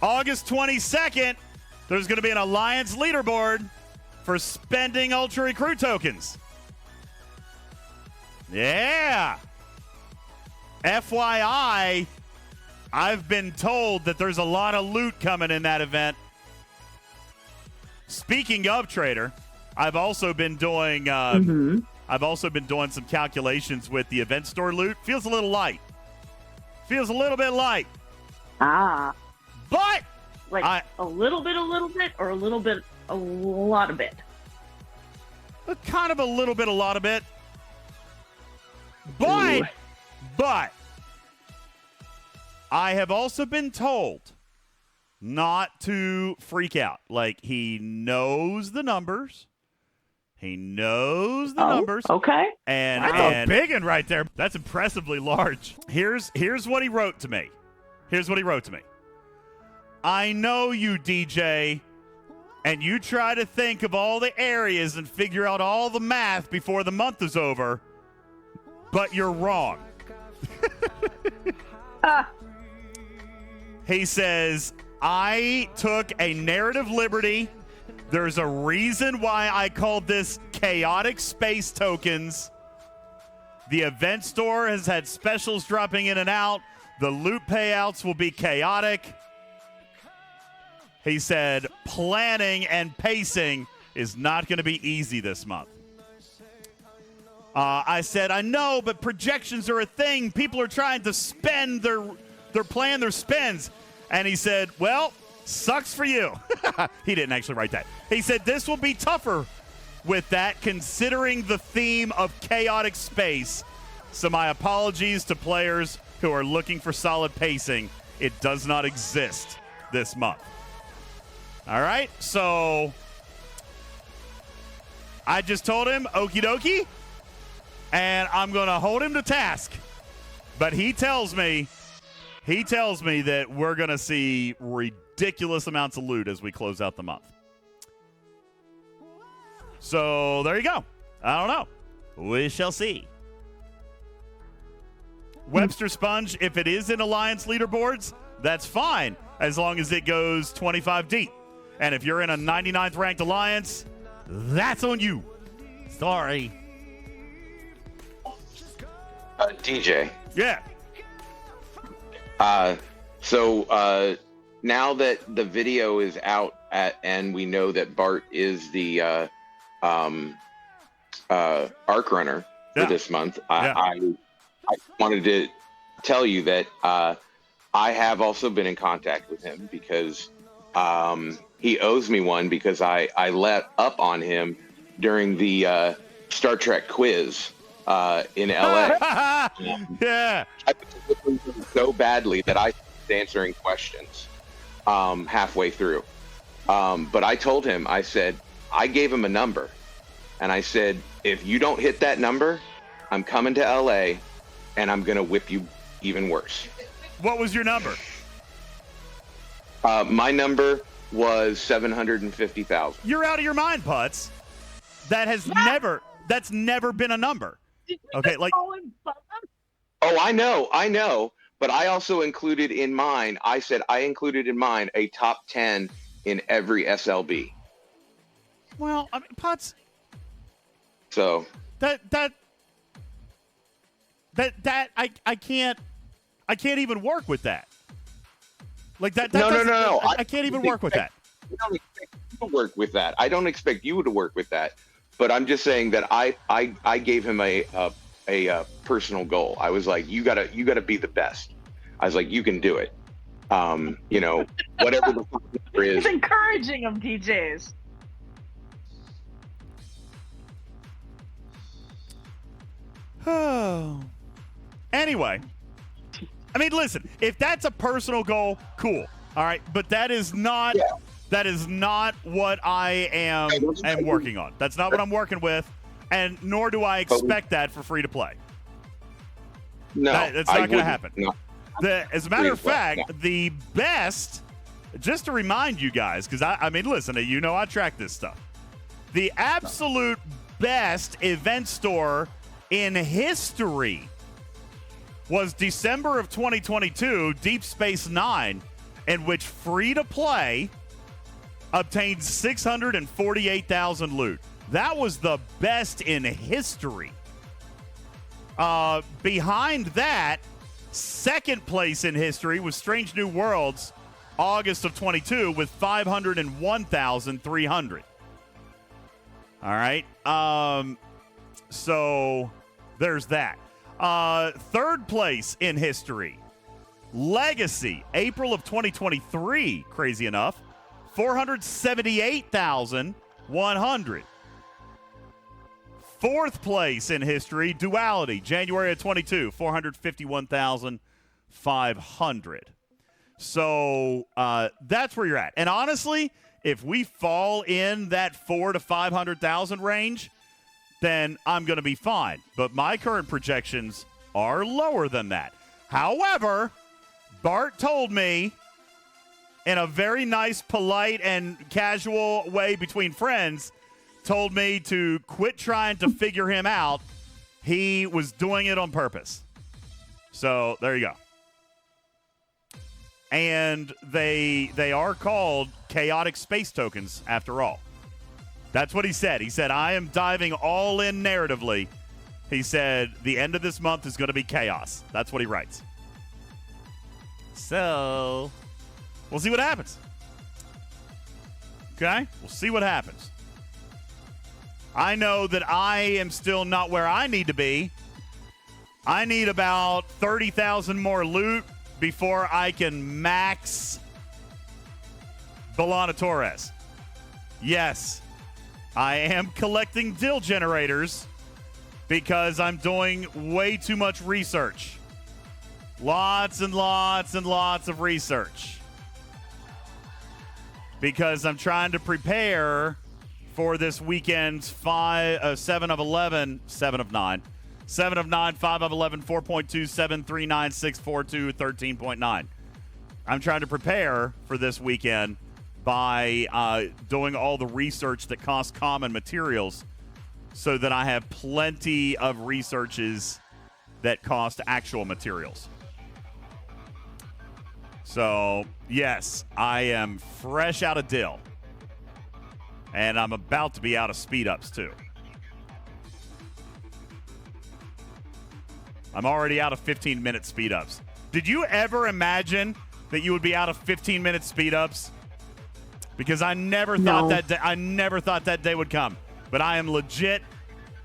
August 22nd, there's going to be an Alliance leaderboard for spending Ultra Recruit tokens. Yeah. FYI, I've been told that there's a lot of loot coming in that event. Speaking of, trader, I've also been doing some calculations with the event store loot. Feels a little light. Feels a little bit light. Ah. But like a little bit, or a lot of bit. Kind of a little bit, a lot of bit. But I have also been told not to freak out. Like, he knows the numbers. He knows the numbers. Okay. And, That's and a big one right there. that's impressively large. Here's what he wrote to me. I know you, DJ, and you try to think of all the areas and figure out all the math before the month is over, but you're wrong. He says, I took a narrative liberty. There's a reason why I called this chaotic space tokens. The event store has had specials dropping in and out. The loot payouts will be chaotic. He said, planning and pacing is not going to be easy this month. I said, I know, but projections are a thing. People are trying to spend their plan, their spends. And he said, well, sucks for you. He didn't actually write that. He said, this will be tougher with that, considering the theme of chaotic space. So my apologies to players who are looking for solid pacing. It does not exist this month. All right, so I just told him, okie dokie, and I'm going to hold him to task. But he tells me that we're going to see ridiculous amounts of loot as we close out the month. So there you go. I don't know. We shall see. Webster Sponge, if it is in Alliance leaderboards, that's fine, as long as it goes 25 deep. And if you're in a 99th ranked Alliance, that's on you. Sorry. DJ. Yeah. So now that the video is out and we know that Bart is the arc runner for this month, I wanted to tell you that I have also been in contact with him because he owes me one because I let up on him during the Star Trek quiz in LA. Yeah. I was so badly that I stopped answering questions halfway through. But I told him, I said, I gave him a number. And I said, if you don't hit that number, I'm coming to LA and I'm going to whip you even worse. What was your number? My number was 750,000. You're out of your mind, Putz. That's never been a number. Okay, like, Oh, I know. But I also included in mine, I said I included in mine a top 10 in every SLB. well, I mean, Putz, So that I can't even work with that. Like that No. I can't even work with that. I don't expect you to work with that. I don't expect you to work with that. But I'm just saying that I gave him a personal goal. I was like, you gotta be the best. I was like, you can do it. Whatever the number is. He's encouraging him, DJs. Oh. Anyway, I mean, listen, if that's a personal goal, cool. All right, but that is not what I am working on. That's not what I'm working with, and nor do I expect that for free to play. No, That's not going to happen. No. As a matter of fact, the best, just to remind you guys, because I mean, listen, I track this stuff. The absolute best event store in history was December of 2022, Deep Space Nine, in which free-to-play obtained 648,000 loot. That was the best in history. Behind that, second place in history was Strange New Worlds, August of 22, with 501,300. All right. So there's that. Third place in history, Legacy, April of 2023, crazy enough, 478,100. Fourth place in history, Duality, January of 22, 451,500. So that's where you're at. And honestly, If we fall in that 400,000 to 500,000 range, then I'm going to be fine. But my current projections are lower than that. However, Bart told me in a very nice, polite, and casual way between friends, told me to quit trying to figure him out. He was doing it on purpose. So there you go. And they are called chaotic space tokens after all. That's what he said. He said, I am diving all in narratively. He said, the end of this month is going to be chaos. That's what he writes. So, we'll see what happens. Okay? We'll see what happens. I know that I am still not where I need to be. I need about 30,000 more loot before I can max Belana Torres. Yes, I am collecting dill generators because I'm doing way too much research. Lots and lots and lots of research. Because I'm trying to prepare for this weekend's 7 of 11, 7 of 9. 7 of 9, 5 of 11, 4.2, 7, 3, 9, 6, 4, 2, 13.9. I'm trying to prepare for this weekend by doing all the research that costs common materials so that I have plenty of researches that cost actual materials. So, yes, I am fresh out of dill. And I'm about to be out of speed-ups, too. I'm already out of 15-minute speed-ups. Did you ever imagine that you would be out of 15-minute speed-ups? Because I never thought that day would come. But I am legit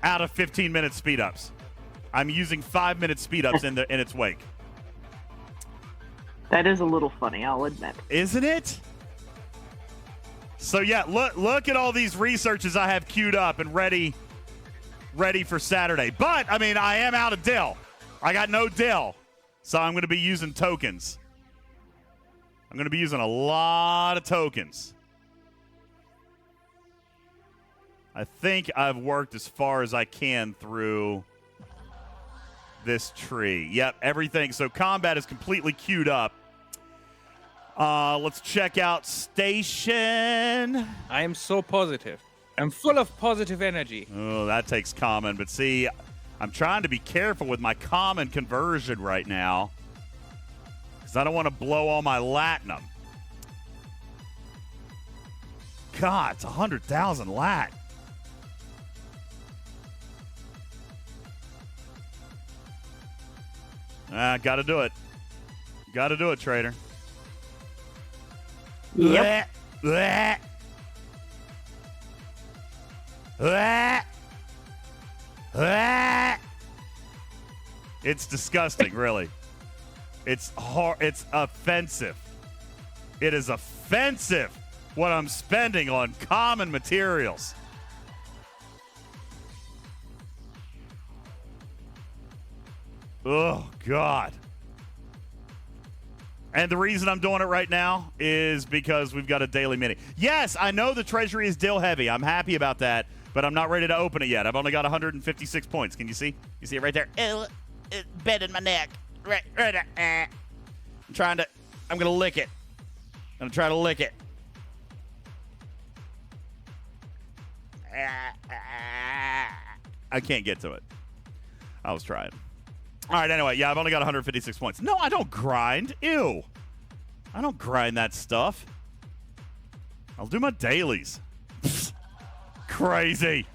out of 15-minute speed-ups. I'm using 5-minute speed-ups in its wake. That is a little funny, I'll admit. Isn't it? So yeah, look at all these researches I have queued up and ready for Saturday. But I mean, I am out of dill. I got no dill. So I'm going to be using tokens. I'm going to be using a lot of tokens. I think I've worked as far as I can through this tree. Yep, everything. So combat is completely queued up. Let's check out station. I am so positive. I'm full of positive energy. Oh, that takes common. But see, I'm trying to be careful with my common conversion right now because I don't want to blow all my latinum. God, it's 100,000 lat. Gotta do it. Gotta do it, trader. Yep. Bleh. Bleh. Bleh. It's disgusting, really. It's offensive. It is offensive what I'm spending on common materials. Oh, God. And the reason I'm doing it right now is because we've got a daily mini. Yes, I know the treasury is dill heavy. I'm happy about that, but I'm not ready to open it yet. I've only got 156 points. Can you see? You see it right there? It's bed in my neck. Right there. I'm going to lick it. I'm going to try to lick it. I can't get to it. I was trying. All right, anyway, yeah, I've only got 156 points. No, I don't grind. Ew. I don't grind that stuff. I'll do my dailies. Crazy.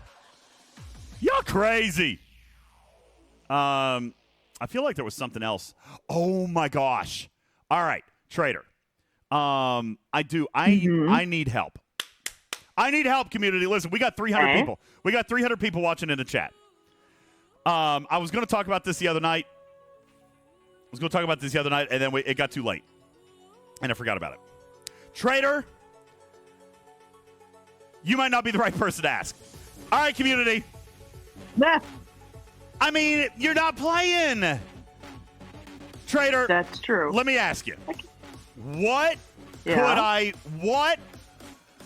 You're crazy. I feel like there was something else. Oh, my gosh. All right, trader. I need help. I need help, community. Listen, we got 300 people. We got 300 people watching in the chat. I was going to talk about this the other night. And then it got too late. And I forgot about it. Trader, you might not be the right person to ask. All right, community. Nah. I mean, you're not playing. Trader. That's true. Let me ask you. What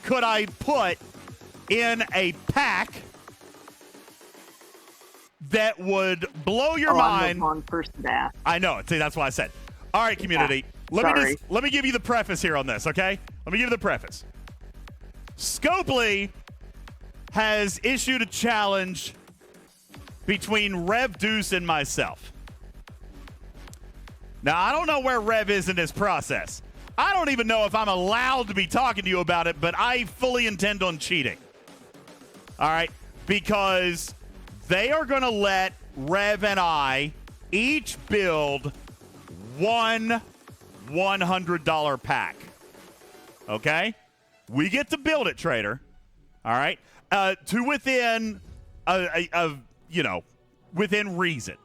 could I put in a pack that would blow your mind? I'm the wrong person to ask. I know. See, that's why I said. All right, community. Yeah, Let me give you the preface here on this, okay? Let me give you the preface. Scopely has issued a challenge between Rev Deuce and myself. Now, I don't know where Rev is in this process. I don't even know if I'm allowed to be talking to you about it, but I fully intend on cheating. All right? Because they are going to let Rev and I each build one $100 pack. Okay? We get to build it, Trader. All right? To within, within reason.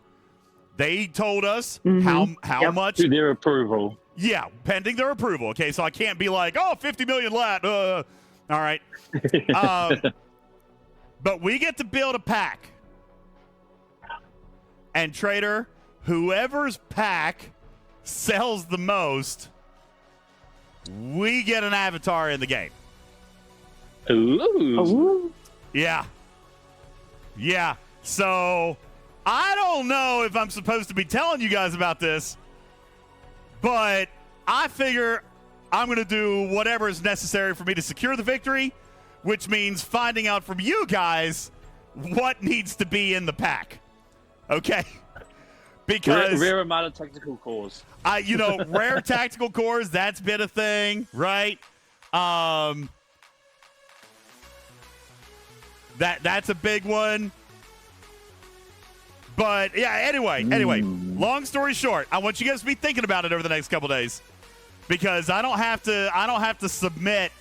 They told us how much. To their approval. Yeah, pending their approval. Okay, so I can't be like, 50 million lat. All right. But we get to build a pack. And Trader, whoever's pack sells the most, we get an avatar in the game. Ooh. Yeah. Yeah. So I don't know if I'm supposed to be telling you guys about this, but I figure I'm going to do whatever is necessary for me to secure the victory, which means finding out from you guys what needs to be in the pack. Okay? Because rare amount of technical cores. Rare tactical cores, that's been a thing, right? That's a big one. But yeah, anyway, long story short, I want you guys to be thinking about it over the next couple days, because I don't have to submit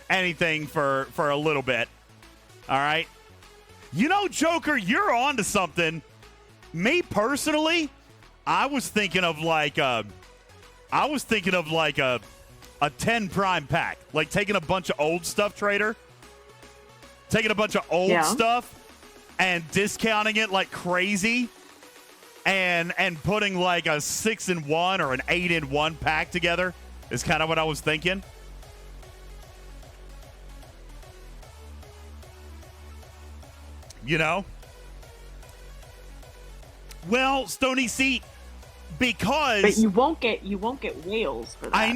anything for a little bit. All right? Joker, you're on to something. Me personally, I was thinking of like a 10 prime pack, like taking a bunch of old stuff, Trader. Taking a bunch of old stuff and discounting it like crazy, and putting like a 6-in-1 or an 8-in-1 pack together is kind of what I was thinking. Well, Stony, see, because but you won't get whales for that. I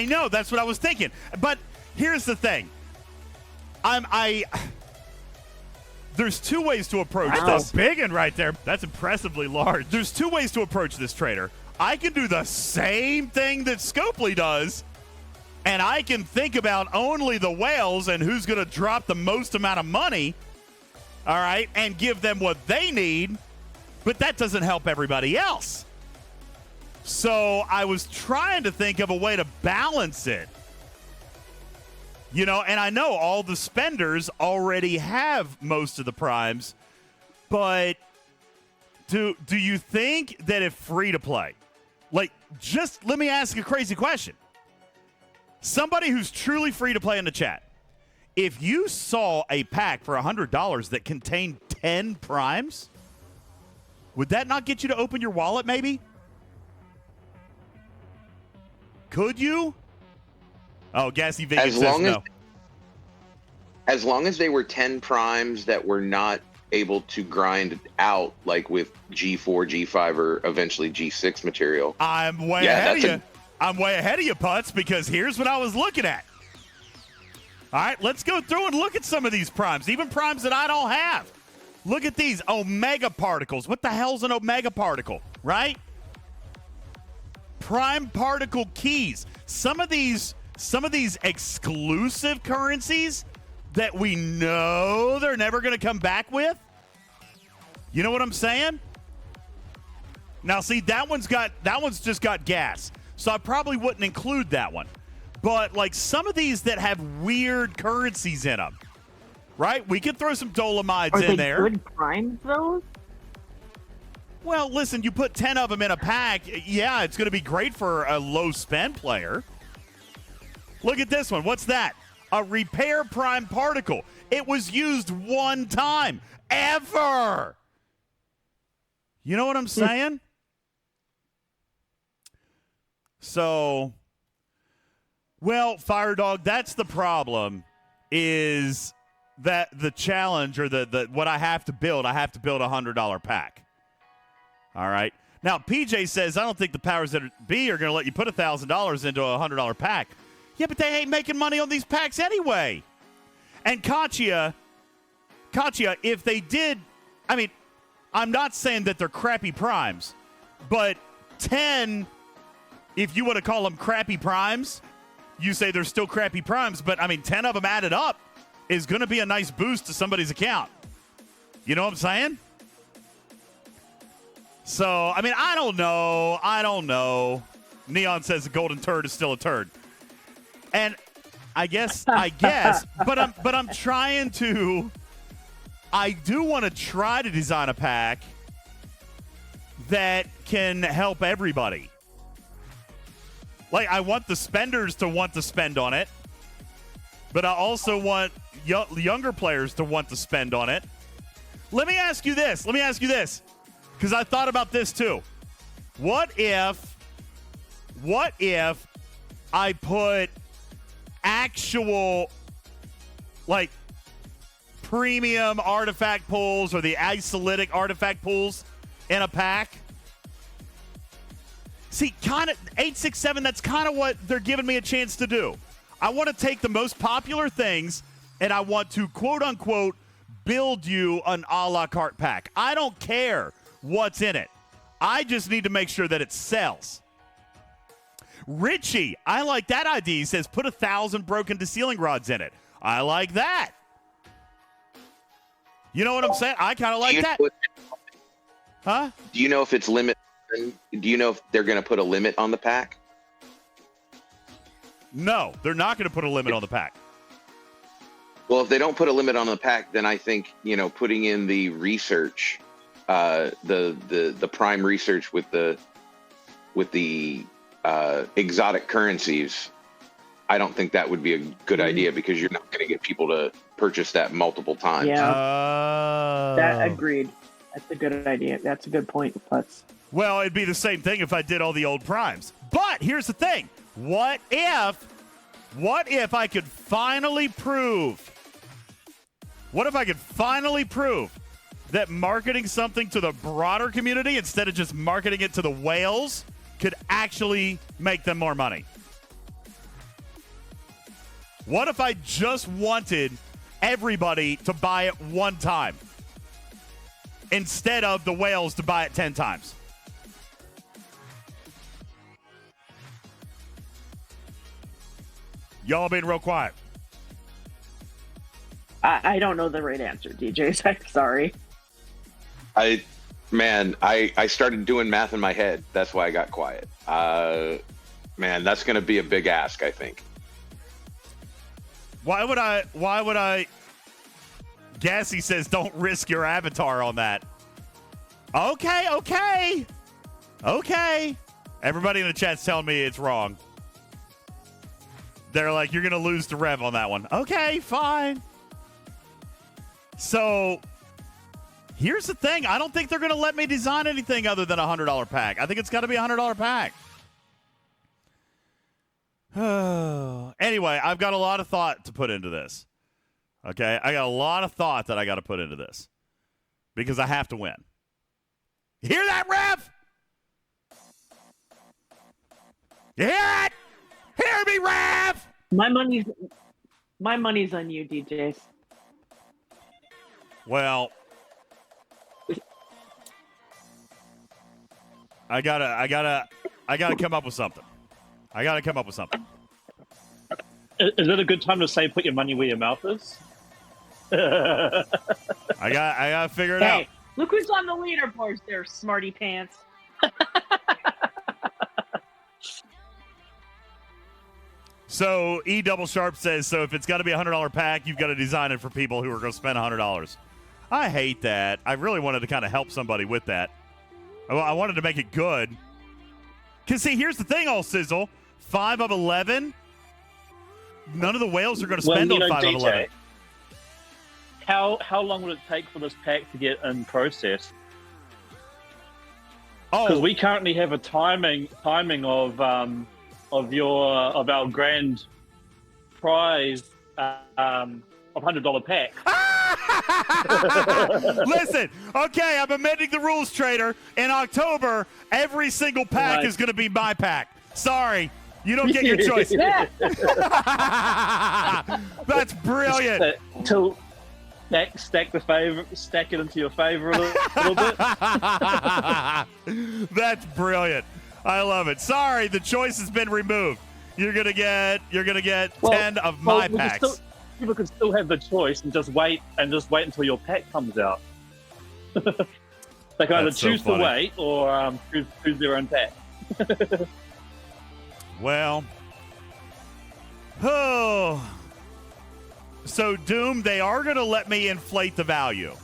know. That's what I was thinking. But here's the thing. There's two ways to approach this. That's a big one right there. That's impressively large. There's two ways to approach this, Trader. I can do the same thing that Scopely does, and I can think about only the whales and who's going to drop the most amount of money, all right, and give them what they need, but that doesn't help everybody else. So I was trying to think of a way to balance it. And I know all the spenders already have most of the primes, but do you think that if free to play, like, just let me ask a crazy question. Somebody who's truly free to play in the chat, if you saw a pack for $100 that contained 10 primes, would that not get you to open your wallet maybe? Could you? Oh, Gassy Vegan says no. As long as they were 10 primes that were not able to grind out, like with G4, G5, or eventually G6 material. I'm way ahead of you. I'm way ahead of you, Putz, because here's what I was looking at. All right, let's go through and look at some of these primes, even primes that I don't have. Look at these omega particles. What the hell's an omega particle, right? Prime particle keys. Some of these exclusive currencies that we know they're never going to come back with. You know what I'm saying? Now, see, that one's just got gas, so I probably wouldn't include that one. But like some of these that have weird currencies in them, right? We could throw some Dolomites in there. Are they good primes, though? Well, listen, you put 10 of them in a pack, yeah, it's going to be great for a low spend player. Look at this one. What's that? A repair prime particle. It was used one time ever. You know what I'm saying? So, well, Fire Dog, that's the problem. is that the challenge or the what I have to build a $100 pack. All right. Now, PJ says, I don't think the powers that be are going to let you put $1,000 into a $100 pack. Yeah, but they ain't making money on these packs anyway. And Katya, if they did, I mean, I'm not saying that they're crappy primes, but 10, if you want to call them crappy primes, you say they're still crappy primes, but I mean, 10 of them added up is going to be a nice boost to somebody's account. You know what I'm saying? So, I mean, I don't know. Neon says the golden turd is still a turd. And I guess, but I'm trying to, I do want to try to design a pack that can help everybody. Like, I want the spenders to want to spend on it, but I also want younger players to want to spend on it. Let me ask you this, because I thought about this too. What if I put actual, like, premium artifact pools or the isolytic artifact pools in a pack? See, kind of 867, that's kind of what they're giving me a chance to do. I want to take the most popular things and I want to, quote unquote, build you an a la carte pack. I don't care what's in it. I just need to make sure that it sells. Richie, I like that idea. He says put 1,000 broken to ceiling rods in it. I like that. You know what I'm saying? I kind of like that. Huh? Do you know if it's limit? Do you know if they're going to put a limit on the pack? No, they're not going to put a limit on the pack. Well, if they don't put a limit on the pack, then I think, putting in the research, the prime research with the exotic currencies, I don't think that would be a good idea because you're not going to get people to purchase that multiple times. Yeah, that agreed. That's a good idea. That's a good point, Putz. Well, it'd be the same thing if I did all the old primes. But here's the thing. What if I could finally prove that marketing something to the broader community instead of just marketing it to the whales could actually make them more money? What if I just wanted everybody to buy it one time instead of the whales to buy it 10 times? Y'all being real quiet. I don't know the right answer, DJz. I'm sorry. I started doing math in my head. That's why I got quiet. Man, that's going to be a big ask, I think. Why would I? Gassy says, don't risk your avatar on that. Okay. Everybody in the chat's telling me it's wrong. They're like, you're going to lose to Rev on that one. Okay, fine. So, here's the thing. I don't think they're going to let me design anything other than a $100 pack. I think it's got to be a $100 pack. Anyway, I've got a lot of thought to put into this. Okay? I got a lot of thought that I got to put into this. Because I have to win. You hear that, Rev? You hear it? Hear me, Rev! My money's on you, DJz. Well, I gotta come up with something. Is it a good time to say put your money where your mouth is? I gotta figure it out. Hey, look who's on the leaderboards there, smarty pants. So E Double Sharp says, so if it's got to be a $100 pack, you've got to design it for people who are going to spend $100. I hate that. I really wanted to kind of help somebody with that. I wanted to make it good. Because, see, here's the thing, all sizzle. 5 of 11, none of the whales are going to spend on 5 of 11. How long would it take for this pack to get in process? Because we currently have a timing of our grand prize of $100 packs. Listen, okay, I'm amending the rules, Trader. In October, every single pack is going to be my pack. Sorry, you don't get your choice. That's brilliant. Stack it into your favor a little bit. That's brilliant. I love it. Sorry, the choice has been removed. You're gonna get 10 of my packs. People can still have the choice and just wait until your pack comes out. They can either choose to wait or choose their own pack. Well, so Doom, they are going to let me inflate the value.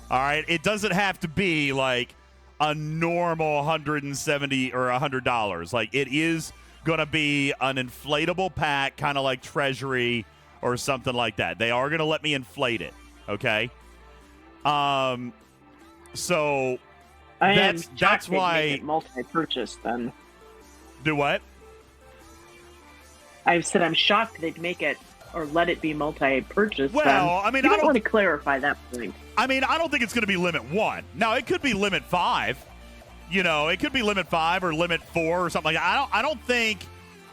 All right, it doesn't have to be like a normal $170 or $100. Like, it is going to be an inflatable pack, kind of like Treasury or something like that. They are going to let me inflate it. Okay. So that's why multi-purchase then. Do what? I said I'm shocked they'd make it or let it be multi-purchase. Well, then. I mean, I don't want to clarify that point. I mean, I don't think it's going to be limit 1. Now, it could be limit 5. You know, it could be limit 5 or limit 4 or something like that. I don't think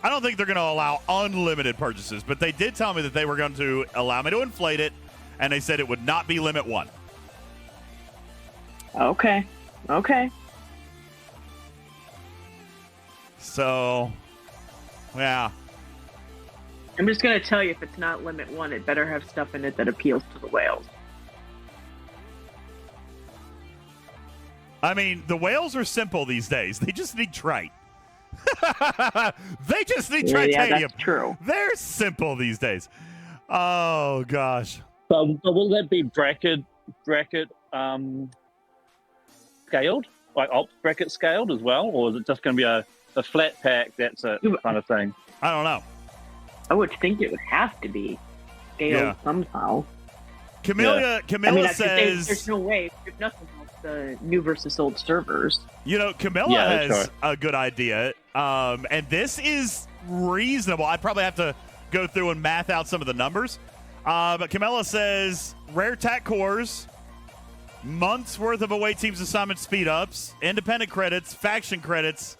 they're going to allow unlimited purchases, but they did tell me that they were going to allow me to inflate it, and they said it would not be limit 1. Okay. So, yeah. I'm just going to tell you, if it's not limit 1, it better have stuff in it that appeals to the whales. I mean, the whales are simple these days. They just need trite. They just need titanium. Yeah, that's true. They're simple these days. Oh, gosh. But will that be bracket scaled? Like alt bracket scaled as well? Or is it just going to be a flat pack, that's it kind of thing? I don't know. I would think it would have to be scaled somehow. Camilla says... There's no way. There's nothing else the new versus old servers. You know, Camilla has a good idea, and this is reasonable. I'd probably have to go through and math out some of the numbers. But Camilla says rare tac cores, months worth of away teams assignment speed ups, independent credits, faction credits,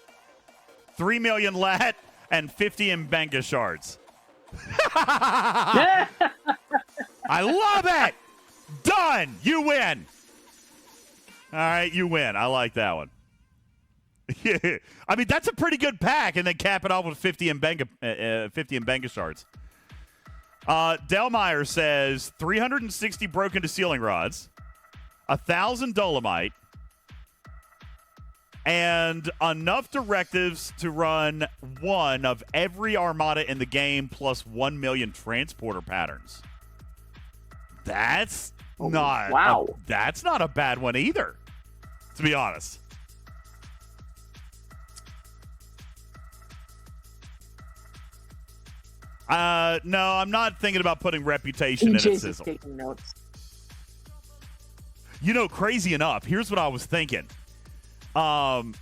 3 million lat, and 50 Mbenga shards. I love it. Done. You win. All right, you win. I like that one. I mean, that's a pretty good pack, and then cap it off with 50 Mbenga shards. Delmeyer says 360 broken to ceiling rods, 1,000 dolomite, and enough directives to run one of every armada in the game plus 1 million transporter patterns. That's not that's not a bad one either, to be honest. No, I'm not thinking about putting reputation in a sizzle. Taking notes. You know, crazy enough, here's what I was thinking. You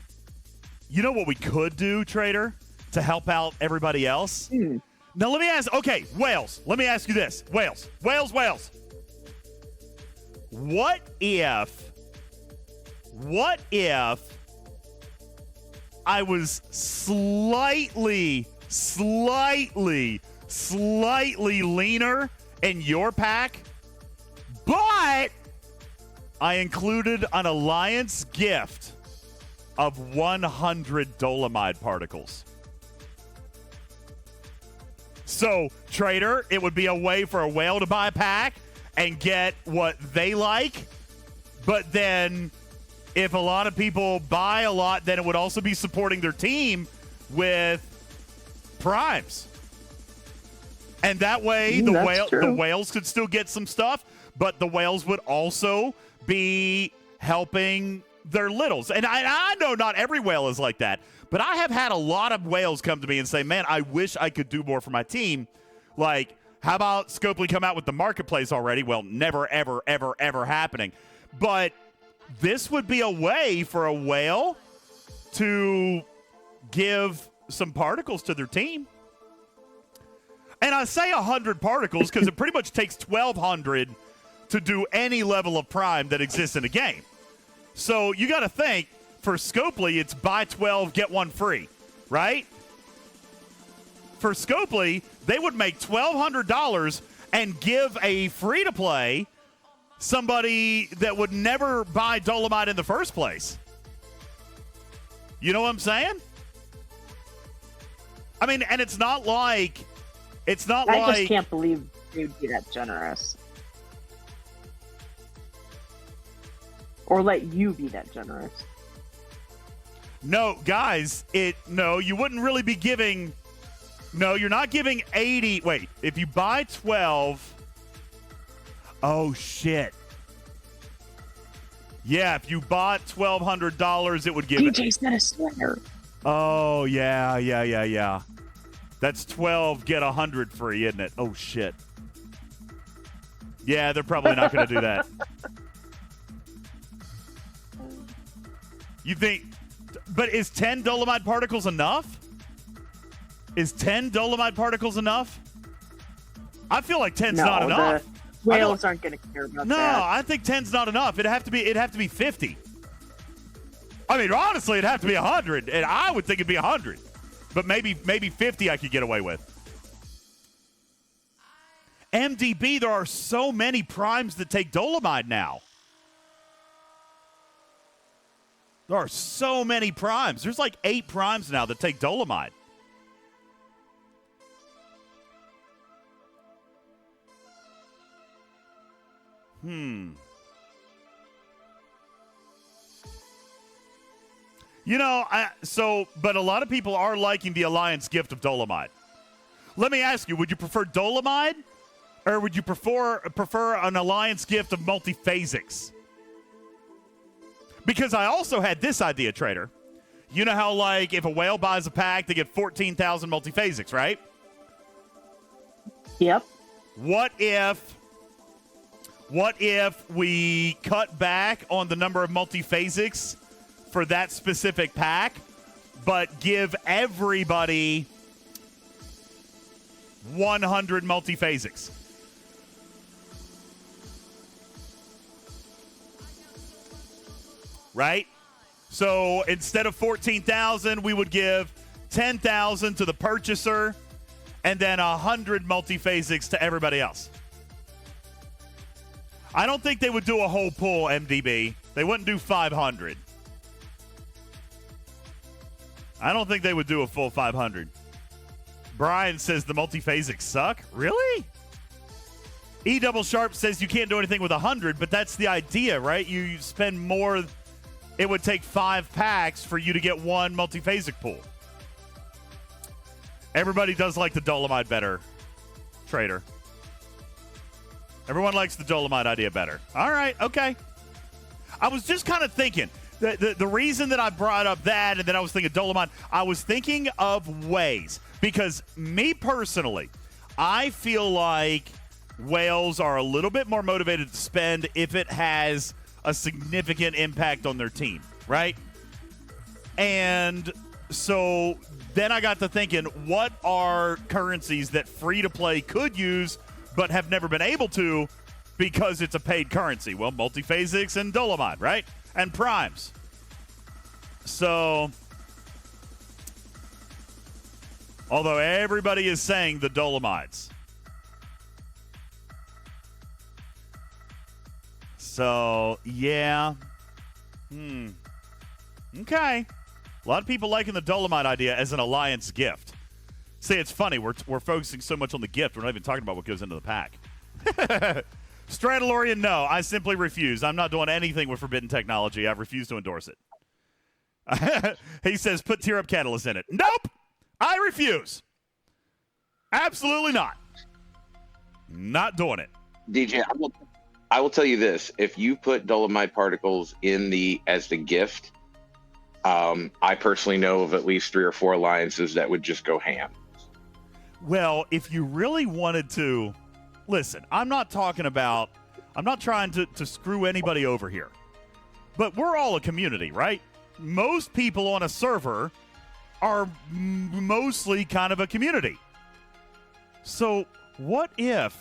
know what we could do, Trader, to help out everybody else? Now, let me ask, okay, Wales, let me ask you this. Wales. What if I was slightly leaner in your pack, but I included an alliance gift of 100 dolomite particles? So, Trader, it would be a way for a whale to buy a pack and get what they like, but then if a lot of people buy a lot, then it would also be supporting their team with primes. And that way, the whales could still get some stuff, but the whales would also be helping their littles. And I know not every whale is like that, but I have had a lot of whales come to me and say, man, I wish I could do more for my team. Like, how about Scopely come out with the marketplace already? Well, never, ever, ever, ever happening. But this would be a way for a whale to give some particles to their team. And I say 100 particles because it pretty much takes 1,200 to do any level of prime that exists in a game. So you got to think, for Scopely, it's buy 12, get one free, right? For Scopely, they would make $1,200 and give a free-to-play somebody that would never buy Dolomite in the first place. You know what I'm saying? I mean, and it's not like... I just can't believe they would be that generous. Or let you be that generous. No, guys, you wouldn't really be giving... No, you're not giving 80... Wait, if you buy 12... Oh, shit. Yeah, if you bought $1,200, it would give... DJ's got a sweater. Oh, yeah. That's 12, get 100 free, isn't it? Oh, shit. Yeah, they're probably not going to do that. You think... But is 10 Dolomite particles enough? Is 10 Dolomite particles enough? I feel like 10's not enough. The whales aren't going to care about that. No, I think 10's not enough. It'd have to be 50. I mean, honestly, it'd have to be 100, and I would think it'd be 100. But maybe 50 I could get away with. MDB, there are so many primes that take Dolomite now. There are so many primes. There's like 8 primes now that take Dolomite. You know, but a lot of people are liking the Alliance gift of Dolomite. Let me ask you, would you prefer Dolomite or would you prefer an Alliance gift of multiphasics? Because I also had this idea, Trader. You know how, like, if a whale buys a pack, they get 14,000 multiphasics, right? Yep. What if we cut back on the number of multiphasics for that specific pack, but give everybody 100 multiphasics? Right? So instead of 14,000, we would give 10,000 to the purchaser and then 100 multiphasics to everybody else. I don't think they would do a whole pull, MDB. They wouldn't do 500. I don't think they would do a full 500. Brian says the multiphasics suck. Really? E Double Sharp says you can't do anything with 100, but that's the idea, right? You spend more. It would take 5 packs for you to get one multiphasic pool. Everybody does like the Dolomite better, Trader. Everyone likes the Dolomite idea better. All right, okay. I was just kind of thinking, the reason that I brought up that and then I was thinking Dolomite, I was thinking of ways. Because me personally, I feel like whales are a little bit more motivated to spend if it has a significant impact on their team, right? And so then I got to thinking, what are currencies that free-to-play could use but have never been able to because it's a paid currency? Well, multiphasics and Dolomite, right? And primes. So, although everybody is saying the Dolomites. So, yeah. Okay. A lot of people liking the Dolomite idea as an Alliance gift. See, it's funny. We're focusing so much on the gift, we're not even talking about what goes into the pack. Stradalorian, no. I simply refuse. I'm not doing anything with forbidden technology. I refuse to endorse it. He says, put Tear Up Catalyst in it. Nope. I refuse. Absolutely not. Not doing it. DJ, I will tell you this. If you put Dolomite particles in as the gift, I personally know of at least 3 or 4 alliances that would just go ham. Well, if you really wanted to, listen, I'm not trying to screw anybody over here. But we're all a community, right? Most people on a server are mostly kind of a community. So what if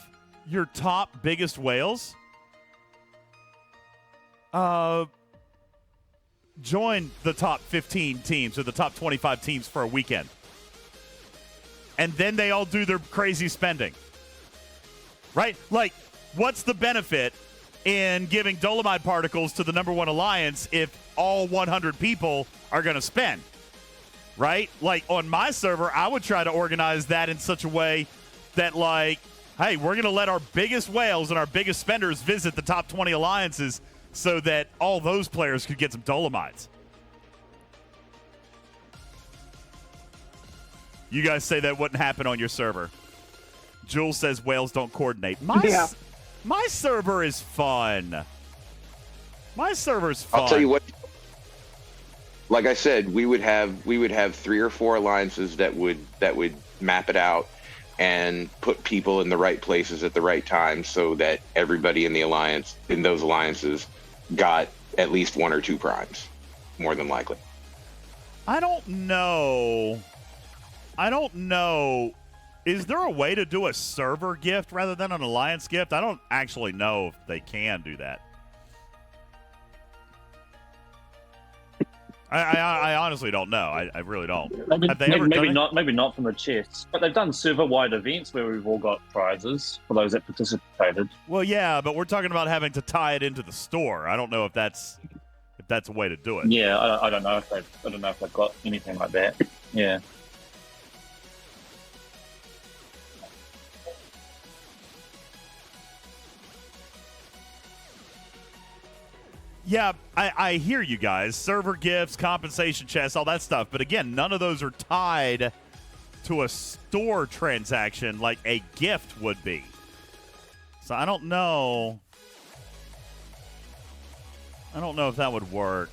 your top biggest whales join the top 15 teams or the top 25 teams for a weekend? And then they all do their crazy spending. Right? Like, what's the benefit in giving Dolomite particles to the number one alliance if all 100 people are going to spend? Right? Like, on my server, I would try to organize that in such a way that, like, hey, we're going to let our biggest whales and our biggest spenders visit the top 20 alliances so that all those players could get some Dolomites. You guys say that wouldn't happen on your server. Jules says whales don't coordinate. My server is fun. My server's fun. I'll tell you what. Like I said, we would have 3 or 4 alliances that would map it out and put people in the right places at the right time so that everybody in those alliances got at least 1 or 2 primes, more than likely. I don't know. Is there a way to do a server gift rather than an alliance gift? I don't actually know if they can do that. I honestly don't know. I really don't. Maybe not from the chest, but they've done server-wide events where we've all got prizes for those that participated. Well, yeah, but we're talking about having to tie it into the store. I don't know if that's a way to do it. Yeah, I don't know if they've got anything like that. Yeah. Yeah, I hear you guys. Server gifts, compensation chests, all that stuff. But again, none of those are tied to a store transaction like a gift would be. So I don't know. I don't know if that would work.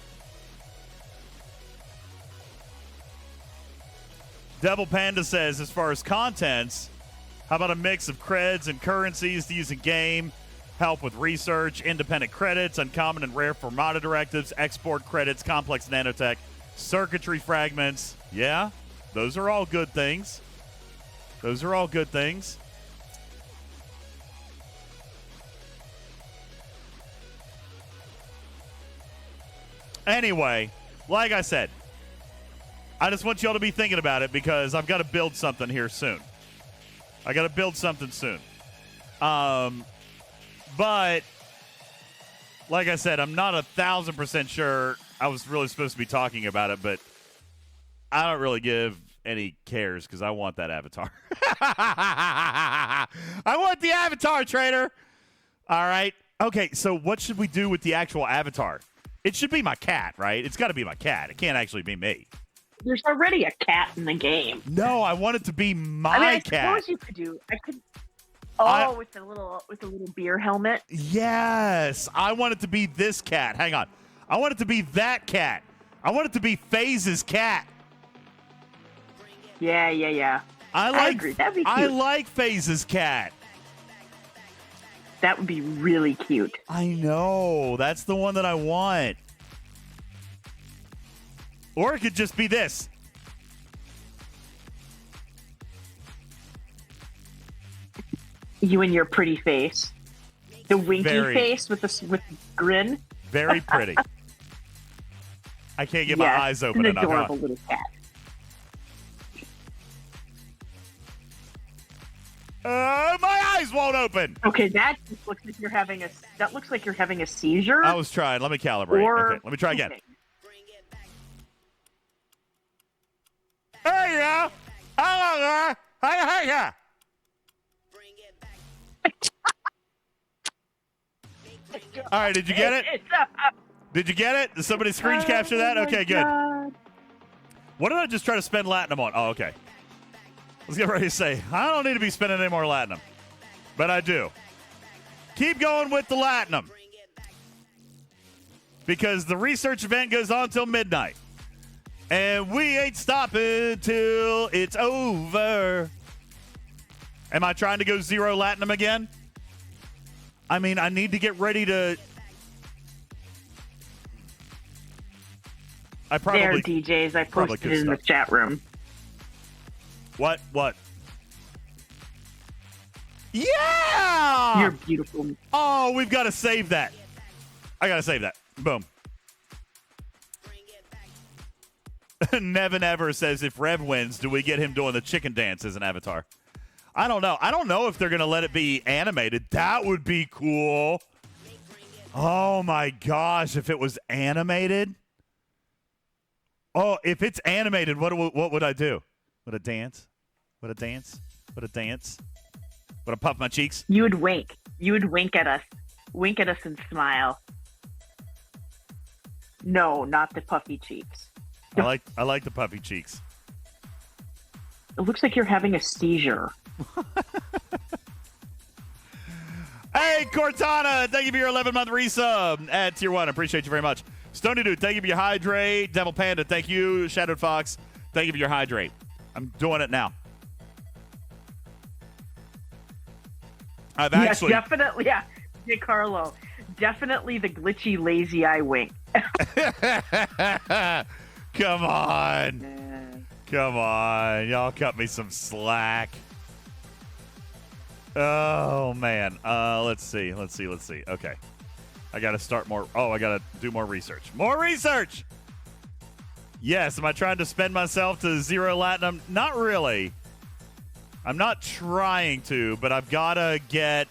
Devil Panda says, as far as contents, how about a mix of creds and currencies to use in game? Help with research, independent credits, uncommon and rare Formata directives, export credits, complex nanotech, circuitry fragments. Yeah, those are all good things. Those are all good things. Anyway, like I said, I just want y'all to be thinking about it because I've got to build something here soon. I got to build something soon. But, like I said, I'm not 1,000% sure I was really supposed to be talking about it, but I don't really give any cares because I want that avatar. I want the avatar, trader. All right. Okay, so what should we do with the actual avatar? It should be my cat, right? It's got to be my cat. It can't actually be me. There's already a cat in the game. No, I want it to be my cat. I suppose you could do. With the little beer helmet. Yes, I want it to be this cat. Hang on, I want it to be that cat. I want it to be FaZe's cat. Yeah. I agree. That'd be cute. I like FaZe's cat. That would be really cute. I know. That's the one that I want. Or it could just be this. You and your pretty face. The winky face with the grin. Very pretty. I can't get my eyes open an enough. Adorable little cat. My eyes won't open. Okay, that looks like you're having a seizure. I was trying. Let me calibrate. Okay, let me try again. Hey, yeah. Hello there. Hey. All right, did you get it? Did you get it? Did somebody screen capture that? Okay, good. God. What did I just try to spend Latinum on? Oh, okay. Let's get ready to say, I don't need to be spending any more Latinum. But I do. Keep going with the Latinum. Because the research event goes on till midnight. And we ain't stopping till it's over. Am I trying to go 0 Latinum again? I mean, I need to get ready to... There, DJs. I posted it in the chat room. What? Yeah! You're beautiful. Oh, we've got to save that. I got to save that. Boom. Nevin Ever says, if Rev wins, do we get him doing the chicken dance as an avatar? I don't know. I don't know if they're going to let it be animated. That would be cool. Oh, my gosh. If it was animated. Oh, if it's animated, what would I do? Would I dance? Would I dance? Would I dance? Would I puff my cheeks? You would wink. You would wink at us. Wink at us and smile. No, not the puffy cheeks. I like the puffy cheeks. It looks like you're having a seizure. Hey, Cortana, thank you for your 11-month resub at Tier 1. I appreciate you very much. Stony Dude, thank you for your hydrate. Devil Panda, thank you. Shadowed Fox, thank you for your hydrate. I'm doing it now. I've actually... Yes, definitely. Yeah, Carlo. Definitely the glitchy, lazy eye wink. Come on. Come on. Y'all cut me some slack. Oh, man. Let's see. Okay. I got to start more. Oh, I got to do more research. More research! Yes. Am I trying to spend myself to 0 Latinum? Not really. I'm not trying to, but I've got to get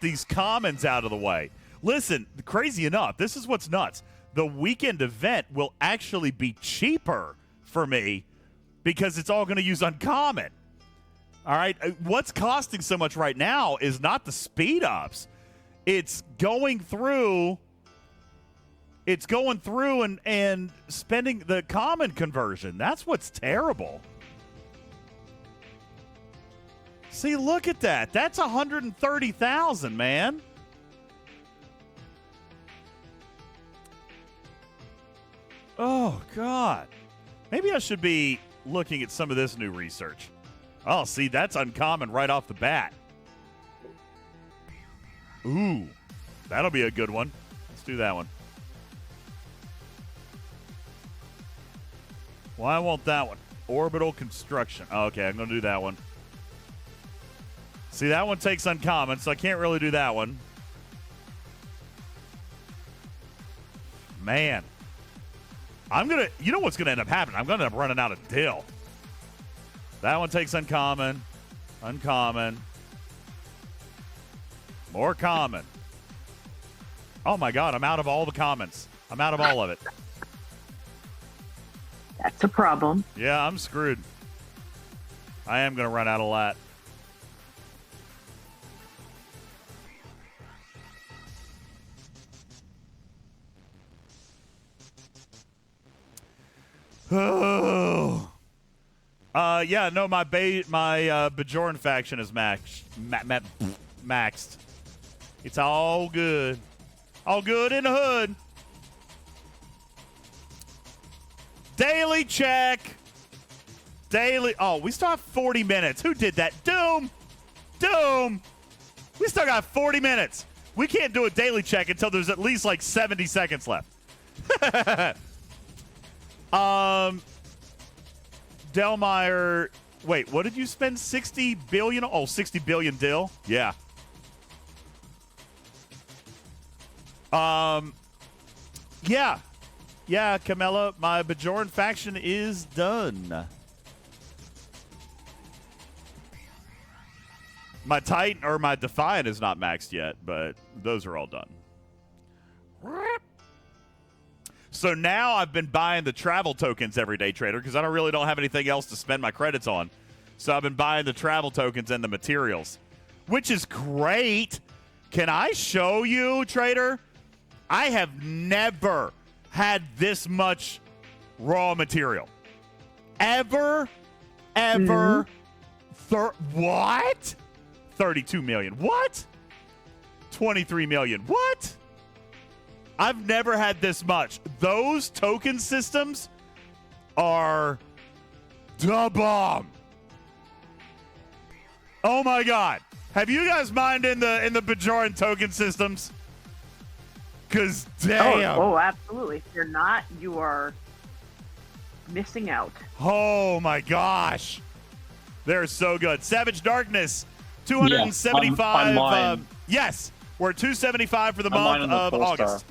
these commons out of the way. Listen, crazy enough, this is what's nuts. The weekend event will actually be cheaper for me because it's all going to use uncommon. All right? What's costing so much right now is not the speed ups. It's going through and spending the common conversion. That's what's terrible. See, look at that. That's 130,000, man. Oh, God. Maybe I should be looking at some of this new research. Oh, see, that's uncommon right off the bat. Ooh, that'll be a good one. Let's do that one. Why won't that one? Orbital construction. Okay, I'm going to do that one. See, that one takes uncommon, so I can't really do that one. Man. You know what's going to end up happening? I'm going to end up running out of dill. That one takes uncommon. Uncommon. More common. Oh, my God. I'm out of all the commons. I'm out of all of it. That's a problem. Yeah, I'm screwed. I am going to run out of lat. Oh. Yeah, no, my Bajoran faction is maxed. It's all good. All good in the hood. Daily check. Daily. Oh, we still have 40 minutes. Who did that? Doom. We still got 40 minutes. We can't do a daily check until there's at least like 70 seconds left. Delmeyer, wait, what did you spend 60 billion? Oh, 60 billion dill? Yeah. Yeah. Yeah, Camilla, my Bajoran faction is done. My Titan or my Defiant is not maxed yet, but those are all done. So now I've been buying the travel tokens every day, Trader, because I don't have anything else to spend my credits on. So I've been buying the travel tokens and the materials, which is great. Can I show you, Trader? I have never had this much raw material. Ever? What? 32 million. What? 23 million. What? I've never had this much. Those token systems are the bomb. Oh my God. Have you guys mined in the Bajoran token systems? Because damn. Oh, absolutely. If you're not, you are missing out. Oh my gosh. They're so good. Savage Darkness, 275. I'm mine. Yes, we're 275 for the I'm mine month on the of 4-star. August.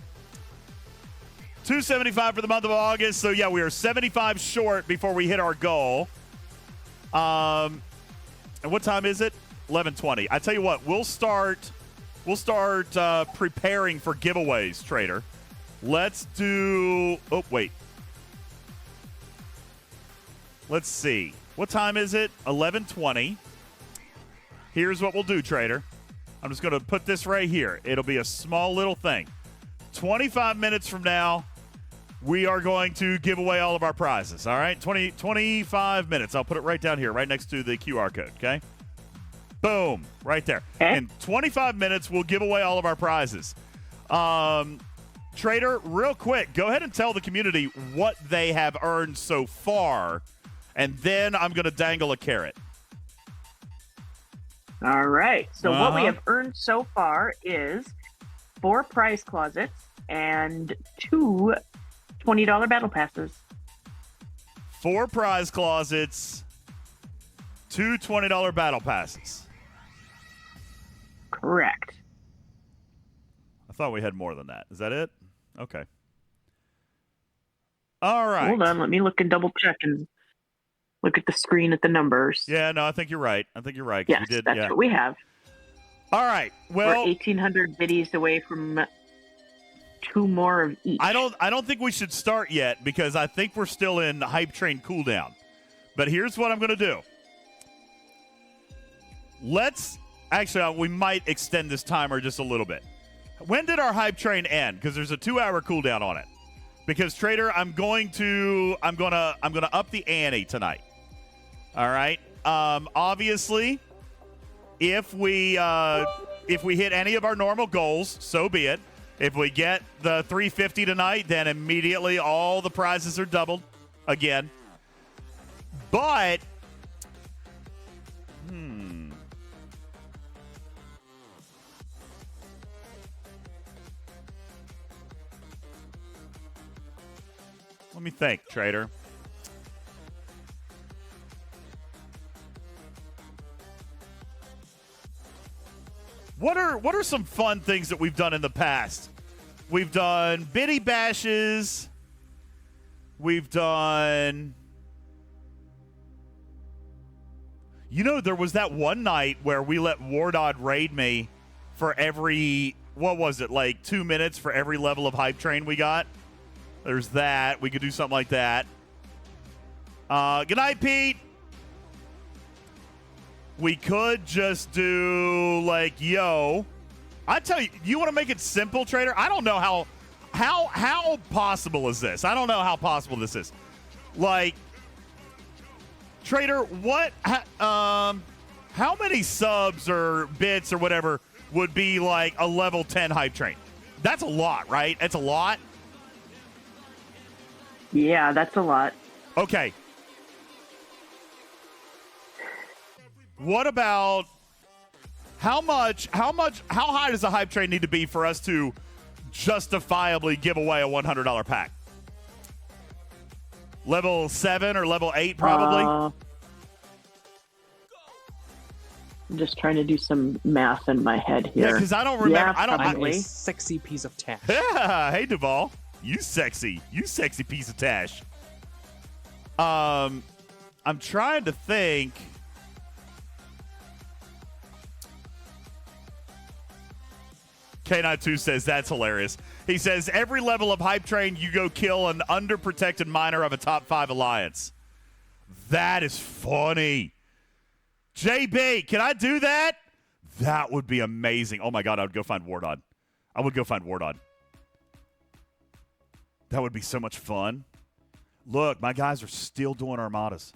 275 for the month of August. So yeah, we are 75 short before we hit our goal. And what time is it? 11:20. I tell you what, we'll start preparing for giveaways, Trader. Let's do. Oh wait. Let's see. What time is it? 11:20. Here's what we'll do, Trader. I'm just going to put this right here. It'll be a small little thing. 25 minutes from now, we are going to give away all of our prizes, all right? 25 minutes. I'll put it right down here, right next to the QR code, okay? Boom, right there. Okay. In 25 minutes, we'll give away all of our prizes. Trader, real quick, go ahead and tell the community what they have earned so far, and then I'm going to dangle a carrot. All right. So what we Uh-huh. have earned so far is 4 prize closets and 2 $20 battle passes. 4 prize closets, 2 $20 battle passes. Correct. I thought we had more than that. Is that it? Okay. All right. Hold on. Let me look and double check and look at the screen at the numbers. Yeah, no, I think you're right. 'Cause Yes, we did. that's Yeah. what we have. All right. Well, We're 1,800 biddies away from 2 more of each. I don't think we should start yet because I think we're still in hype train cooldown. But here's what I'm going to do. We might extend this timer just a little bit. When did our hype train end? Because there's a 2-hour cooldown on it. Because Trader, I'm gonna up the ante tonight. All right. Obviously, if we hit any of our normal goals, so be it. If we get the 350 tonight, then immediately all the prizes are doubled again. But let me think, Trader. What are some fun things that we've done in the past? We've done biddy bashes. We've done. There was that one night where we let Wardod raid me for every, what was it, like 2 minutes for every level of hype train we got. There's that. We could do something like that. Good night, Pete. We could just do I tell you, you want to make it simple, Trader? I don't know how possible is this? I don't know how possible this is. Trader, how many subs or bits or whatever would be like a level 10 hype train? That's a lot, right? That's a lot. Yeah, that's a lot. Okay. What about how high does the hype train need to be for us to justifiably give away a $100 pack? Level 7 or level 8 probably? I'm just trying to do some math in my head here. Yeah, because I don't remember. Yeah, I don't. probably. A sexy piece of tash. Yeah, hey Duval, you sexy piece of tash. I'm trying to think. K92 says that's hilarious. He says every level of hype train you go kill an underprotected miner of a top 5 alliance. That is funny. JB, can I do that? That would be amazing. Oh my God, I would go find Wardod. That would be so much fun. Look, my guys are still doing armadas.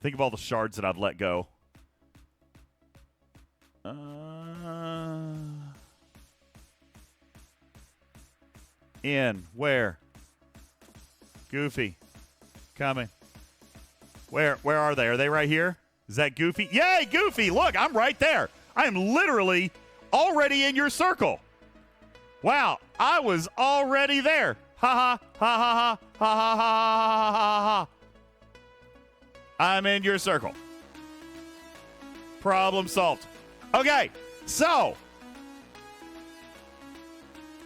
Think of all the shards that I've let go. In where? Goofy. Coming. Where are they? Are they right here? Is that Goofy? Yay, Goofy! Look, I'm right there. I am literally already in your circle. Wow, I was already there. Ha ha ha ha ha ha ha ha ha ha ha. I'm in your circle. Problem solved. Okay, so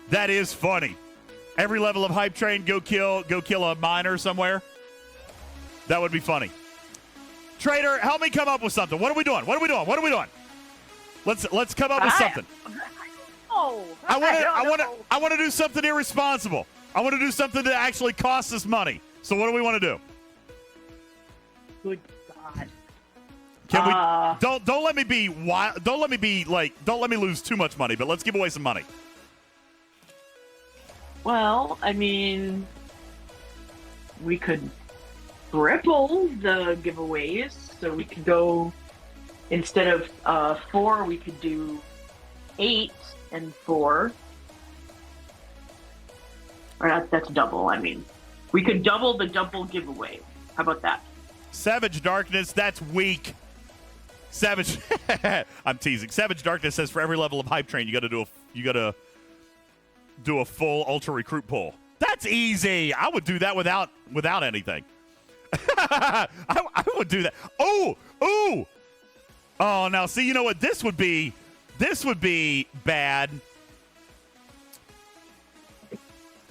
that is funny. Every level of hype train, go kill a miner somewhere. That would be funny. Trader, help me come up with something. What are we doing? Let's come up with something. I want to do something irresponsible. I want to do something that actually costs us money. So what do we want to do? Good God. Can we don't let me be wild. Don't let me lose too much money, but let's give away some money. Well, I mean, we could triple the giveaways, so we could go, instead of 4, we could do 8 and 4. Or that's double, I mean. We could double the double giveaway. How about that? Savage Darkness, that's weak. Savage, I'm teasing. Savage Darkness says for every level of hype train, you got to do a full ultra recruit pull. That's easy. I would do that without anything. I would do that. Oh, now see, you know what this would be? This would be bad.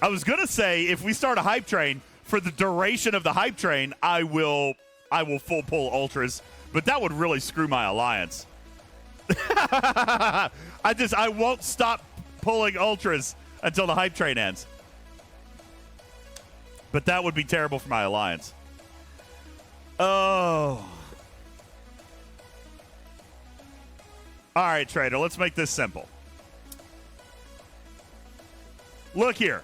I was going to say, if we start a hype train, for the duration of the hype train, I will full pull ultras, but that would really screw my alliance. I won't stop pulling ultras until the hype train ends. But that would be terrible for my alliance. Oh. All right, Trader, let's make this simple. Look here.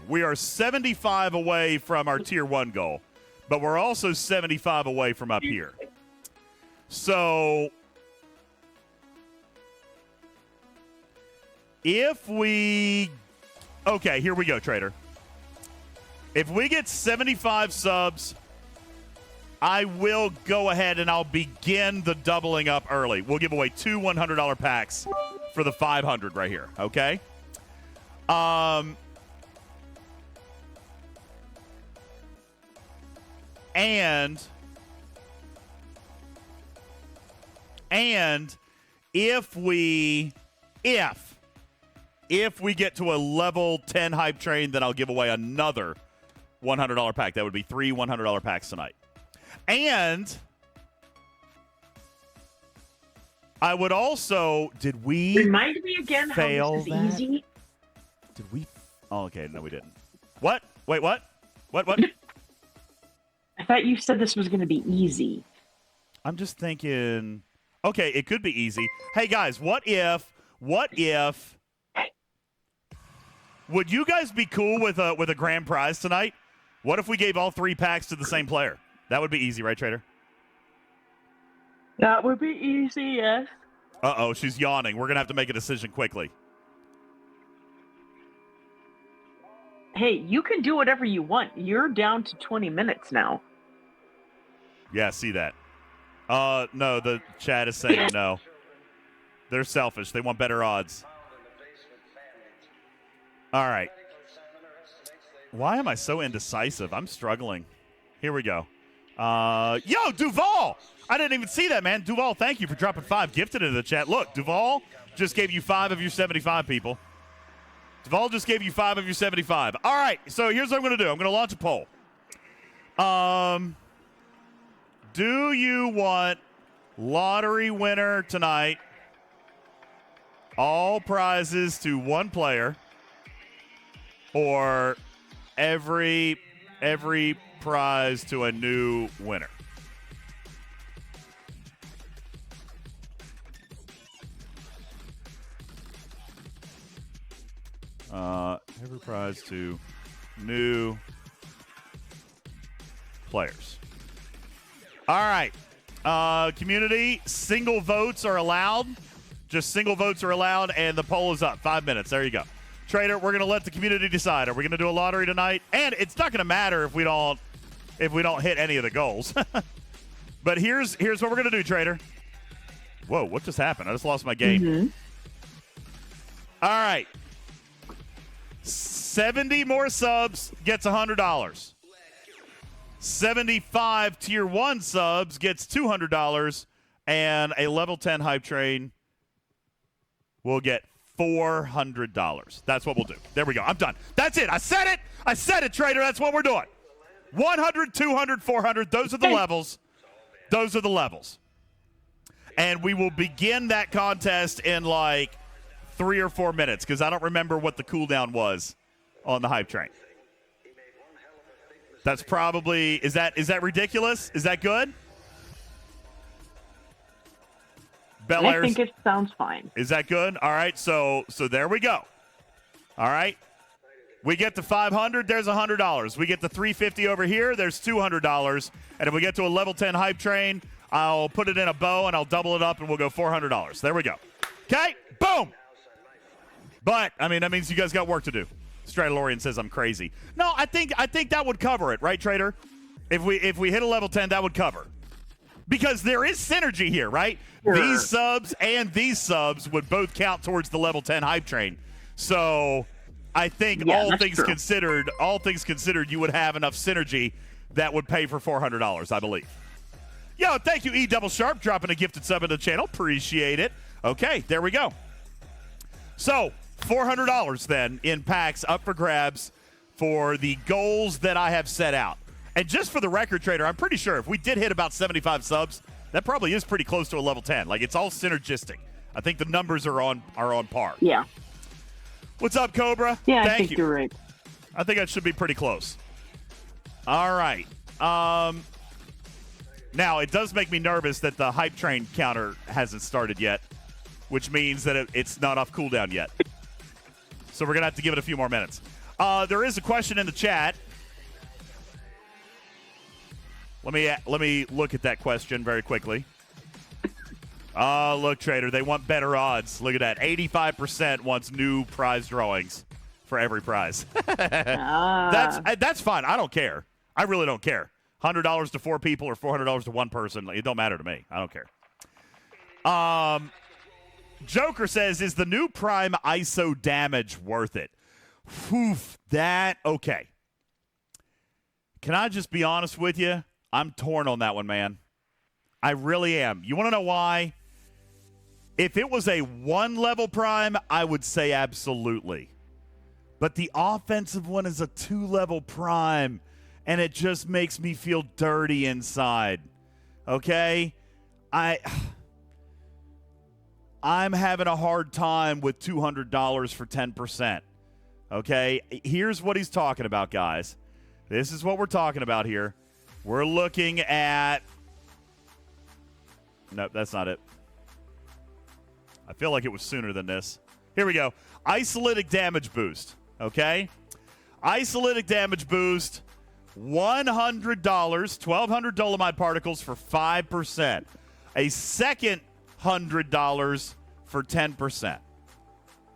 We are 75 away from our tier 1 goal, but we're also 75 away from up here. So if we... Okay, here we go, Trader. If we get 75 subs, I will go ahead and I'll begin the doubling up early. We'll give away 2 $100 packs for the 500 right here, okay? And if we get to a level 10 hype train, then I'll give away another $100 pack. That would be 3 $100 packs tonight. And I would also... Did we remind me again fail how this is that? easy? Did we... Oh, okay. No, we didn't. What? Wait, what? What? I thought you said this was going to be easy. I'm just thinking... Okay, it could be easy. Hey, guys, what if... Would you guys be cool with a grand prize tonight? What if we gave all 3 packs to the same player? That would be easy, right, Trader? That would be easy, yes. Uh-oh, she's yawning. We're going to have to make a decision quickly. Hey, you can do whatever you want. You're down to 20 minutes now. Yeah, see that. No, the chat is saying no. They're selfish. They want better odds. All right. Why am I so indecisive? I'm struggling. Here we go. Yo, Duval! I didn't even see that, man. Duval, thank you for dropping 5. Gifted into the chat. Look, Duval just gave you 5 of your 75 people. Duval just gave you 5 of your 75. All right, so here's what I'm going to do. I'm going to launch a poll. Do you want lottery winner tonight, all prizes to one player, or every prize to a new winner? Every prize to new players. All right. Community, single votes are allowed. Just single votes are allowed, and the poll is up. 5 minutes. There you go. Trader, we're going to let the community decide. Are we going to do a lottery tonight? And it's not going to matter if we don't hit any of the goals. But here's what we're going to do, Trader. Whoa, what just happened? I just lost my game. Mm-hmm. All right. 70 more subs gets $100. 75 Tier 1 subs gets $200, and a level 10 hype train will get $400. That's what we'll do. There we go. I'm done. That's it. I said it. I said it, Trader. That's what we're doing. 100, 200, 400. Those are the levels. Those are the levels. And we will begin that contest in like 3 or 4 minutes because I don't remember what the cooldown was on the hype train. That's probably is that ridiculous? Is that good? I think it sounds fine. Is that good? All right, so there we go. All right. We get to 500, there's $100. We get to 350 over here, there's $200. And if we get to a level 10 hype train, I'll put it in a bow and I'll double it up and we'll go $400. There we go. Okay? Boom. But I mean that means you guys got work to do. Stradalorian says I'm crazy. No, I think that would cover it, right, Trader? If we hit a level 10, that would cover. Because there is synergy here, right? Sure. These subs and these subs would both count towards the level 10 hype train. So I think all things considered, you would have enough synergy that would pay for $400, I believe. Yo, thank you, E Double Sharp, dropping a gifted sub in the channel. Appreciate it. Okay, there we go. So $400 then in packs up for grabs for the goals that I have set out. And just for the record, Trader, I'm pretty sure if we did hit about 75 subs, that probably is pretty close to a level 10. Like, it's all synergistic. I think the numbers are on par. Yeah. What's up, Cobra? Yeah, Thank I think you're right. I think that should be pretty close. All right. Now, it does make me nervous that the hype train counter hasn't started yet, which means that it's not off cooldown yet. So we're going to have to give it a few more minutes. There is a question in the chat. Let me look at that question very quickly. Look, Trader, they want better odds. Look at that. 85% wants new prize drawings for every prize. That's fine. I don't care. I really don't care. $100 to 4 people or $400 to 1 person. It don't matter to me. I don't care. Joker says, is the new Prime ISO damage worth it? Oof, okay. Can I just be honest with you? I'm torn on that one, man. I really am. You want to know why? If it was a 1-level Prime, I would say absolutely. But the offensive one is a 2-level Prime, and it just makes me feel dirty inside. Okay? I'm having a hard time with $200 for 10%. Okay? Here's what he's talking about, guys. This is what we're talking about here. We're looking at... Nope, that's not it. I feel like it was sooner than this. Here we go. Isolytic damage boost. Okay? Isolytic damage boost. $100. 1,200 Dolomite particles for 5%. A second $100 for 10%.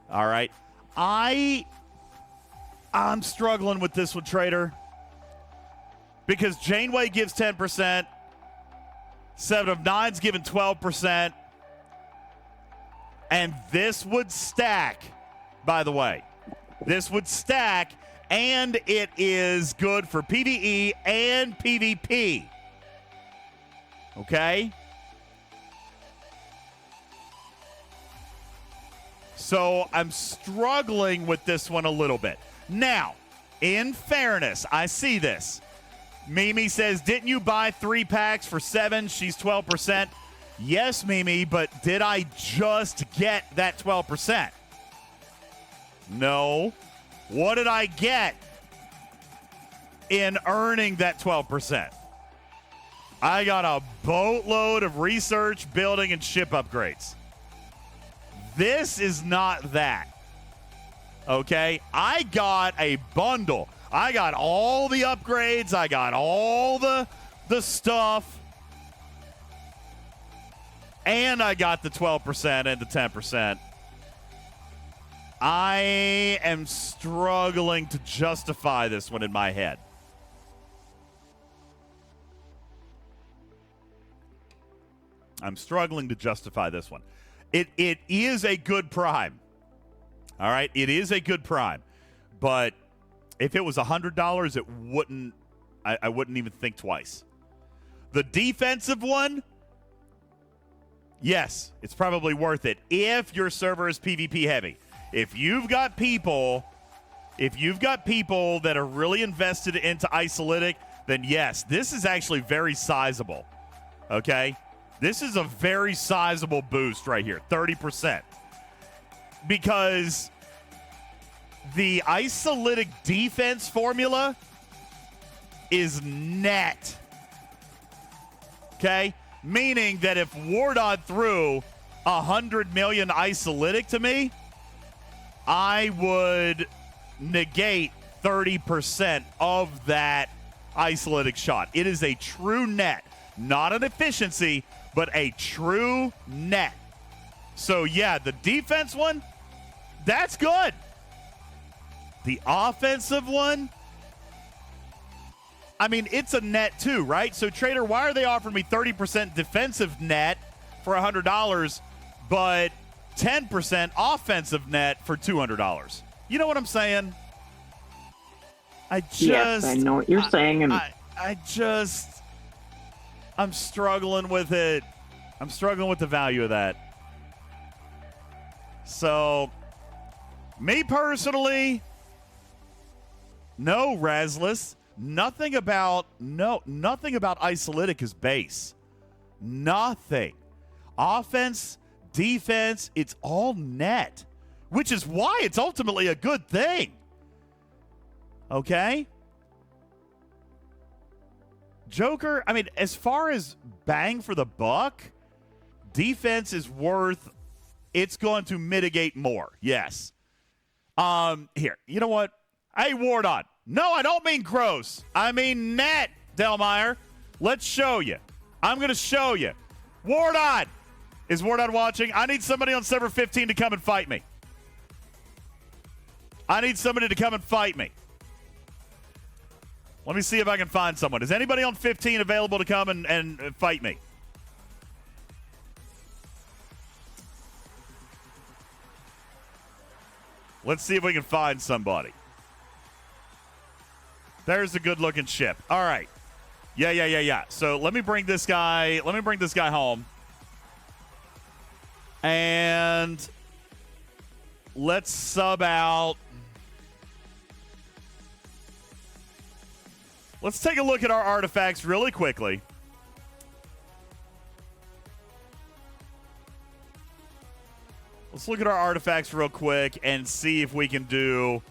All right. I'm struggling with this one, Trader. Because Janeway gives 10%. 7 of 9's giving 12%. And this would stack, by the way. This would stack, and it is good for PvE and PvP. Okay? So I'm struggling with this one a little bit. Now, in fairness, I see this. Mimi says, didn't you buy 3 packs for 7? She's 12%. Yes, Mimi, but did I just get that 12%? No. What did I get in earning that 12%? I got a boatload of research, building, and ship upgrades. This is not that. Okay? I got a bundle. I got all the upgrades. I got all the stuff. And I got the 12% and the 10%. I am struggling to justify this one in my head. I'm struggling to justify this one. It is a good Prime. All right? It is a good Prime. But if it was $100, it wouldn't I wouldn't even think twice. The defensive one, yes, it's probably worth it if your server is PvP heavy. If you've got people that are really invested into Isolytic, then yes, this is actually very sizable. Okay? This is a very sizable boost right here, 30%. Because the Isolytic defense formula is net. Okay? Meaning that if Wardod threw 100 million Isolytic to me, I would negate 30% of that Isolytic shot. It is a true net. Not an efficiency, but a true net. So, yeah, the defense one, that's good. The offensive one, I mean, it's a net too, right? So, Trader, why are they offering me 30% defensive net for $100, but 10% offensive net for $200? You know what I'm saying? Yes, I know what you're saying. And I'm struggling with it. I'm struggling with the value of that. So, me personally, no, Razless. Nothing about Isolytic is base. Nothing. Offense, defense, it's all net, which is why it's ultimately a good thing. Okay? Joker, I mean, as far as bang for the buck, defense is worth, it's going to mitigate more. Yes. Here, you know what? Hey, Wardon. No, I don't mean gross. I mean net, Delmeyer. Let's show you. I'm going to show you. Wardon. Is Wardon watching? I need somebody on server 15 to come and fight me. I need somebody to come and fight me. Let me see if I can find someone. Is anybody on 15 available to come and fight me? Let's see if we can find somebody. There's a good-looking ship. All right. Yeah. So let me bring this guy home. And let's sub out. Let's take a look at our artifacts really quickly. Let's look at our artifacts real quick and see if we can do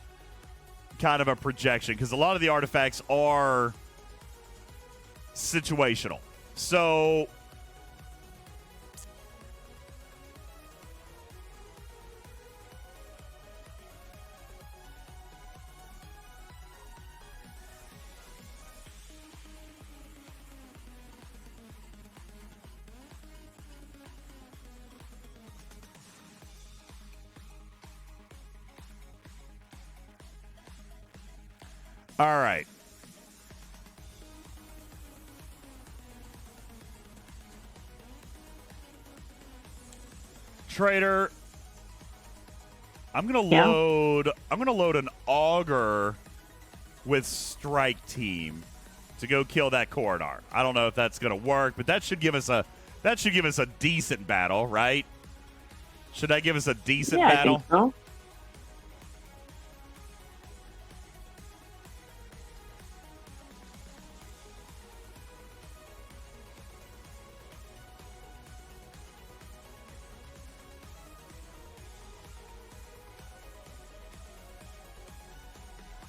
kind of a projection, because a lot of the artifacts are situational. So all right. Trader, I'm gonna load an auger with strike team to go kill that coroner. I don't know if that's gonna work, but that should give us a decent battle, right? Should that give us a decent battle? I think so.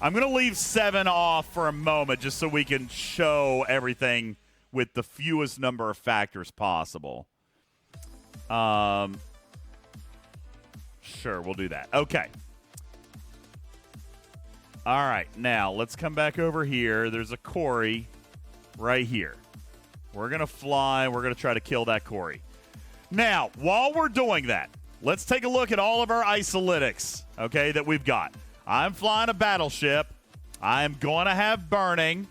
I'm going to leave 7 off for a moment just so we can show everything with the fewest number of factors possible. Sure, we'll do that. Okay. All right, now let's come back over here. There's a Corey right here. We're going to fly. We're going to try to kill that Corey. Now, while we're doing that, let's take a look at all of our isolytics, okay, that we've got. I'm flying a battleship. I'm going to have burning.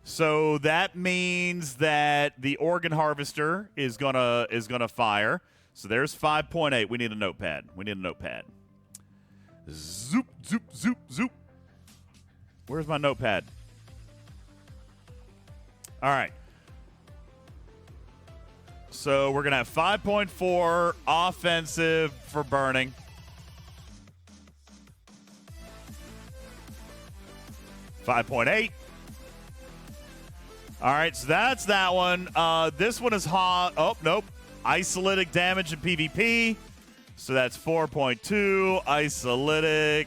So that means that the organ harvester is gonna fire. So there's 5.8. We need a notepad. Zoop, zoop, zoop, zoop. Where's my notepad? All right. So we're going to have 5.4 offensive for burning. $5.8. All right, so that's that one. This one is hot. Oh, nope. Isolytic damage in PvP. So that's 4.2. Isolytic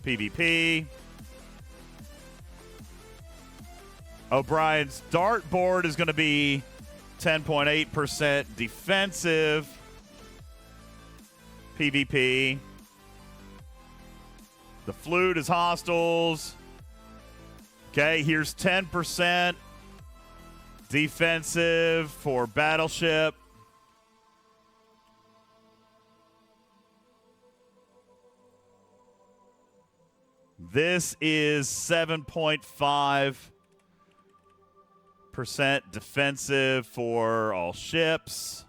PvP. O'Brien's dartboard is going to be 10.8% defensive PvP. The flute is hostiles. Okay, here's 10% defensive for battleship. This is 7.5% defensive for all ships.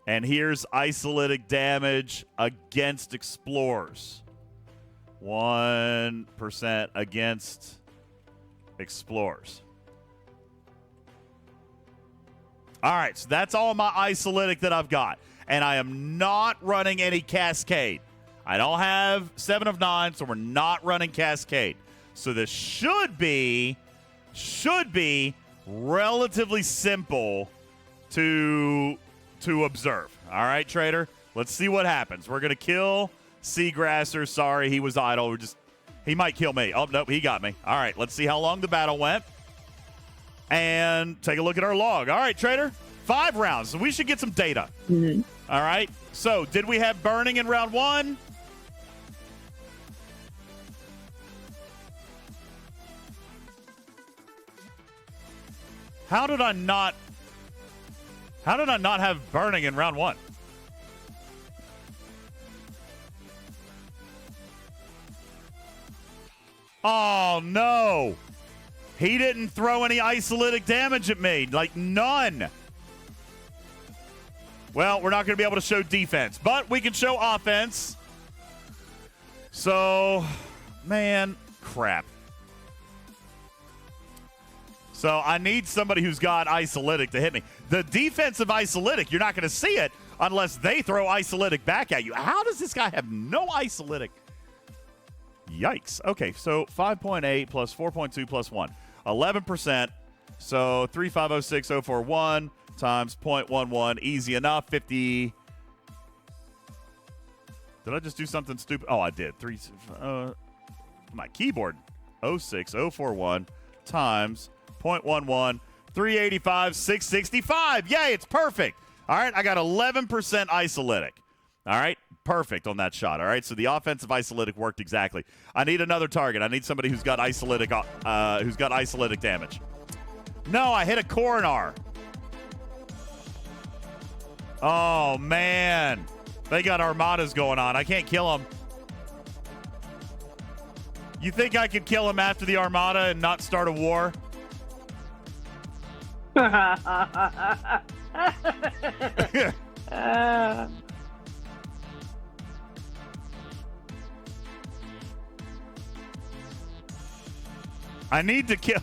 And here's isolytic damage against explorers. 1% against explorers. All right, so that's all my isolytic that I've got. And I am not running any Cascade. I don't have 7 of 9, so we're not running Cascade. So this should be relatively simple to observe. All right, Trader, let's see what happens. We're going to kill Seagrasser. Sorry, he was idle. He might kill me. Oh, nope, he got me. All right, let's see how long the battle went. And take a look at our log. All right, Trader, 5 rounds. So we should get some data. Mm-hmm. All right, so did we have burning in round 1? How did I not have burning in round 1? Oh, no. He didn't throw any isolytic damage at me. Like, none. Well, we're not going to be able to show defense, but we can show offense. So, man, crap. So I need somebody who's got isolytic to hit me. The defensive isolytic, you're not going to see it unless they throw isolytic back at you. How does this guy have no isolytic? Yikes. Okay, so 5.8 plus 4.2 plus 1. 11%. So 3506041 times 0.11. Easy enough. 50. Did I just do something stupid? Oh, I did. My keyboard. 06041 times 0.11. 385, 665. Yay, it's perfect. All right, I got 11% isolytic. All right, perfect on that shot. All right, so the offensive isolytic worked exactly. I need another target. I need somebody who's got isolytic damage. No, I hit a Coronar. Oh, man. They got armadas going on. I can't kill them. You think I could kill him after the armada and not start a war? I need to kill.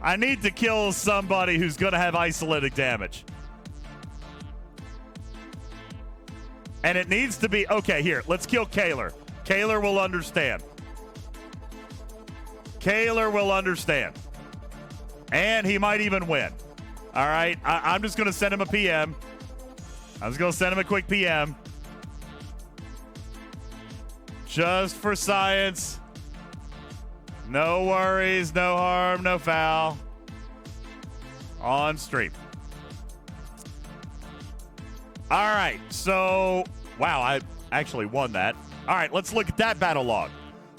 I need to kill somebody who's going to have isolytic damage. And it needs to be... Okay, here. Let's kill Kaler. Kaler will understand. Kaler will understand. And he might even win. All right? I'm just going to send him a PM. I'm just going to send him a quick PM. Just for science. No worries, no harm, no foul. On stream. All right, so, wow, I actually won that. All right, let's look at that battle log.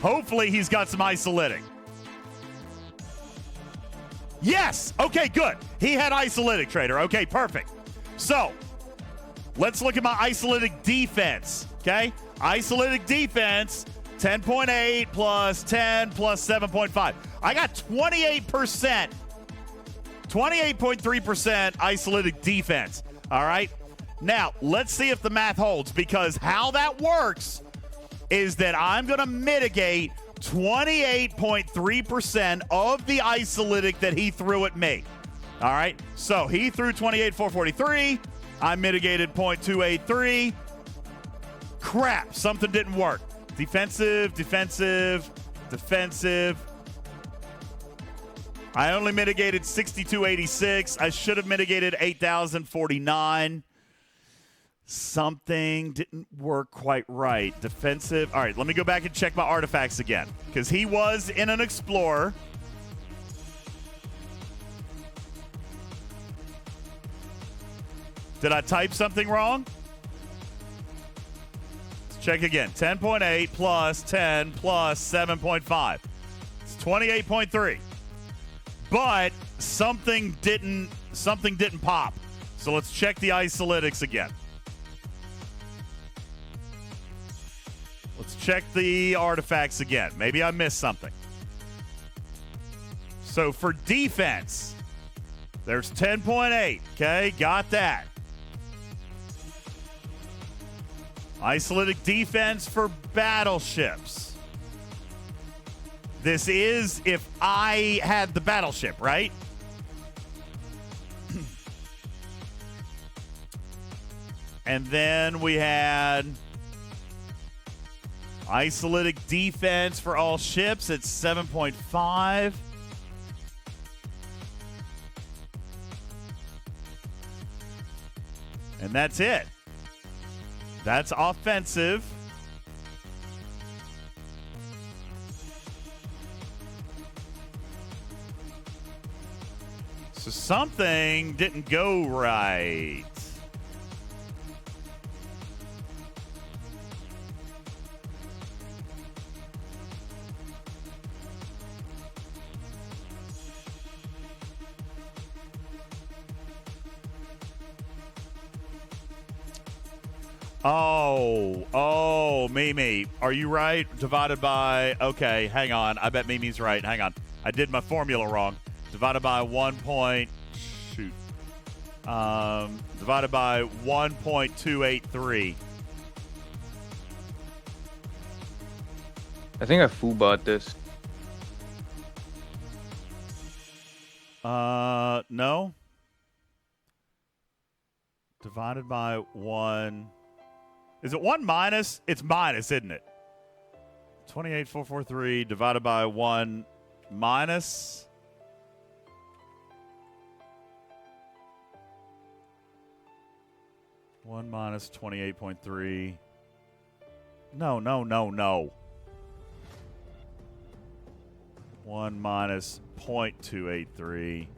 Hopefully he's got some isolytic. Yes! Okay, good. He had isolytic, Trader. Okay, perfect. So, let's look at my isolytic defense, okay? Isolytic defense, 10.8 plus 10 plus 7.5. I got 28%. 28.3% isolytic defense, all right? Now, let's see if the math holds, because how that works is that I'm going to mitigate 28.3% of the isolytic that he threw at me. All right? So he threw 28,443. I mitigated 0.283. Crap. Something didn't work. Defensive. I only mitigated 6,286. I should have mitigated 8,049. Something didn't work quite right. Defensive. All right, let me go back and check my artifacts again, because he was in an Explorer. Did I type something wrong? Let's check again. 10.8 plus 10 plus 7.5. It's 28.3. But something didn't pop. So let's check the isolytics again. Let's check the artifacts again. Maybe I missed something. So for defense, there's 10.8. Okay, got that. Isolytic defense for battleships. This is if I had the battleship, right? And then we had isolytic defense for all ships at 7.5. And that's it. That's offensive. So something didn't go right. Oh, Mimi. Are you right? Divided by, okay, hang on. I bet Mimi's right. Hang on. I did my formula wrong. Divided by divided by 1.283. I think I full-bought this. No. Divided by 1. Is it 1 minus? It's minus, isn't it? 28,443 divided by 1 minus. One minus 28.3. No. 1 minus 0.283.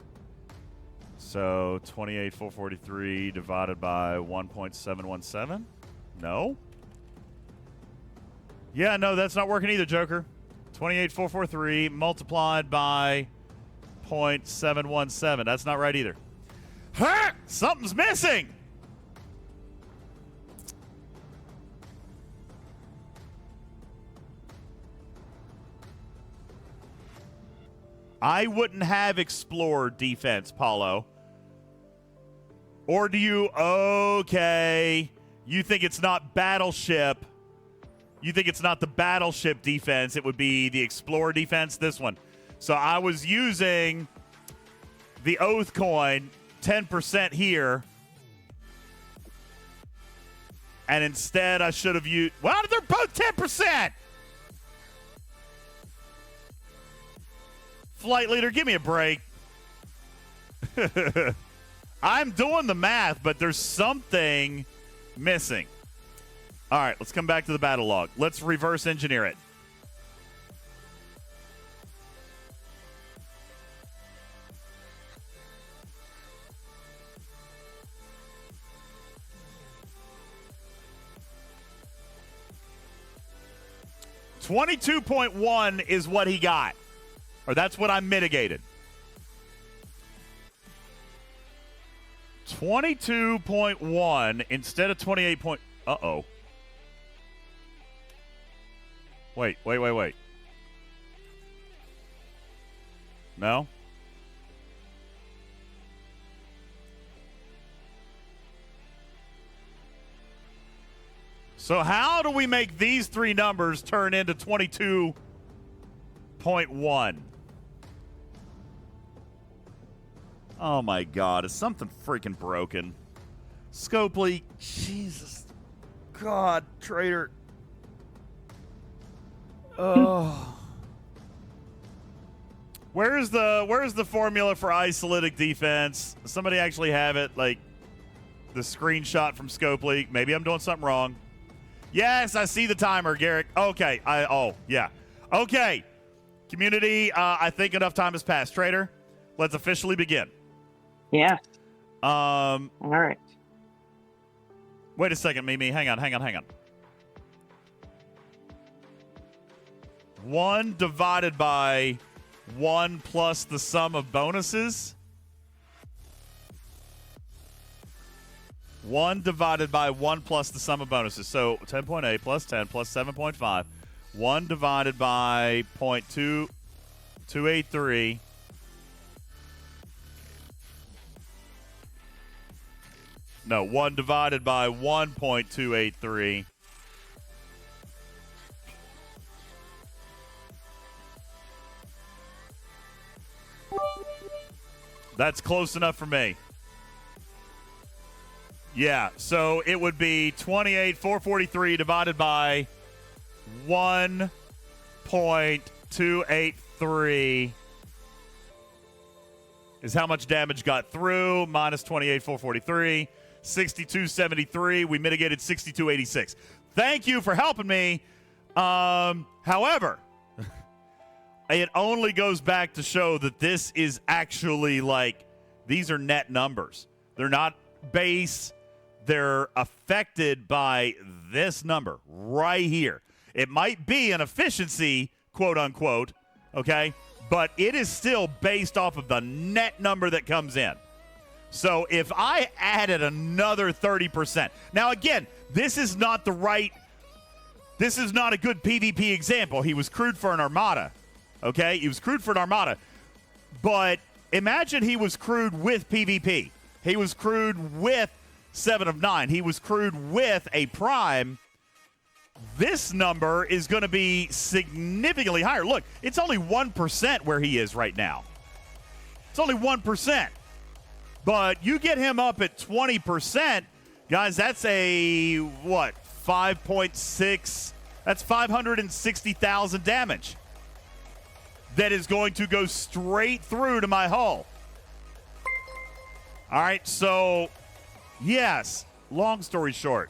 So 28,443 divided by 1.717. No? Yeah, no, that's not working either, Joker. 28,443 multiplied by 0.717. That's not right either. Huh! Something's missing! I wouldn't have Explorer defense, Paulo. Or do you... Okay... You think it's not Battleship. You think it's not the Battleship defense. It would be the Explorer defense, this one. So I was using the Oath coin, 10% here. And instead I should have used... Well, they're both 10%! Flight leader, give me a break. I'm doing the math, but there's something... missing. All right, let's come back to the battle log. Let's reverse engineer it. $22.1 is what he got. Or that's what I mitigated. 22.1 instead of 28 point. Uh-oh. Wait. No? So how do we make these three numbers turn into 22.1? Oh my God, is something freaking broken? Scope leak, Jesus, God, Trader. Oh. Where's the formula for isolytic defense? Somebody actually have it, like the screenshot from Scope Leak. Maybe I'm doing something wrong. Yes, I see the timer, Garrick. Okay, yeah. Okay, community, I think enough time has passed. Trader, let's officially begin. Yeah. All right. Wait a second, Mimi. Hang on. 1 divided by 1 plus the sum of bonuses. 1 divided by 1 plus the sum of bonuses. So 10.8 plus 10 plus 7.5. 1 divided by 0.2283. No, 1 divided by 1.283. That's close enough for me. Yeah, so it would be 28,443 divided by 1.283 is how much damage got through, minus 28,443. 6273. We mitigated 6286. Thank you for helping me. However, it only goes back to show that this is actually like, these are net numbers. They're not base. They're affected by this number right here. It might be an efficiency, quote unquote, okay, but it is still based off of the net number that comes in. So if I added another 30%, now again, this is not a good PvP example. He was crewed for an armada, okay? He was crewed for an armada, but imagine he was crewed with PvP. He was crewed with 7 of 9. He was crewed with a prime. This number is going to be significantly higher. Look, it's only 1% where he is right now. It's only 1%. But you get him up at 20%, guys, that's a, 5.6? That's 560,000 damage. That is going to go straight through to my hull. All right, so, yes, long story short,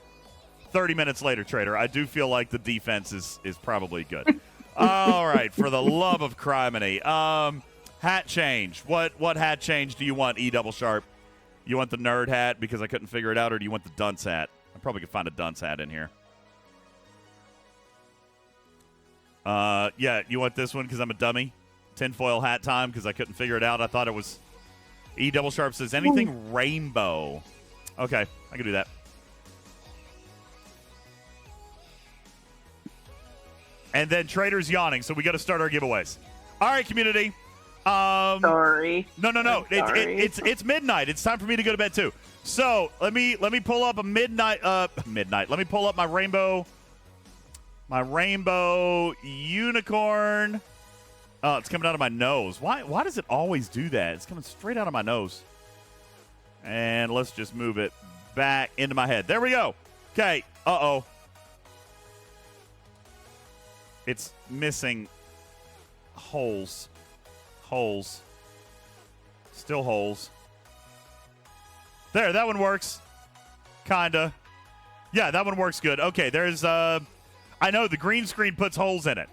30 minutes later, Trader, I do feel like the defense is probably good. All right, for the love of criminy. Hat change. What hat change do you want, E double sharp? You want the nerd hat because I couldn't figure it out, or do you want the dunce hat? I probably could find a dunce hat in here. Yeah, you want this one because I'm a dummy? Tinfoil hat time because I couldn't figure it out. I thought it was... E double sharp says anything rainbow. Okay, I can do that. And then Trader's yawning, so we got to start our giveaways. All right, community. Sorry. No. It's midnight. It's time for me to go to bed too. So let me pull up a midnight. Let me pull up my rainbow unicorn. Oh, it's coming out of my nose. Why does it always do that? It's coming straight out of my nose. And let's just move it back into my head. There we go. Okay. Uh-oh. It's missing holes. Still holes. There, that one works. Kinda. Yeah, that one works good. Okay, there's I know the green screen puts holes in it.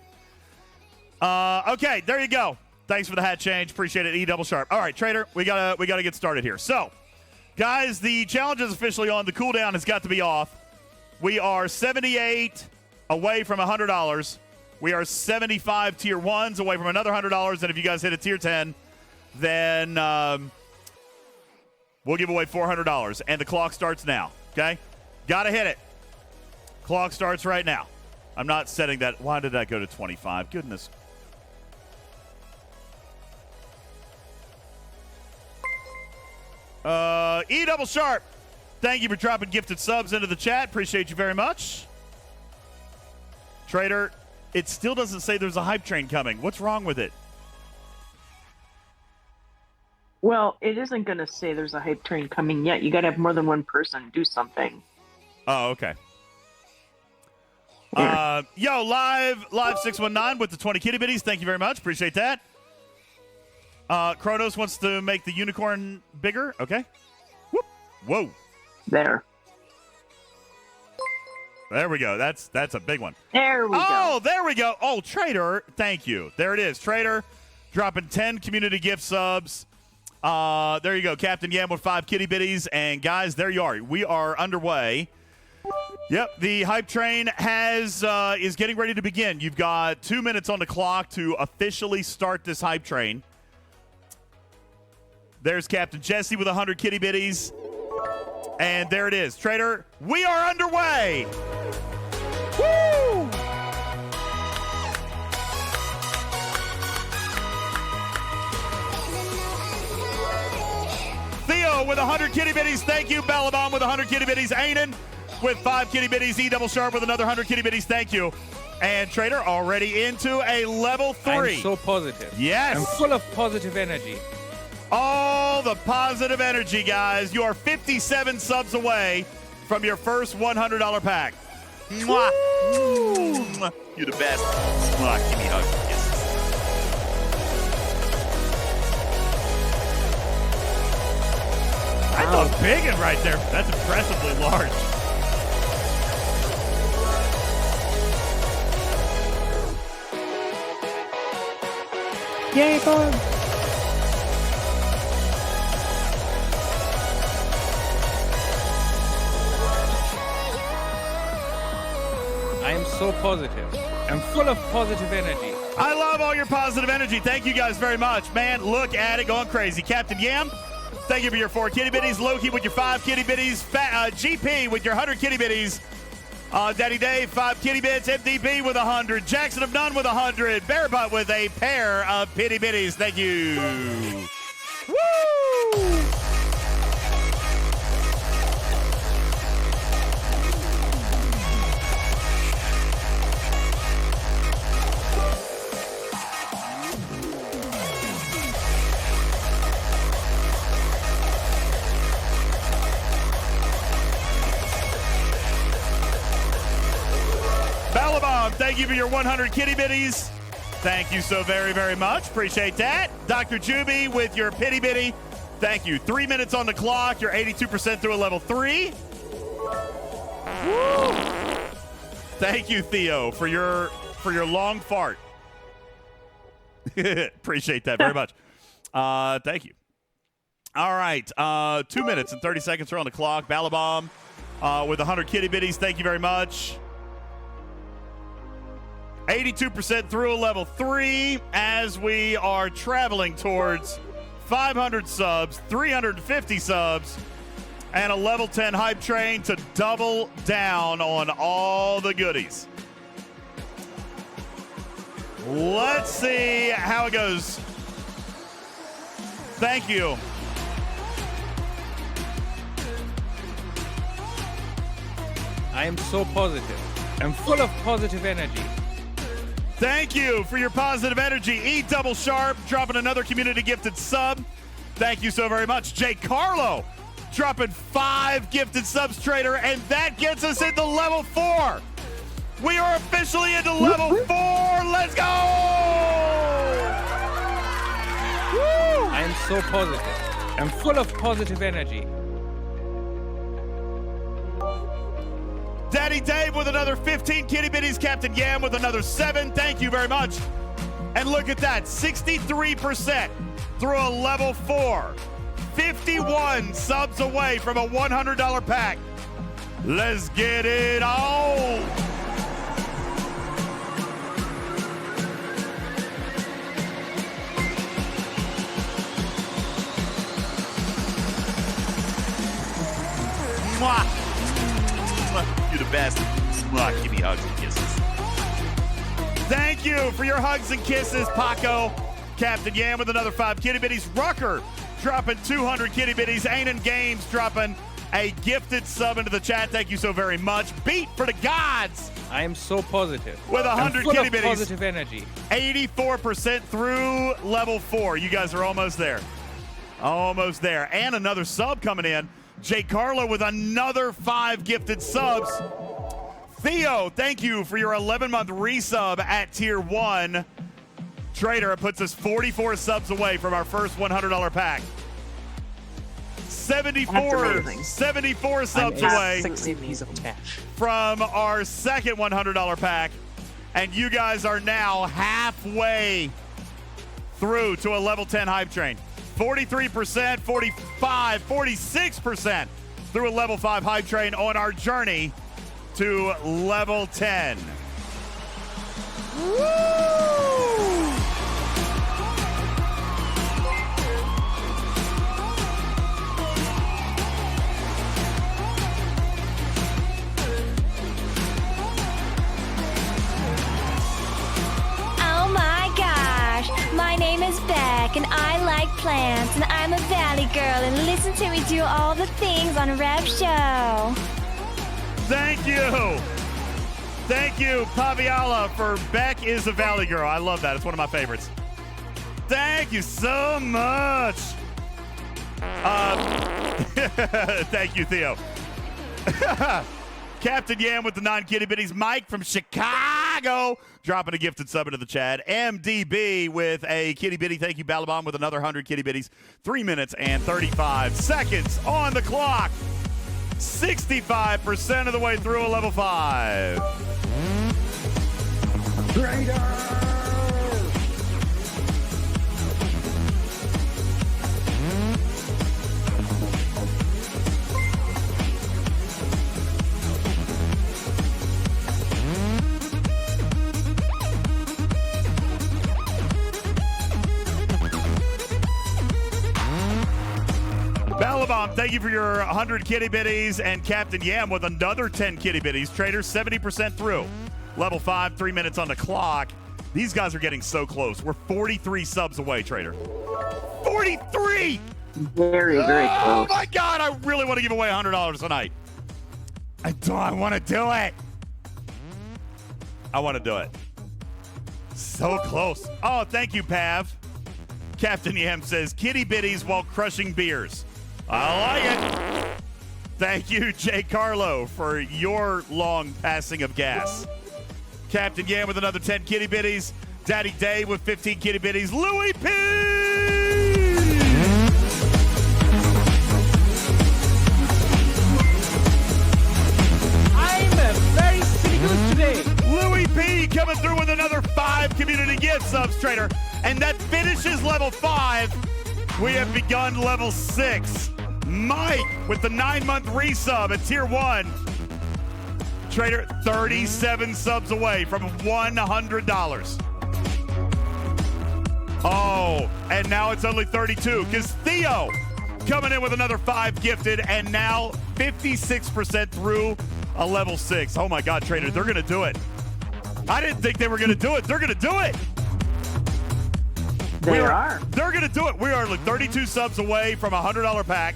Okay, there you go. Thanks for the hat change. Appreciate it, E double sharp. All right, Trader, we gotta get started here. So, guys, the challenge is officially on. The cooldown has got to be off. We are 78 away from $100. We are 75 tier 1s away from another $100. And if you guys hit a tier 10, then we'll give away $400. And the clock starts now, okay? Got to hit it. Clock starts right now. I'm not setting that. Why did that go to 25? Goodness. E double sharp. Thank you for dropping gifted subs into the chat. Appreciate you very much. Trader, it still doesn't say there's a hype train coming. What's wrong with it? Well, it isn't going to say there's a hype train coming yet. You got to have more than one person do something. Oh, okay. Yo, live 619 with the 20 kitty bitties. Thank you very much. Appreciate that. Kronos wants to make the unicorn bigger. Okay. Whoop. Whoa. There we go. That's a big one. There we go. Oh, there we go. Oh, Trader, thank you. There it is. Trader dropping 10 community gift subs. There you go. Captain Yam with 5 kitty bitties. And guys, there you are. We are underway. Yep, the hype train is getting ready to begin. You've got 2 minutes on the clock to officially start this hype train. There's Captain Jesse with 100 kitty bitties. And there it is. Trader, we are underway. Woo! Theo with 100 kitty bitties. Thank you. Ballabon with 100 kitty bitties. Aiden with 5 kitty bitties. E double sharp with another 100 kitty bitties. Thank you. And Trader already into a level 3. I'm so positive. Yes. I'm full of positive energy. All the positive energy, guys. You are 57 subs away from your first $100 pack. Mwah. Mwah. You're the best. Mwah. Give me a hug. Yes. I thought big and right there. That's impressively large. Yay, boy. I am so positive. I'm full of positive energy. I love all your positive energy. Thank you guys very much. Man, look at it going crazy. Captain Yam, thank you for your 4 kitty bitties. Loki with your 5 kitty bitties. GP with your 100 kitty bitties. Daddy Dave, 5 kitty bits. MDB with 100. Jackson of None with 100. Bear Butt with a pair of pitty bitties. Thank you. Woo! Ballabon, thank you for your 100 kitty bitties. Thank you so very, very much. Appreciate that. Dr. Juby with your pitty bitty. Thank you. 3 minutes on the clock. You're 82% through a level 3. Woo. Thank you, Theo, for your long fart. Appreciate that very much. Thank you. All right. 2 minutes and 30 seconds are on the clock. Ballabom with 100 kitty bitties. Thank you very much. 82% through a level 3 as we are traveling towards 500 subs, 350 subs, and a level 10 hype train to double down on all the goodies. Let's see how it goes. Thank you. I am so positive. I'm full of positive energy. Thank you for your positive energy. E double sharp dropping another community gifted sub. Thank you so very much. Jay Carlo dropping 5 gifted subs, Trader, and that gets us into level 4. We are officially into level 4. Let's go! Woo! I am so positive. I'm full of positive energy. Daddy Dave with another 15 kitty bitties. Captain Yam with another 7. Thank you very much. And look at that, 63% through a level 4. 51 subs away from a $100 pack. Let's get it on. Mwah. You're the best. Mwah. Give me hugs and kisses. Thank you for your hugs and kisses, Paco. Captain Yam with another 5 kitty bitties. Rucker dropping 200 kitty bitties. Ain't in Games dropping a gifted sub into the chat. Thank you so very much. Beat for the gods. I am so positive. With 100 full kitty of bitties. positive energy. 84% through level 4. You guys are almost there. Almost there. And another sub coming in. Jay Carlo with another 5 gifted subs. Theo, thank you for your 11-month resub at Tier 1. Trader, it puts us 44 subs away from our first $100 pack. 74 subs away 60 piece of cash from our second $100 pack. And you guys are now halfway through to a level 10 hype train. 43%, 45, 46% through a level 5 hype train on our journey to level 10. Woo! Oh my gosh, my name is Beck and I like plants and I'm a valley girl and listen to me do all the things on a Rev Show. Thank you. Thank you, Paviala, for Beck is a Valley Girl. I love that. It's one of my favorites. Thank you so much. Thank you, Theo. Captain Yam with the 9 kitty bitties. Mike from Chicago dropping a gifted sub into the chat. MDB with a kitty bitty. Thank you, Balabon, with another 100 kitty bitties. 3 minutes and 35 seconds on the clock. 65% of the way through a level 5. Balabom, thank you for your 100 kitty bitties, and Captain Yam with another 10 kitty bitties. Trader 70% through. Level 5, 3 minutes on the clock. These guys are getting so close. We're 43 subs away, Trader. 43! Very, very close. Oh my God, I really want to give away $100 tonight. I want to do it. I want to do it. So close. Oh, thank you, Pav. Captain Yam says, kitty bitties while crushing beers. I like it. Thank you, Jay Carlo, for your long passing of gas. Captain Yam with another 10 kitty bitties. Daddy Day with 15 kitty bitties. Louis P! I'm very silly good today. Louis P coming through with another 5 community gift subs, Trader. And that finishes level 5. We have begun level 6. Mike with the 9-month resub at Tier 1. Trader, 37 subs away from $100. Oh, and now it's only 32 because Theo coming in with another 5 gifted and now 56% through a level 6. Oh my God, Trader, they're going to do it. I didn't think they were going to do it. They're going to do it. They're going to do it. We are like 32 subs away from a $100 pack.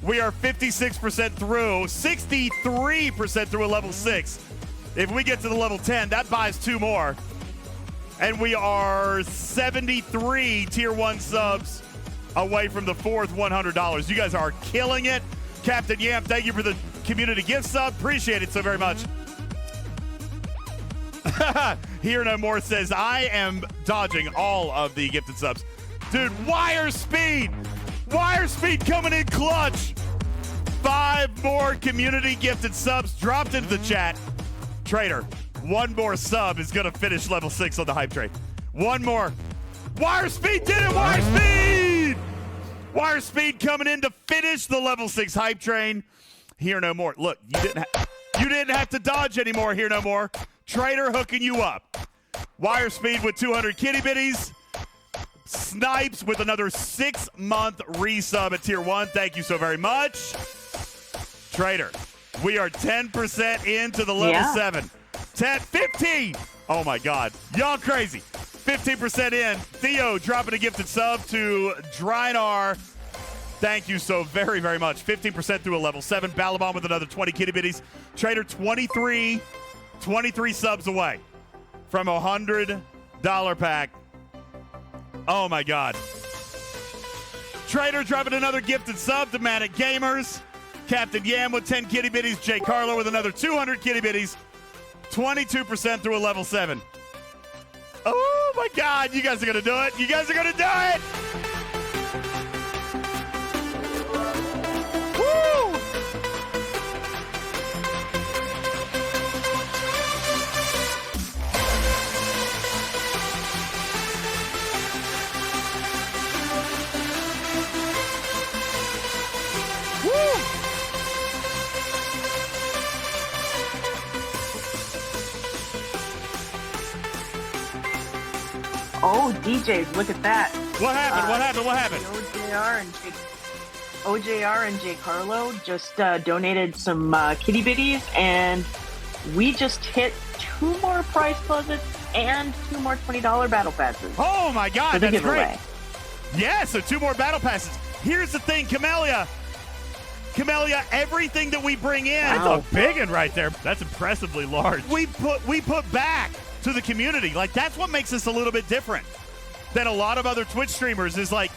We are 56% through, 63% through a level 6. If we get to the level 10, that buys 2 more. And we are 73 Tier 1 subs away from the 4th $100. You guys are killing it. Captain Yam, thank you for the community gift sub. Appreciate it so very much. Here No More says, I am dodging all of the gifted subs. Dude, wire speed! Wire speed coming in clutch. 5 more community gifted subs dropped into the chat. Trader, 1 more sub is going to finish level 6 on the hype train. 1 more. Wire speed did it! Wire speed! Wire speed coming in to finish the level 6 hype train. Here No More. Look, you didn't have to dodge anymore. Here No More. Trader hooking you up. Wire speed with 200 kitty bitties. Snipes with another 6-month resub at Tier 1. Thank you so very much. Trader, we are 10% into the level 7. 10, 15. Oh my God. Y'all crazy. 15% in. Theo dropping a gifted sub to Drynar. Thank you so very, very much. 15% through a level 7. Balabon with another 20 kitty bitties. Trader 23 subs away from a $100 pack. Oh, my God. Trader dropping another gifted sub to Manic Gamers. Captain Yam with 10 kitty bitties. Jay Carlo with another 200 kitty bitties. 22% through a level 7. Oh, my God. You guys are going to do it. You guys are going to do it. Woo! Oh, DJs, look at that. What happened? What happened? What happened? OJR and Jay Carlo just donated some kitty bitties, and we just hit 2 more prize closets and 2 more $20 battle passes. Oh, my God. For the That's giveaway. great. Yeah, so 2 more battle passes. Here's the thing, Camellia, everything that we bring in. That's a big one right there. That's impressively large. We put back to the community. Like, that's what makes us a little bit different than a lot of other Twitch streamers, is like,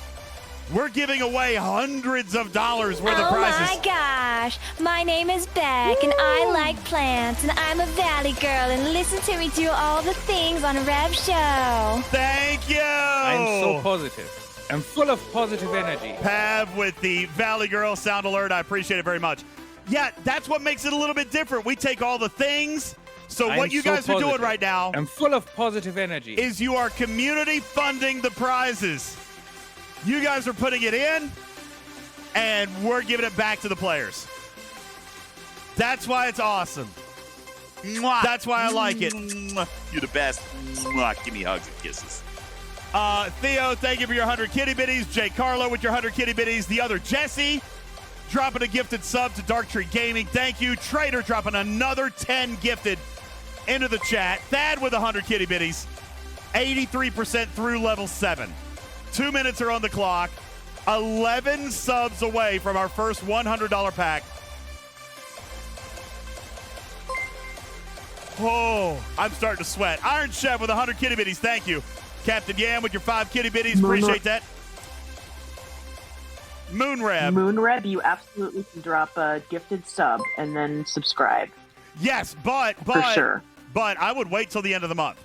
we're giving away hundreds of dollars worth of prizes. Oh my gosh, my name is Beck and I like plants and I'm a valley girl and listen to me do all the things on Rev Show. Thank you. I'm so positive. I'm full of positive energy. Pav with the Valley Girl sound alert. I appreciate it very much. Yeah, that's what makes it a little bit different. We take all the things. So what you guys are doing right now, I'm full of positive energy, is you are community funding the prizes. You guys are putting it in, and we're giving it back to the players. That's why it's awesome. Mwah. That's why I like it. You're the best. Mwah. Give me hugs and kisses. Theo, thank you for your 100 kitty bitties. Jay Carlo with your 100 kitty bitties. The other Jesse dropping a gifted sub to Dark Tree Gaming. Thank you. Trader dropping another 10 gifted into the chat. Thad with 100 kitty bitties. 83% through level 7. 2 minutes are on the clock. 11 subs away from our first $100 pack. Oh, I'm starting to sweat. Iron Chef with 100 kitty bitties. Thank you. Captain Yam with your 5 kitty bitties. Appreciate that. Moonreb, you absolutely can drop a gifted sub and then subscribe. Yes, but for sure. But I would wait till the end of the month.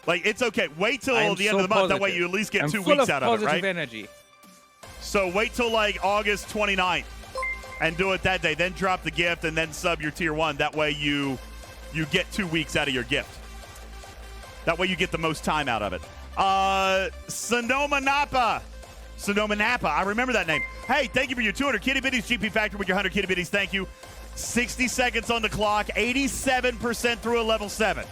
Like, it's okay. Wait till the end of the month. That way you at least get 2 weeks out of it, right? Positive energy. So wait till like August 29th and do it that day. Then drop the gift and then sub your tier 1. That way you get 2 weeks out of your gift. That way you get the most time out of it. Sonoma Napa. I remember that name. Hey, thank you for your 200 kitty bitties. GP Factor with your 100 kitty bitties. Thank you. 60 seconds on the clock. 87% through a level 7.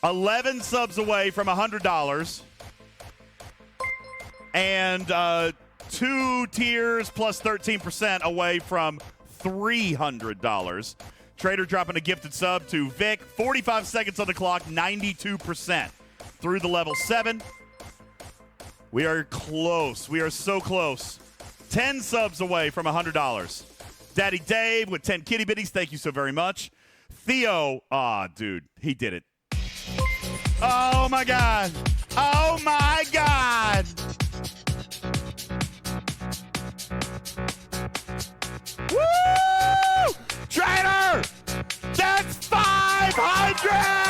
11 subs away from $100. And 2 tiers plus 13% away from $300. Trader dropping a gifted sub to Vic. 45 seconds on the clock. 92% through the level 7. We are close. We are so close. 10 subs away from $100. Daddy Dave with 10 kitty bitties. Thank you so very much. Theo. Dude, he did it. Oh, my God. Oh, my God. Woo! Trader! That's 500!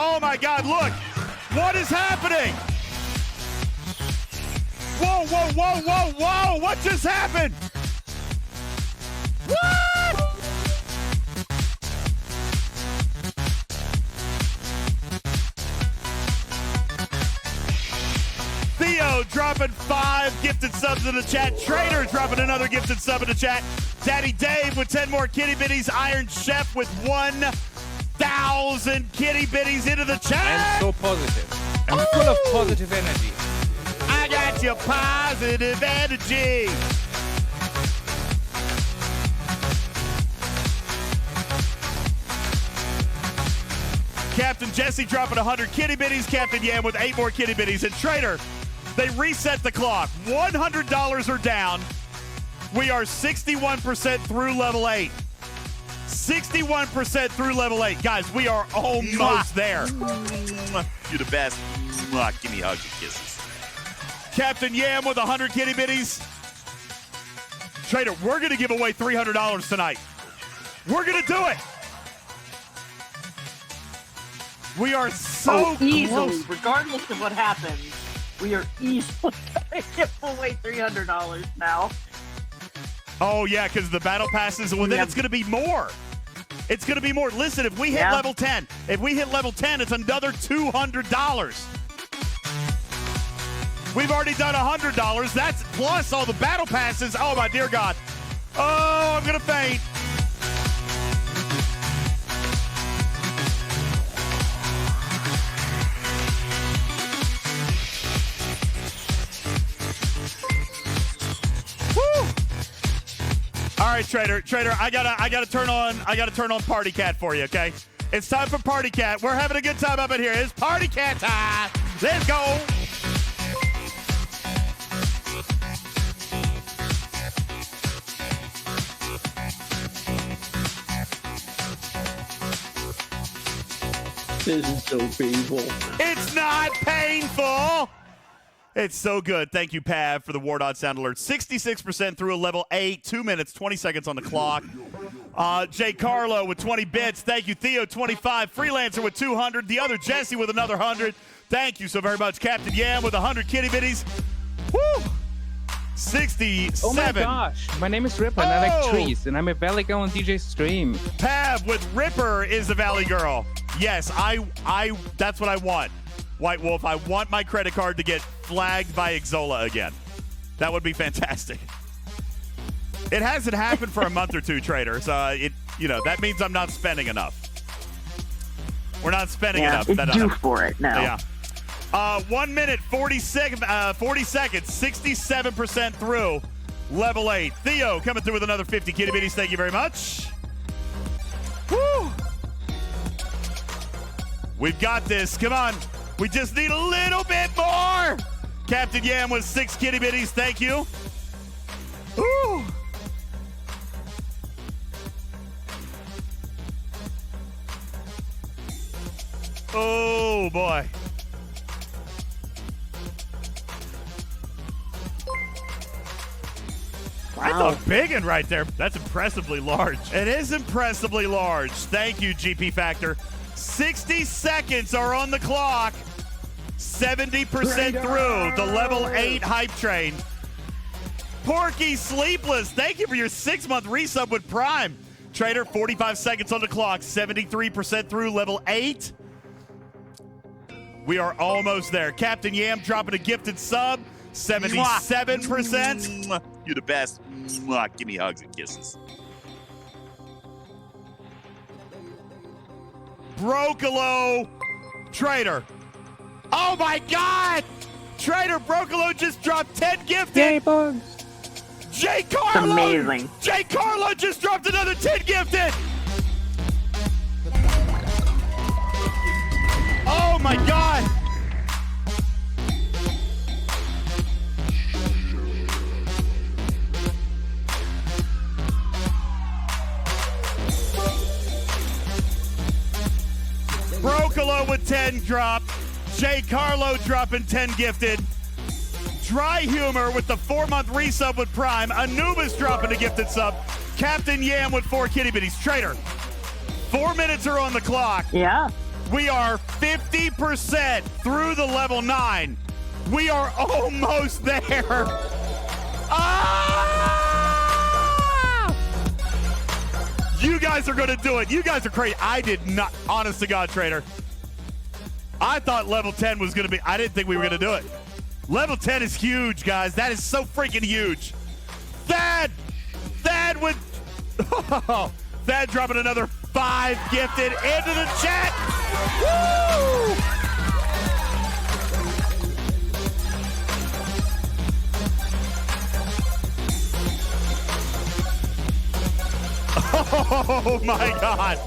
Oh my God, look! What is happening? Whoa, whoa, whoa, whoa, whoa! What just happened? What? Theo dropping 5 gifted subs in the chat. Trader dropping another gifted sub in the chat. Daddy Dave with 10 more kitty bitties. Iron Chef with 1,000 kitty bitties into the chat. I'm so positive. I'm full of positive energy. I got your positive energy. Captain Jesse dropping 100 kitty bitties. Captain Yam with 8 more kitty bitties. And Trader, they reset the clock. $100 are down. We are 61% through level 8. 61% through level 8. Guys, we are almost there. You're the best. Give me hugs and kisses. Captain Yam with 100 kitty bitties. Trader, we're going to give away $300 tonight. We're going to do it. We are so easily, close. regardless of what happens, we are easily going to give away $300 now. Oh, yeah, because the battle passes, well, then it's going to be more. It's going to be more. Listen, if we hit level 10, it's another $200. We've already done $100. That's plus all the battle passes. Oh, my dear God. Oh, I'm going to faint. All right, Trader, I gotta turn on Party Cat for you, okay? It's time for Party Cat. We're having a good time up in here. It's Party Cat time. Let's go. This is so painful. It's not painful. It's so good. Thank you, Pav, for the Wardod sound alert. 66% through a level 8, 2 minutes, 20 seconds on the clock. Jay Carlo with 20 bits. Thank you, Theo, 25. Freelancer with 200. The other Jesse with another 100. Thank you so very much, Captain Yam with 100 kitty bitties. Woo! 67. Oh my gosh. My name is Ripper and I like trees, and I'm a Valley Girl on DJ's stream. Pav with Ripper is the Valley Girl. Yes, I that's what I want. White Wolf, I want my credit card to get flagged by Exola again. That would be fantastic. It hasn't happened for a month or two, Trader. So that means I'm not spending enough. We're not spending enough. It's due for it now. Yeah. 1 minute, 40 seconds, 67% through level 8. Theo coming through with another 50 kitty bitties. Thank you very much. Woo! We've got this. Come on. We just need a little bit more. Captain Yam with 6 kitty bitties. Thank you. Woo! Oh, boy. Wow. That's a big one right there. That's impressively large. It is impressively large. Thank you, GP Factor. 60 seconds are on the clock. 70% through the level 8 hype train. Porky Sleepless, thank you for your 6-month resub with Prime. Trader, 45 seconds on the clock. 73% through level 8. We are almost there. Captain Yam dropping a gifted sub. 77%. You're the best. Give me hugs and kisses. Brocolo Trader. Oh my God! Trader Brocolo just dropped 10 gifted. Yay, bugs. Jay Carlo. It's amazing. Jay Carlo just dropped another 10 gifted. Oh my God. Brocolo with 10 drop. Jay Carlo dropping 10 gifted. Dry Humor with the 4-month resub with Prime. Anubis dropping a gifted sub. Captain Yam with 4 kitty bitties. Trader, 4 minutes are on the clock. Yeah. We are 50% through the level 9. We are almost there. Ah! You guys are going to do it. You guys are crazy. I did not. Honest to God, Trader. I thought level 10 was going to be. I didn't think we were going to do it. Level 10 is huge, guys. That is so freaking huge. Thad with Thad dropping another 5 gifted into the chat. Woo! Oh my God.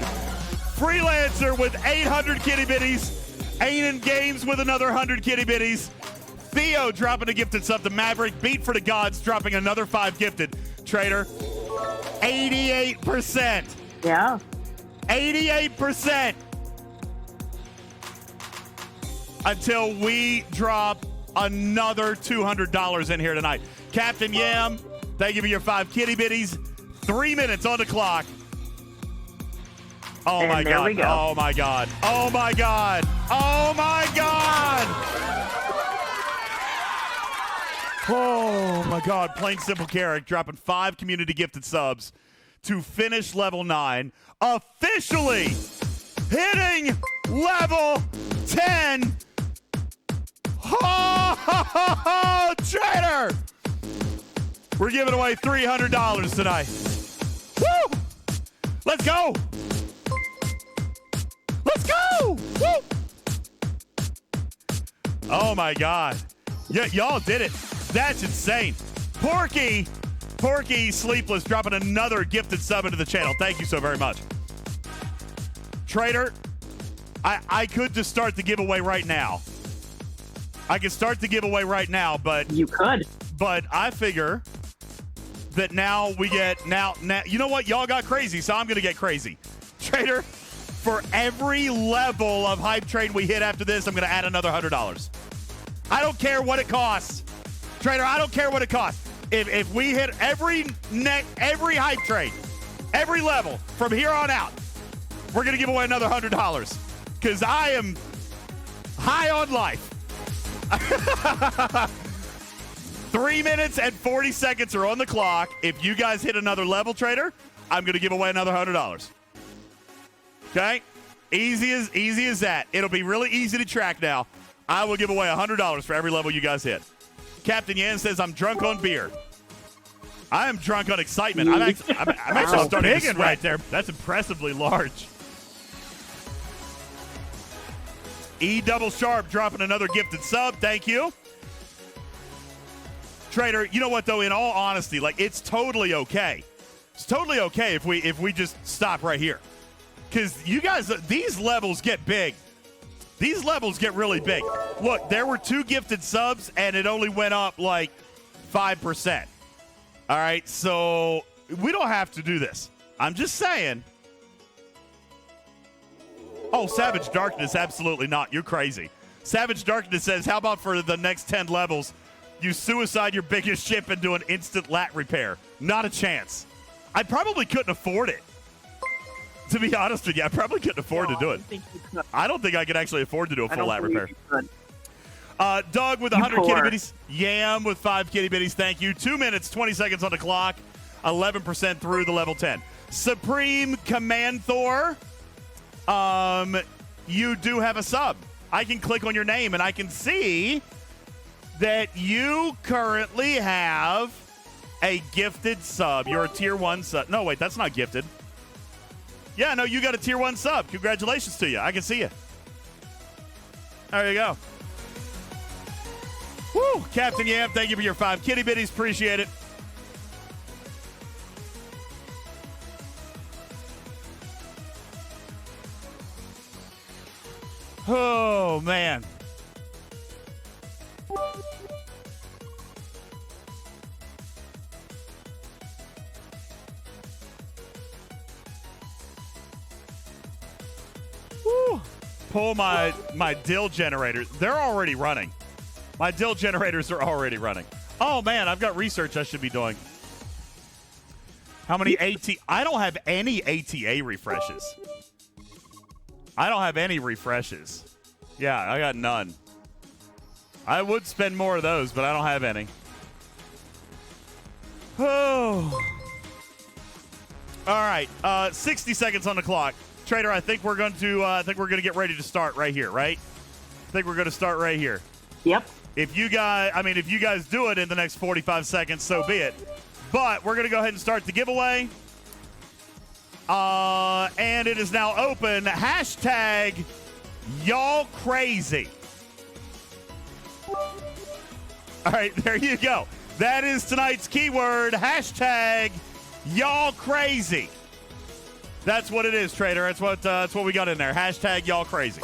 Freelancer with 800 kitty bitties. Aiden Games with another 100 kitty bitties. Theo dropping a gifted sub to Maverick. Beat for the Gods dropping another 5 gifted. Trader, 88%. Yeah. 88%. Until we drop another $200 in here tonight. Captain Yam, thank you for your 5 kitty bitties. 3 minutes on the clock. Oh my God. We go. Oh my God. Oh my God. Oh my God. Oh my God. Plain Simple Carrick dropping 5 community gifted subs to finish level 9. Officially hitting level 10. Oh, Trader. We're giving away $300 tonight. Woo! Let's go. Let's go. Woo! Oh my God. Y'all did it. That's insane. Porky Sleepless dropping another gifted sub into the channel. Thank you so very much. Trader, I could just start the giveaway right now. I could start the giveaway right now, but you could. But I figure that now we get now you know what? Y'all got crazy, so I'm gonna get crazy. Trader, for every level of hype train we hit after this, I'm gonna add another $100. I don't care what it costs. Trader, I don't care what it costs. If we hit every hype train, every level from here on out, we're gonna give away another $100 because I am high on life. 3 minutes and 40 seconds are on the clock. If you guys hit another level, Trader, I'm gonna give away another $100. Okay, easy as that. It'll be really easy to track now. I will give away $100 for every level you guys hit. Captain Yan says, I'm drunk on beer. I am drunk on excitement. I'm actually starting to sweat. Right there. That's impressively large. E Double Sharp dropping another gifted sub. Thank you. Trader, you know what, though? In all honesty, like, it's totally okay. It's totally okay if we just stop right here. Because you guys, these levels get big. These levels get really big. Look, there were 2 gifted subs, and it only went up like 5%. All right, so we don't have to do this. I'm just saying. Oh, Savage Darkness, absolutely not. You're crazy. Savage Darkness says, how about for the next 10 levels, you suicide your biggest ship and do an instant lat repair? Not a chance. I probably couldn't afford it. To be honest with you, I probably couldn't afford to do it. I don't think I could actually afford to do a full lat repair. Doug with 100 kitty bitties. Yam with 5 kitty bitties. Thank you. 2 minutes, 20 seconds on the clock. 11% through the level 10. Supreme Command Thor. You do have a sub. I can click on your name and I can see that you currently have a gifted sub. You're a tier 1 sub. No, wait, that's not gifted. Yeah, no, you got a tier 1 sub. Congratulations to you. I can see you. There you go. Woo! Captain Yam, thank you for your 5 kitty bitties. Appreciate it. Oh, man. Woo. Pull my dill generators. They're already running. My dill generators are already running. Oh, man, I've got research I should be doing. How many I don't have any ATA refreshes. I don't have any refreshes. Yeah, I got none. I would spend more of those, but I don't have any. Oh. All right, 60 seconds on the clock. Trader, I think we're going to get ready to start right here, right? I think we're going to start right here. Yep. If you guys do it in the next 45 seconds, so be it. But we're going to go ahead and start the giveaway. And it is now open. Hashtag y'all crazy. All right, there you go. That is tonight's keyword. Hashtag y'all crazy. That's what it is, Trader. That's what we got in there. Hashtag y'all crazy.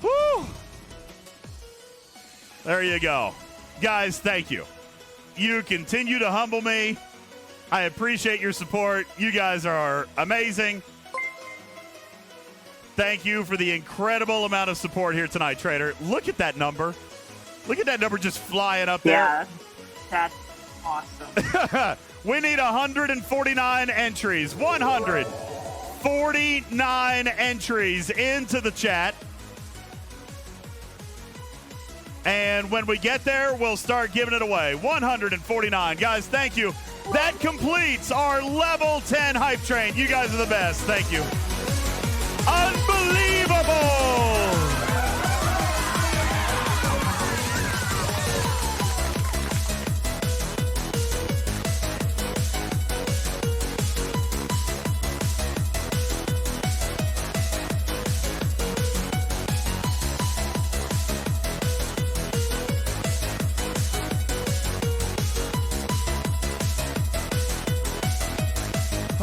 Woo! There you go. Guys, thank you. You continue to humble me. I appreciate your support. You guys are amazing. Thank you for the incredible amount of support here tonight, Trader. Look at that number. Look at that number just flying up there. Yeah, that's awesome. We need 149 entries. 149 entries into the chat. And when we get there, we'll start giving it away. 149. Guys, thank you. That completes our level 10 hype train. You guys are the best. Thank you. Unbelievable.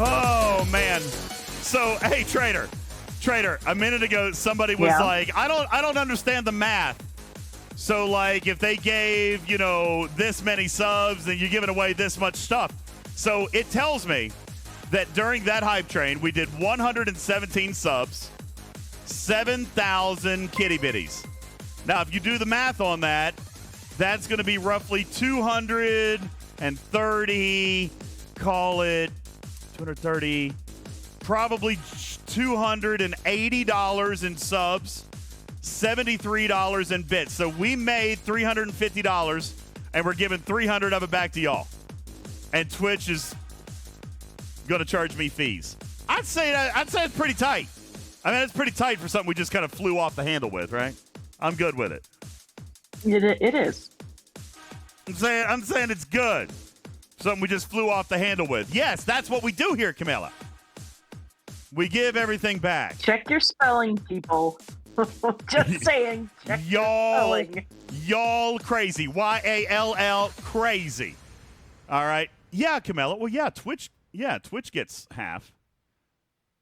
Oh, man. So, hey, Trader, a minute ago, somebody was like, I don't understand the math. So, like, if they gave, this many subs, then you're giving away this much stuff. So, it tells me that during that hype train, we did 117 subs, 7,000 kitty bitties. Now, if you do the math on that, that's going to be roughly 230, call it 230, probably $280 in subs, $73 in bits. So we made $350, and we're giving 300 of it back to y'all. And Twitch is going to charge me fees. I'd say it's pretty tight. I mean, it's pretty tight for something we just kind of flew off the handle with, right? I'm good with it. It is. I'm saying it's good. Something we just flew off the handle with. Yes, that's what we do here, Camilla. We give everything back. Check your spelling, people. Just saying. Check your spelling. Y'all crazy. YALL crazy. All right. Yeah, Camilla. Well, yeah, Twitch gets half.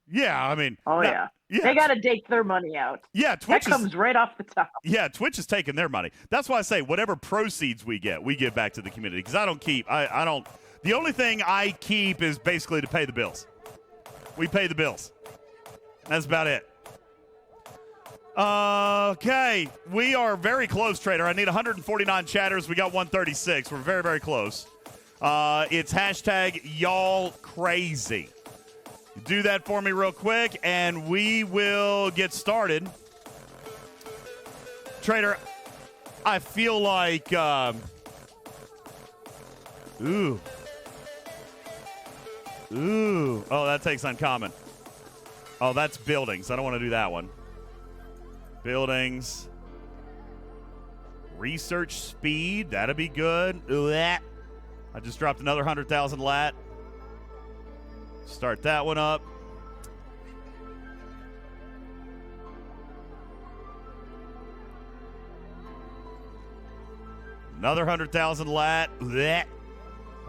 Yeah, I mean. Oh, yeah. They got to take their money out. Yeah, Twitch comes right off the top. Yeah, Twitch is taking their money. That's why I say whatever proceeds we get, we give back to the community. Because I don't keep, I don't, the only thing I keep is basically to pay the bills. We pay the bills. That's about it. Okay, we are very close, Trader. I need 149 chatters. We got 136. We're very, very close. It's hashtag y'all crazy. Do that for me real quick, and we will get started. Trader, I feel like, ooh. Oh, that takes uncommon. Oh, that's buildings. I don't want to do that one. Buildings. Research speed. That'd be good. I just dropped another 100,000 lat. Start that one up. Another 100,000 lat.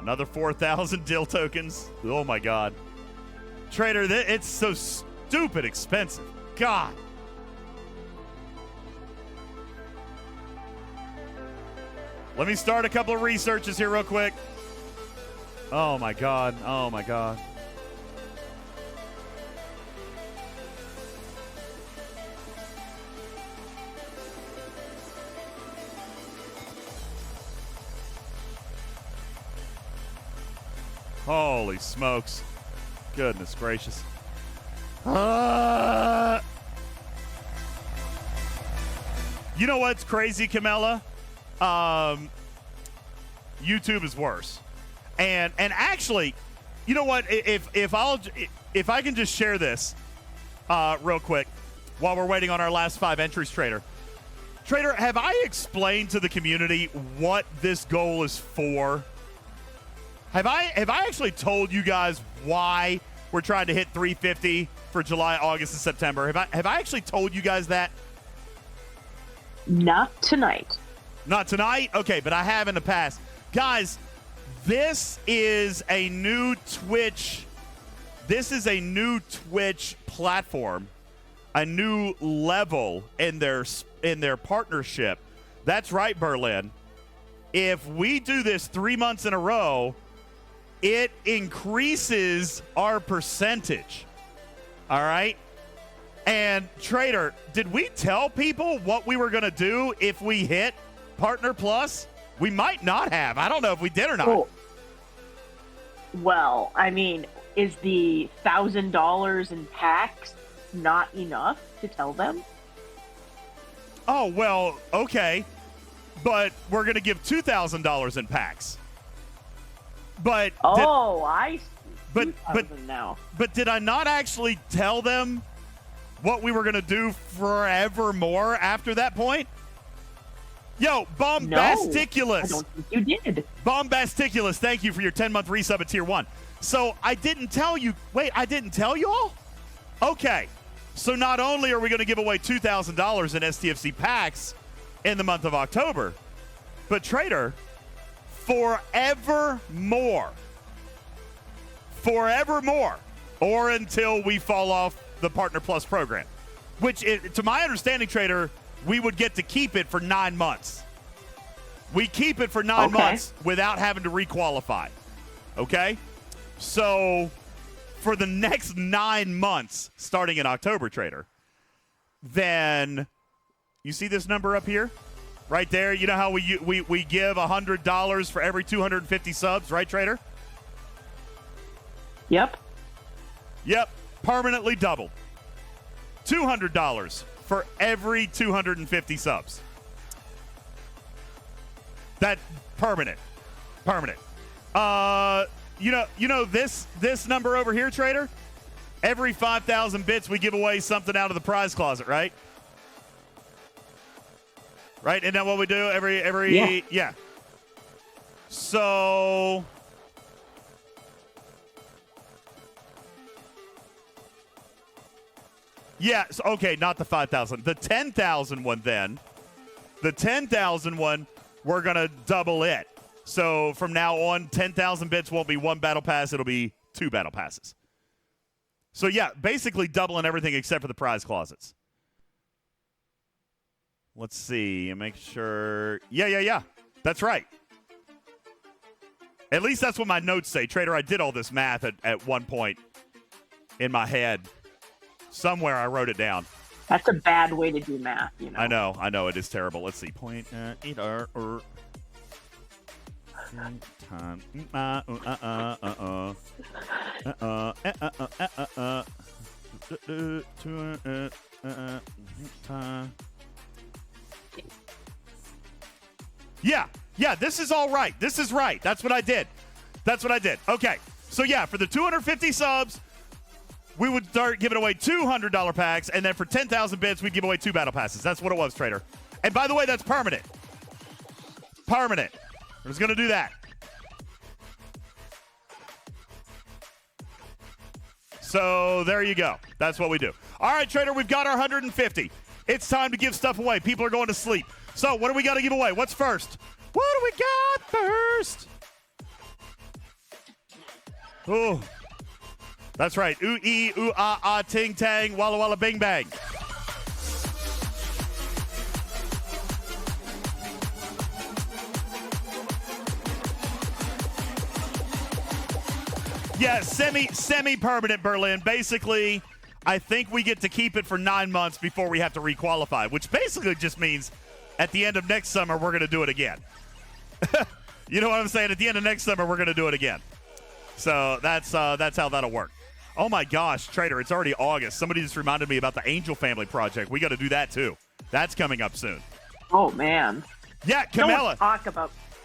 Another 4,000 dill tokens. Oh, my God. Trader, it's so stupid expensive. God. Let me start a couple of researches here real quick. Oh, my God. Oh, my God. Holy smokes. Goodness gracious. You know what's crazy, Camilla? YouTube is worse. And actually, you know what? If I can just share this real quick while we're waiting on our last 5 entries, Trader. Trader, have I explained to the community what this goal is for? Have I actually told you guys why we're trying to hit 350 for July, August, and September? Have I actually told you guys that? Not tonight. Not tonight? Okay, but I have in the past. Guys, this is a new Twitch. This is a new Twitch platform, a new level in their partnership. That's right, Berlin. If we do this 3 months in a row, it increases our percentage. All right? And Trader, did we tell people what we were going to do if we hit Partner Plus? We might not have. I don't know if we did or not. Oh. Well, I mean, is the $1,000 in packs not enough to tell them? Oh, well, okay. But we're going to give $2,000 in packs. But I see. But now. But did I not actually tell them what we were going to do forevermore after that point? Yo, Bombasticulous. No, I don't think you did. Bombasticulous, thank you for your 10-month resub at Tier 1. So I didn't tell you. Wait, I didn't tell you all? Okay. So not only are we going to give away $2,000 in STFC packs in the month of October, but Trader, forevermore, or until we fall off the Partner Plus program, which, to my understanding, Trader, we would get to keep it for 9 months. We keep it for 9 months without having to requalify. Okay? So for the next 9 months, starting in October, Trader, then you see this number up here? Right there. You know how we give $100 for every 250 subs, right, Trader? Yep. Permanently doubled. $200 for every 250 subs. That permanent. You know this number over here, Trader? Every 5,000 bits we give away something out of the prize closet, right? Right? Isn't that what we do every yeah. So yeah, so, okay, not the 5,000. The 10,000 one then. The 10,000 one, we're going to double it. So from now on, 10,000 bits won't be one battle pass. It'll be 2 battle passes. So, yeah, basically doubling everything except for the prize closets. Let's see. Make sure. Yeah. That's right. At least that's what my notes say. Trader, I did all this math at one point in my head. Somewhere I wrote it down. That's a bad way to do math, you know. I know. It is terrible. Let's see. Point either or time. Yeah. This is all right. This is right. That's what I did. Okay. So yeah, for the 250 subs, we would start giving away $200 packs, and then for 10,000 bits, we'd give away 2 battle passes. That's what it was, Trader. And by the way, that's permanent. We're just going to do that. So there you go. That's what we do. All right, Trader, we've got our 150. It's time to give stuff away. People are going to sleep. So what do we got to give away? What's first? What do we got first? Oh. That's right. Ooh, ee, ooh, ah, ah, ting, tang, walla, walla, bing, bang. Yeah, semi-permanent, Berlin. Basically, I think we get to keep it for 9 months before we have to requalify, which basically just means at the end of next summer, we're going to do it again. You know what I'm saying? At the end of next summer, we're going to do it again. So that's how that'll work. Oh, my gosh, Trader, it's already August. Somebody just reminded me about the Angel Family Project. We got to do that, too. That's coming up soon. Oh, man. Yeah, Camilla.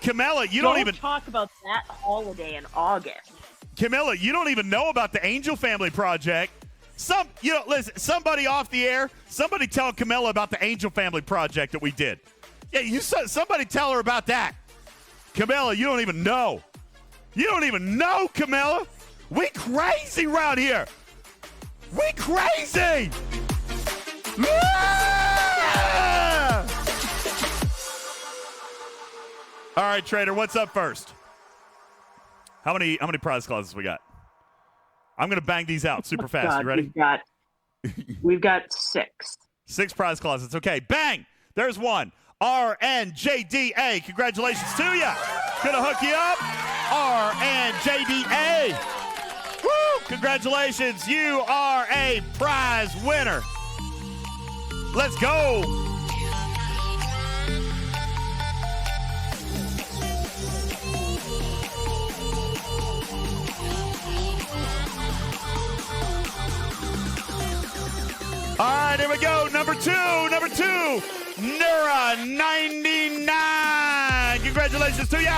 Camilla, you don't even talk about that holiday in August. Camilla, you don't even know about the Angel Family Project. Listen, somebody off the air, somebody tell Camilla about the Angel Family project that we did. Yeah, somebody tell her about that. Camilla, you don't even know. You don't even know, Camilla. We crazy around here. We crazy. Ah! All right, Trader, what's up first? How many prize clauses we got? I'm going to bang these out super fast. God, you ready? We've got 6. 6 prize clauses. Okay, bang. There's one. RNJDA. Congratulations to you. Gonna hook you up. RNJDA. Woo! Congratulations. You are a prize winner. Let's go. All right, here we go. Number two, Nura 99. Congratulations to ya.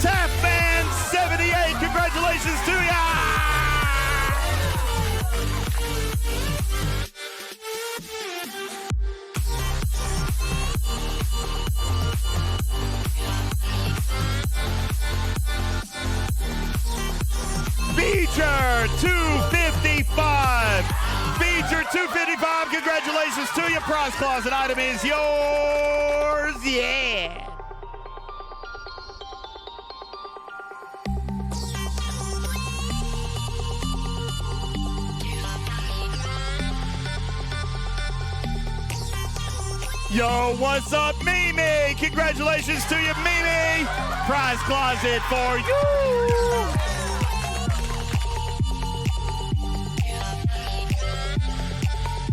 Taffman 78. Congratulations to ya. Beecher 255. Beecher 255. Congratulations to you. Prize closet item is yours. Yeah. Yo, what's up, Mimi? Congratulations to you, Mimi. Prize closet for you.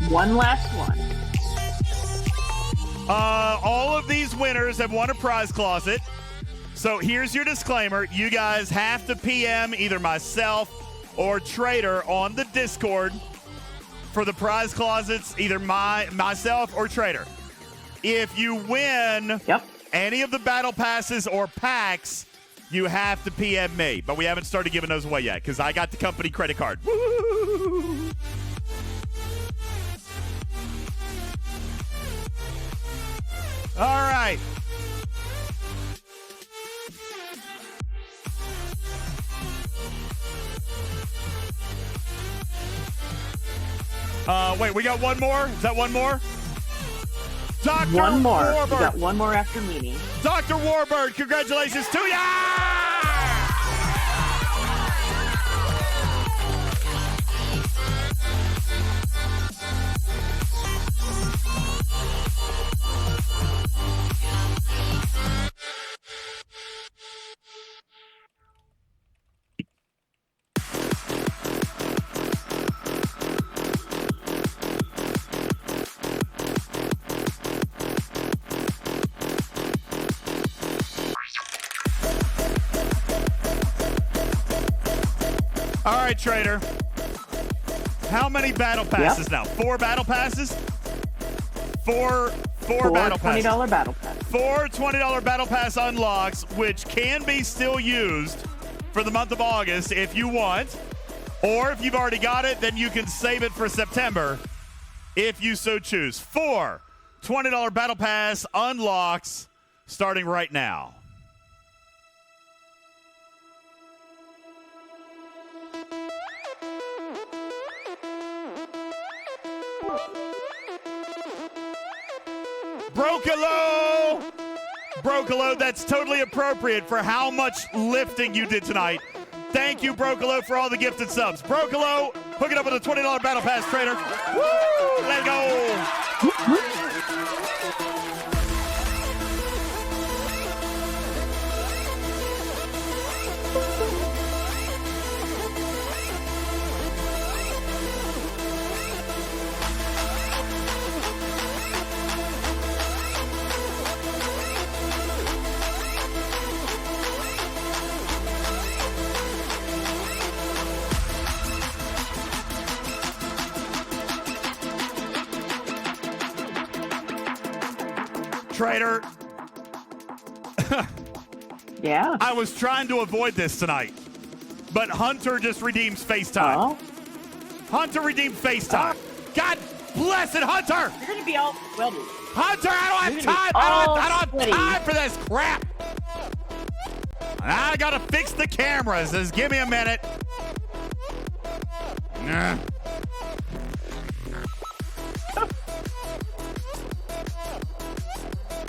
One last one. All of these winners have won a prize closet. So here's your disclaimer. You guys have to PM either myself or Trader on the Discord for the prize closets, either myself or Trader. If you win any of the battle passes or packs, you have to PM me. But we haven't started giving those away yet because I got the company credit card. Woo! All right. Wait, we got one more? Is that one more? Dr. One more. Warbird. We got one more after meeting. Dr. Warbird, congratulations to ya! All right, Trader. How many battle passes now? 4 battle passes? Four battle passes. $20 battle pass. 4 $20 battle pass unlocks, which can be still used for the month of August if you want. Or if you've already got it, then you can save it for September if you so choose. 4 $20 battle pass unlocks starting right now. Brocolo, that's totally appropriate for how much lifting you did tonight. Thank you, Brocolo, for all the gifted subs. Brocolo, hook it up with a $20 battle pass, Trader. Woo! Let's go! Trader. Yeah. I was trying to avoid this tonight, but Hunter just redeems FaceTime. Oh. Hunter redeemed FaceTime. God bless it, Hunter! You're gonna be all sweaty. Hunter, I don't have time. I don't have time for this crap. I gotta fix the cameras. Just give me a minute. Nah.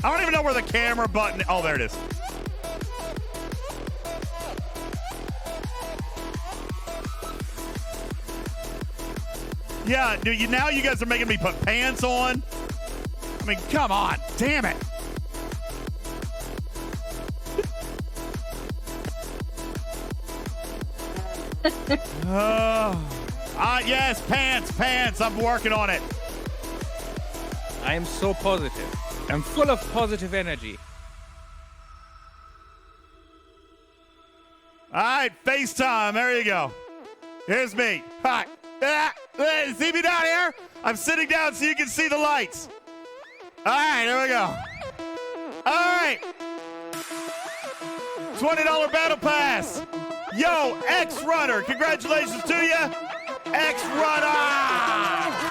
I don't even know where the camera button. Oh, there it is. Yeah, dude. Now you guys are making me put pants on. I mean, come on, damn it. Yes, pants. I'm working on it. I am so positive. I'm full of positive energy. All right, FaceTime. There you go. Here's me. Hi. See me down here? I'm sitting down so you can see the lights. All right, here we go. All right. $20 battle pass. Yo, X Runner. Congratulations to you, X Runner.